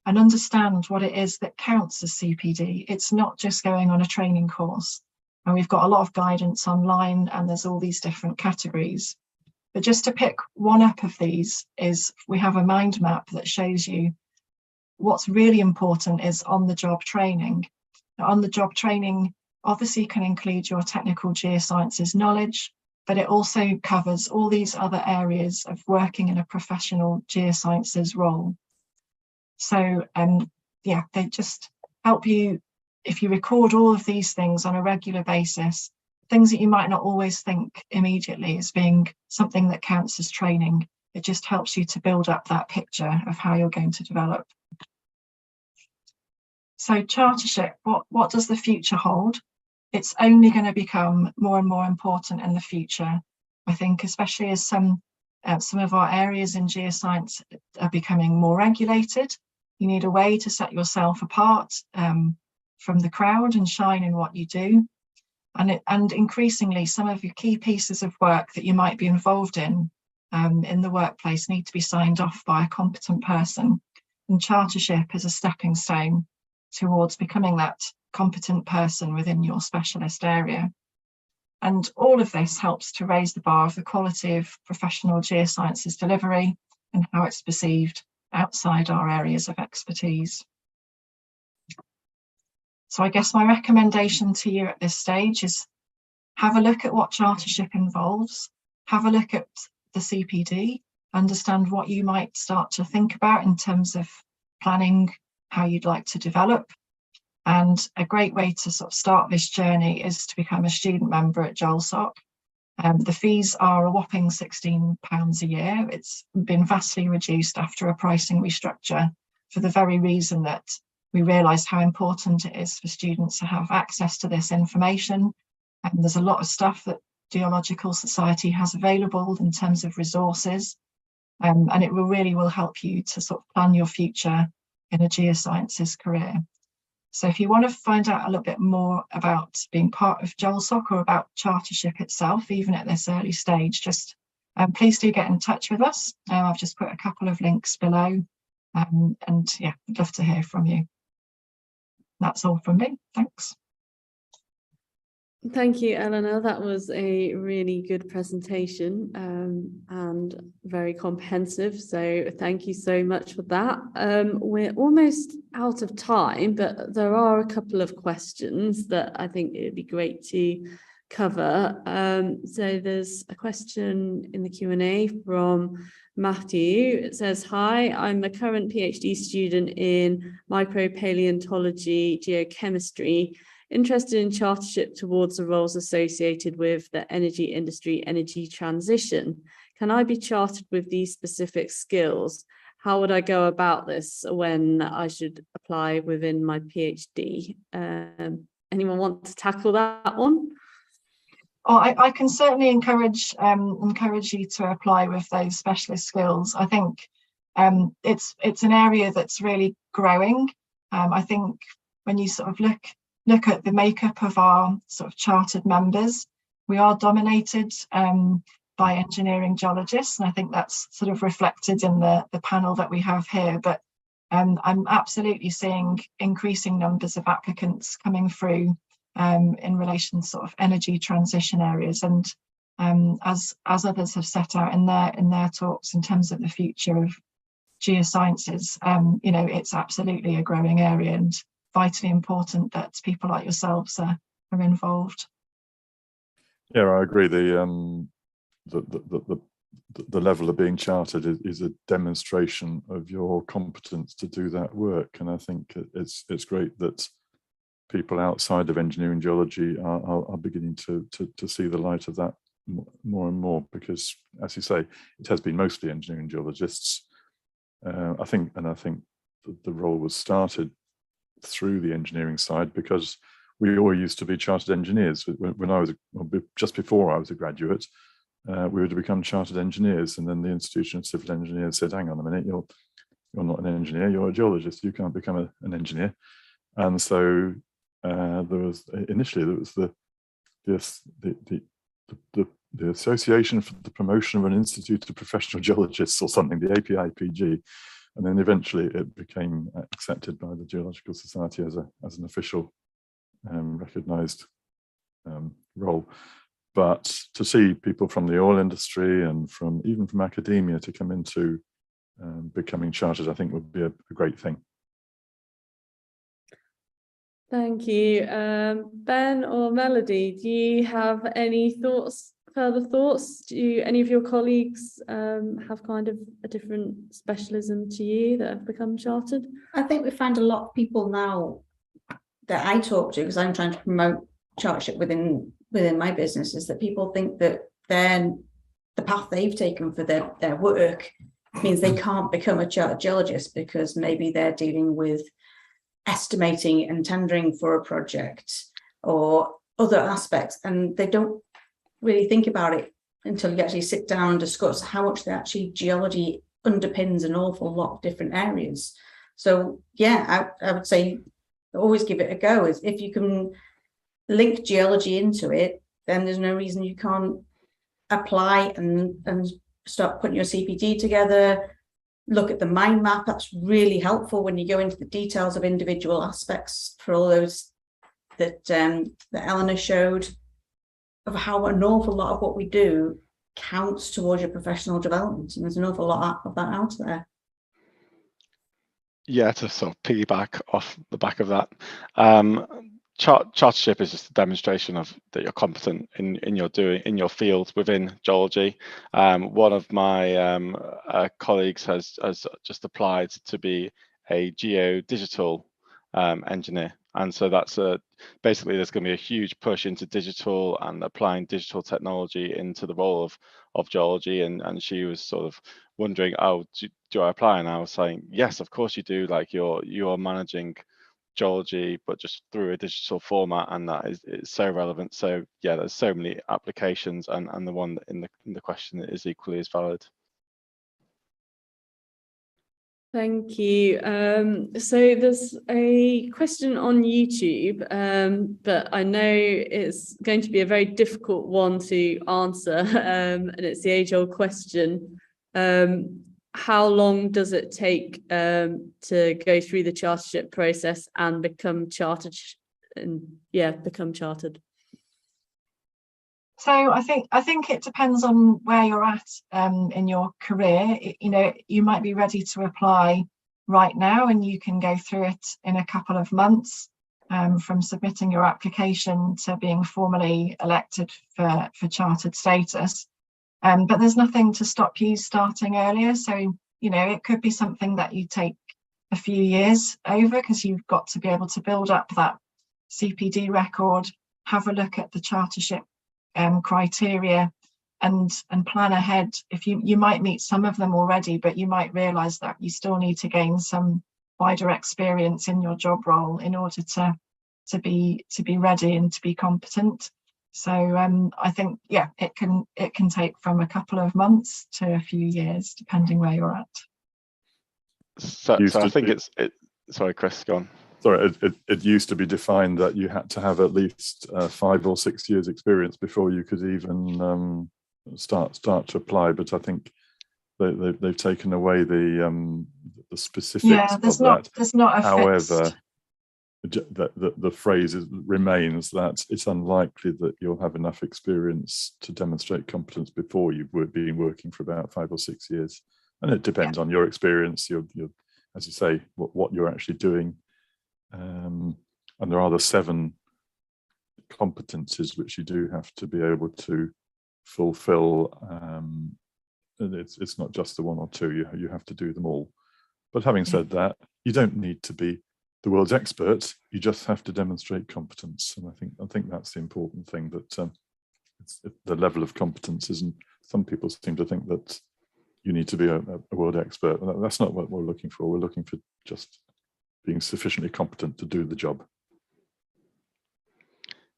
and understand what it is that counts as CPD. It's not just going on a training course. And we've got a lot of guidance online, and there's all these different categories. But just to pick one up of these is we have a mind map that shows you what's really important is on-the-job training. Now, on-the-job training obviously can include your technical geosciences knowledge, but it also covers all these other areas of working in a professional geosciences role. So yeah, they just help you, if you record all of these things on a regular basis, things that you might not always think immediately as being something that counts as training. It just helps you to build up that picture of how you're going to develop. So chartership, what does the future hold? It's only going to become more and more important in the future. I think especially as some of our areas in geoscience are becoming more regulated, you need a way to set yourself apart from the crowd and shine in what you do. And increasingly, some of your key pieces of work that you might be involved in the workplace need to be signed off by a competent person. And chartership is a stepping stone towards becoming that competent person within your specialist area. And all of this helps to raise the bar of the quality of professional geosciences delivery and how it's perceived outside our areas of expertise. So I guess my recommendation to you at this stage is have a look at what chartership involves, have a look at the CPD, understand what you might start to think about in terms of planning how you'd like to develop. And a great way to sort of start this journey is to become a student member at GSL. The fees are a whopping £16 a year. It's been vastly reduced after a pricing restructure for the very reason that we realised how important it is for students to have access to this information. And there's a lot of stuff that Geological Society has available in terms of resources, and it really will help you to sort of plan your future in a geosciences career. So if you want to find out a little bit more about being part of GELSOC or about chartership itself, even at this early stage, just please do get in touch with us. I've just put a couple of links below, and yeah, I'd love to hear from you. That's all from me. Thanks. Thank you, Eleanor. That was a really good presentation and very comprehensive. So thank you so much for that. We're almost out of time, but there are a couple of questions that I think it would be great to cover. So there's a question in the Q&A from Matthew. It says, hi, I'm a current PhD student in micropaleontology geochemistry, interested in chartership towards the roles associated with the energy industry, energy transition. Can I be chartered with these specific skills? How would I go about this when I should apply within my PhD? Anyone want to tackle that one? Oh, I can certainly encourage you to apply with those specialist skills. I think it's an area that's really growing. I think when you sort of look at the makeup of our sort of chartered members, we are dominated by engineering geologists, and I think that's sort of reflected in the panel that we have here. But I'm absolutely seeing increasing numbers of applicants coming through in relation to sort of energy transition areas, and as others have set out in their talks in terms of the future of geosciences, you know, it's absolutely a growing area and vitally important that people like yourselves are involved. Yeah, I agree. The level of being chartered is a demonstration of your competence to do that work, and I think it's great that people outside of engineering geology are beginning to see the light of that more and more, because, as you say, it has been mostly engineering geologists. I think the role was started through the engineering side because we all used to be chartered engineers. When I was, just before I was a graduate, we were to become chartered engineers, and then the Institution of Civil Engineers said, hang on a minute, you're not an engineer, you're a geologist, you can't become an engineer. And so there was the Association for the Promotion of an Institute of Professional Geologists, or something, the APIPG, and then eventually it became accepted by the Geological Society as an official recognised role. But to see people from the oil industry and even from academia to come into becoming chartered, I think would be a great thing. Thank you. Ben or Melody, do you have any further thoughts? Do any of your colleagues have kind of a different specialism to you that have become chartered? I think we find a lot of people now that I talk to, because I'm trying to promote chartership within my business, is that people think that the path they've taken for their work means they can't become a chartered geologist because maybe they're dealing with estimating and tendering for a project or other aspects, and they don't really think about it until you actually sit down and discuss how much geology underpins an awful lot of different areas. So yeah, I would say always give it a go. If you can link geology into it, then there's no reason you can't apply and start putting your CPD together. Look at the mind map. That's really helpful when you go into the details of individual aspects for all those that Eleanor showed, of how an awful lot of what we do counts towards your professional development. And there's an awful lot of that out there. Yeah, to sort of piggyback off the back of that, chartership is just a demonstration of that you're competent in your field within geology. One of my colleagues has just applied to be a geodigital engineer, And so that's basically there's going to be a huge push into digital and applying digital technology into the role of geology. And she was sort of wondering, oh, do I apply? And I was saying, yes, of course you do. Like you are managing geology, but just through a digital format, and that is so relevant. So yeah, there's so many applications, and the one in the question is equally as valid. Thank you. So there's a question on YouTube, but I know it's going to be a very difficult one to answer, and it's the age-old question. How long does it take to go through the chartership process and become chartered? Become chartered. So I think it depends on where you're at in your career. You might be ready to apply right now, and you can go through it in a couple of months from submitting your application to being formally elected for chartered status. But there's nothing to stop you starting earlier. So it could be something that you take a few years over, because you've got to be able to build up that CPD record, have a look at the chartership criteria, and plan ahead. If you might meet some of them already, but you might realize that you still need to gain some wider experience in your job role in order to be ready and to be competent. So I think it can take from a couple of months to a few years, depending where you're at. So I think sorry, Chris, go on. Sorry, it used to be defined that you had to have at least 5 or 6 years experience before you could even start to apply. But I think they've taken away the specifics of that. There's not a However, the phrase remains that it's unlikely that you'll have enough experience to demonstrate competence before you've been working for about 5 or 6 years. And it depends on your experience, your as you say, what you're actually doing. And there are the 7 competencies which you do have to be able to fulfill. And it's not just the 1 or 2, you have to do them all. But having said that, you don't need to be the world's expert, you just have to demonstrate competence. And I think that's the important thing, that it's the level of competence isn't, some people seem to think that you need to be a world expert. That's not what we're looking for. We're looking for just being sufficiently competent to do the job.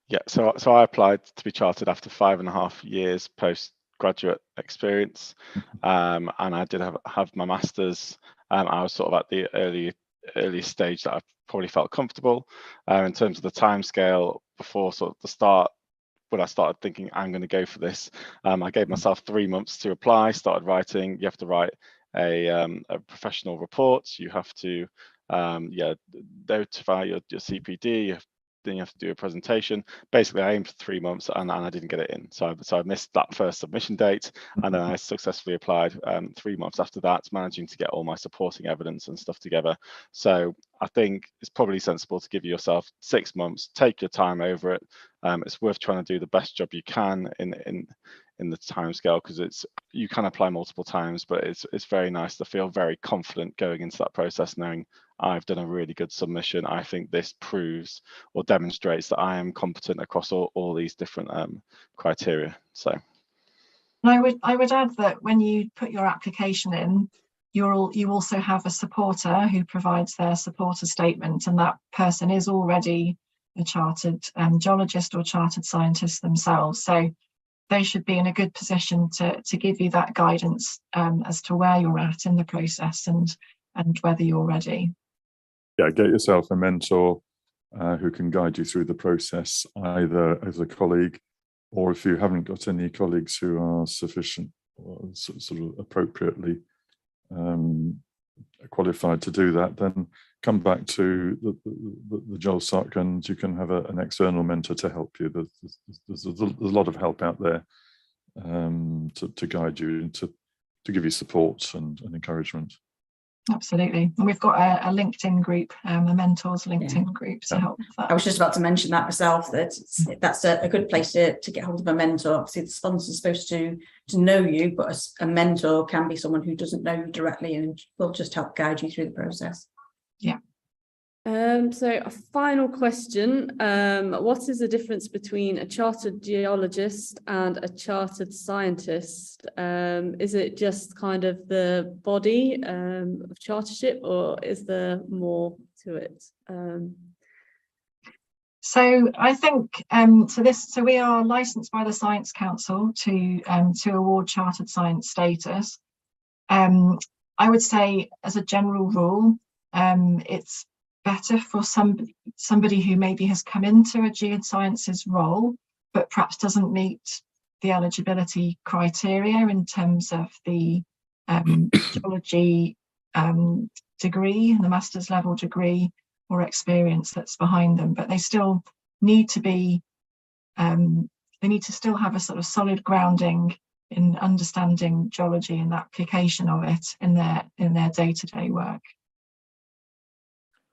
Yeah, so I applied to be chartered after 5.5 years postgraduate experience, and I did have my master's. I was sort of at the early stage that I probably felt comfortable in terms of the timescale before sort of the start. When I started thinking I'm going to go for this, I gave myself 3 months to apply. Started writing. You have to write a professional report. You have to notify your CPD. Then you have to do a presentation. Basically, I aimed for 3 months and I didn't get it in. So I missed that first submission date, and then I successfully applied 3 months after that, managing to get all my supporting evidence and stuff together. So I think it's probably sensible to give yourself 6 months, take your time over it. It's worth trying to do the best job you can in the time scale, because you can apply multiple times, but it's very nice to feel very confident going into that process, knowing I've done a really good submission. I think this proves or demonstrates that I am competent across all these different criteria. So I would add that when you put your application in, you also have a supporter who provides their supporter statement, and that person is already a chartered geologist or chartered scientist themselves. So they should be in a good position to give you that guidance as to where you're at in the process and whether you're ready. Yeah, get yourself a mentor who can guide you through the process, either as a colleague, or if you haven't got any colleagues who are sufficient or sort of appropriately qualified to do that, then come back to the GSL, and you can have an external mentor to help you. There's a lot of help out there to guide you and to give you support and encouragement. Absolutely. And we've got a LinkedIn group, a mentors LinkedIn group to help with that. I was just about to mention that myself, that that's a good place to get hold of a mentor. Obviously the sponsor's supposed to know you, but a mentor can be someone who doesn't know you directly and will just help guide you through the process. Yeah. So a final question, what is the difference between a chartered geologist and a chartered scientist? Is it just kind of the body of chartership, or is there more to it? So I think so we are licensed by the Science Council to award chartered science status. I would say, as a general rule, it's better for somebody who maybe has come into a geosciences role but perhaps doesn't meet the eligibility criteria in terms of the geology degree, the master's level degree or experience that's behind them, but they still need to be they need to still have a sort of solid grounding in understanding geology and the application of it in their day-to-day work.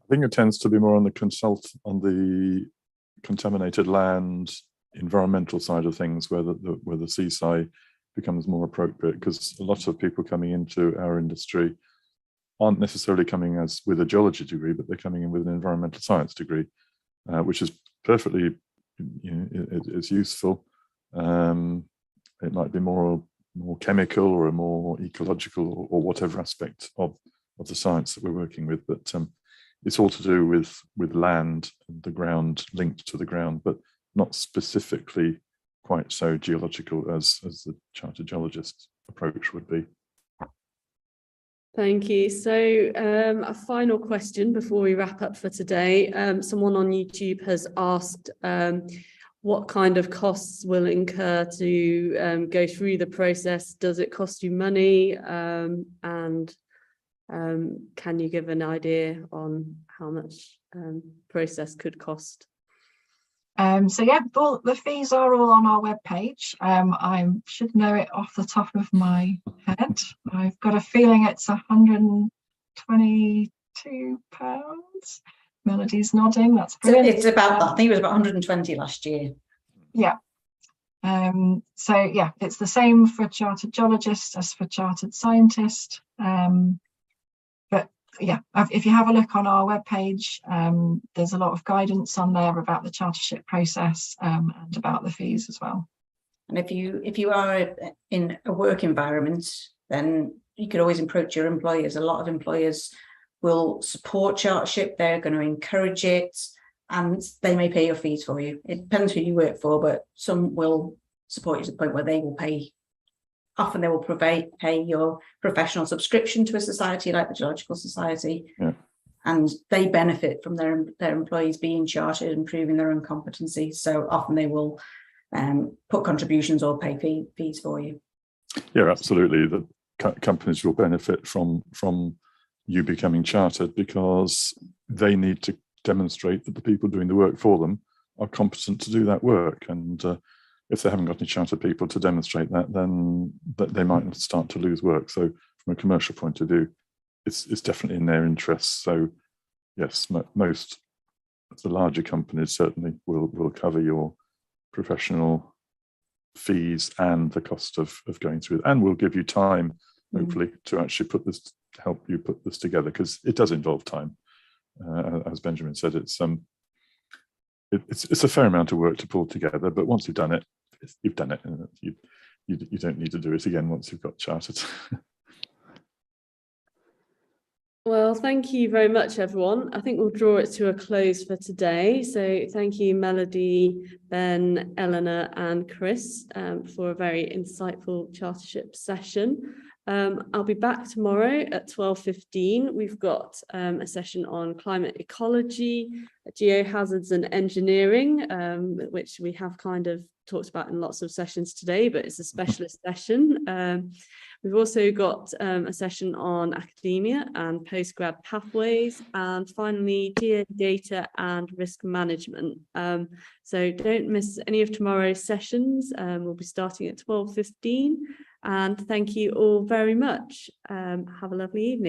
I think it tends to be more on the contaminated land, environmental side of things, where the CSI becomes more appropriate, because a lot of people coming into our industry aren't necessarily coming with a geology degree, but they're coming in with an environmental science degree, which is perfectly, it's useful. It might be more chemical or a more ecological or whatever aspect of the science that we're working with, but it's all to do with land and the ground, linked to the ground, but not specifically quite so geological as the chartered geologist approach would be. Thank you. So a final question before we wrap up for today. Someone on YouTube has asked what kind of costs will incur to go through the process. Does it cost you money? And can you give an idea on how much process could cost? So yeah, the fees are all on our webpage. I should know it off the top of my head. I've got a feeling it's £122. Melody's nodding. That's brilliant. It's about that. I think it was about 120 last year. Yeah. So yeah, it's the same for chartered geologist as for chartered scientist. But yeah, if you have a look on our webpage, there's a lot of guidance on there about the chartership process and about the fees as well. And if you are in a work environment, then you could always approach your employers. A lot of employers will support chartership. They're going to encourage it, and they may pay your fees for you. It depends who you work for, but some will support you to the point where they will pay. Often they will pay your professional subscription to a society like the Geological Society, and they benefit from their employees being chartered and proving their own competency. So often they will put contributions or pay fees for you. Yeah, absolutely. The companies will benefit from you becoming chartered, because they need to demonstrate that the people doing the work for them are competent to do that work. And if they haven't got any chartered people to demonstrate that, then they might start to lose work. So from a commercial point of view, it's definitely in their interests. So yes, most of the larger companies certainly will cover your professional fees and the cost of going through it, and will give you time, hopefully, to actually help you put this together, because it does involve time. As Benjamin said, it's a fair amount of work to pull together, but once you've done it, you've done it, and you don't need to do it again once you've got chartered. Well, thank you very much, everyone. I think we'll draw it to a close for today. So thank you, Melody, Ben, Eleanor, and Chris, for a very insightful chartership session. I'll be back tomorrow at 12:15. We've got a session on climate ecology, geohazards and engineering, which we have kind of talked about in lots of sessions today, but it's a specialist session. We've also got a session on academia and postgrad pathways, and finally geodata and risk management. So don't miss any of tomorrow's sessions. We'll be starting at 12:15. And thank you all very much. Have a lovely evening.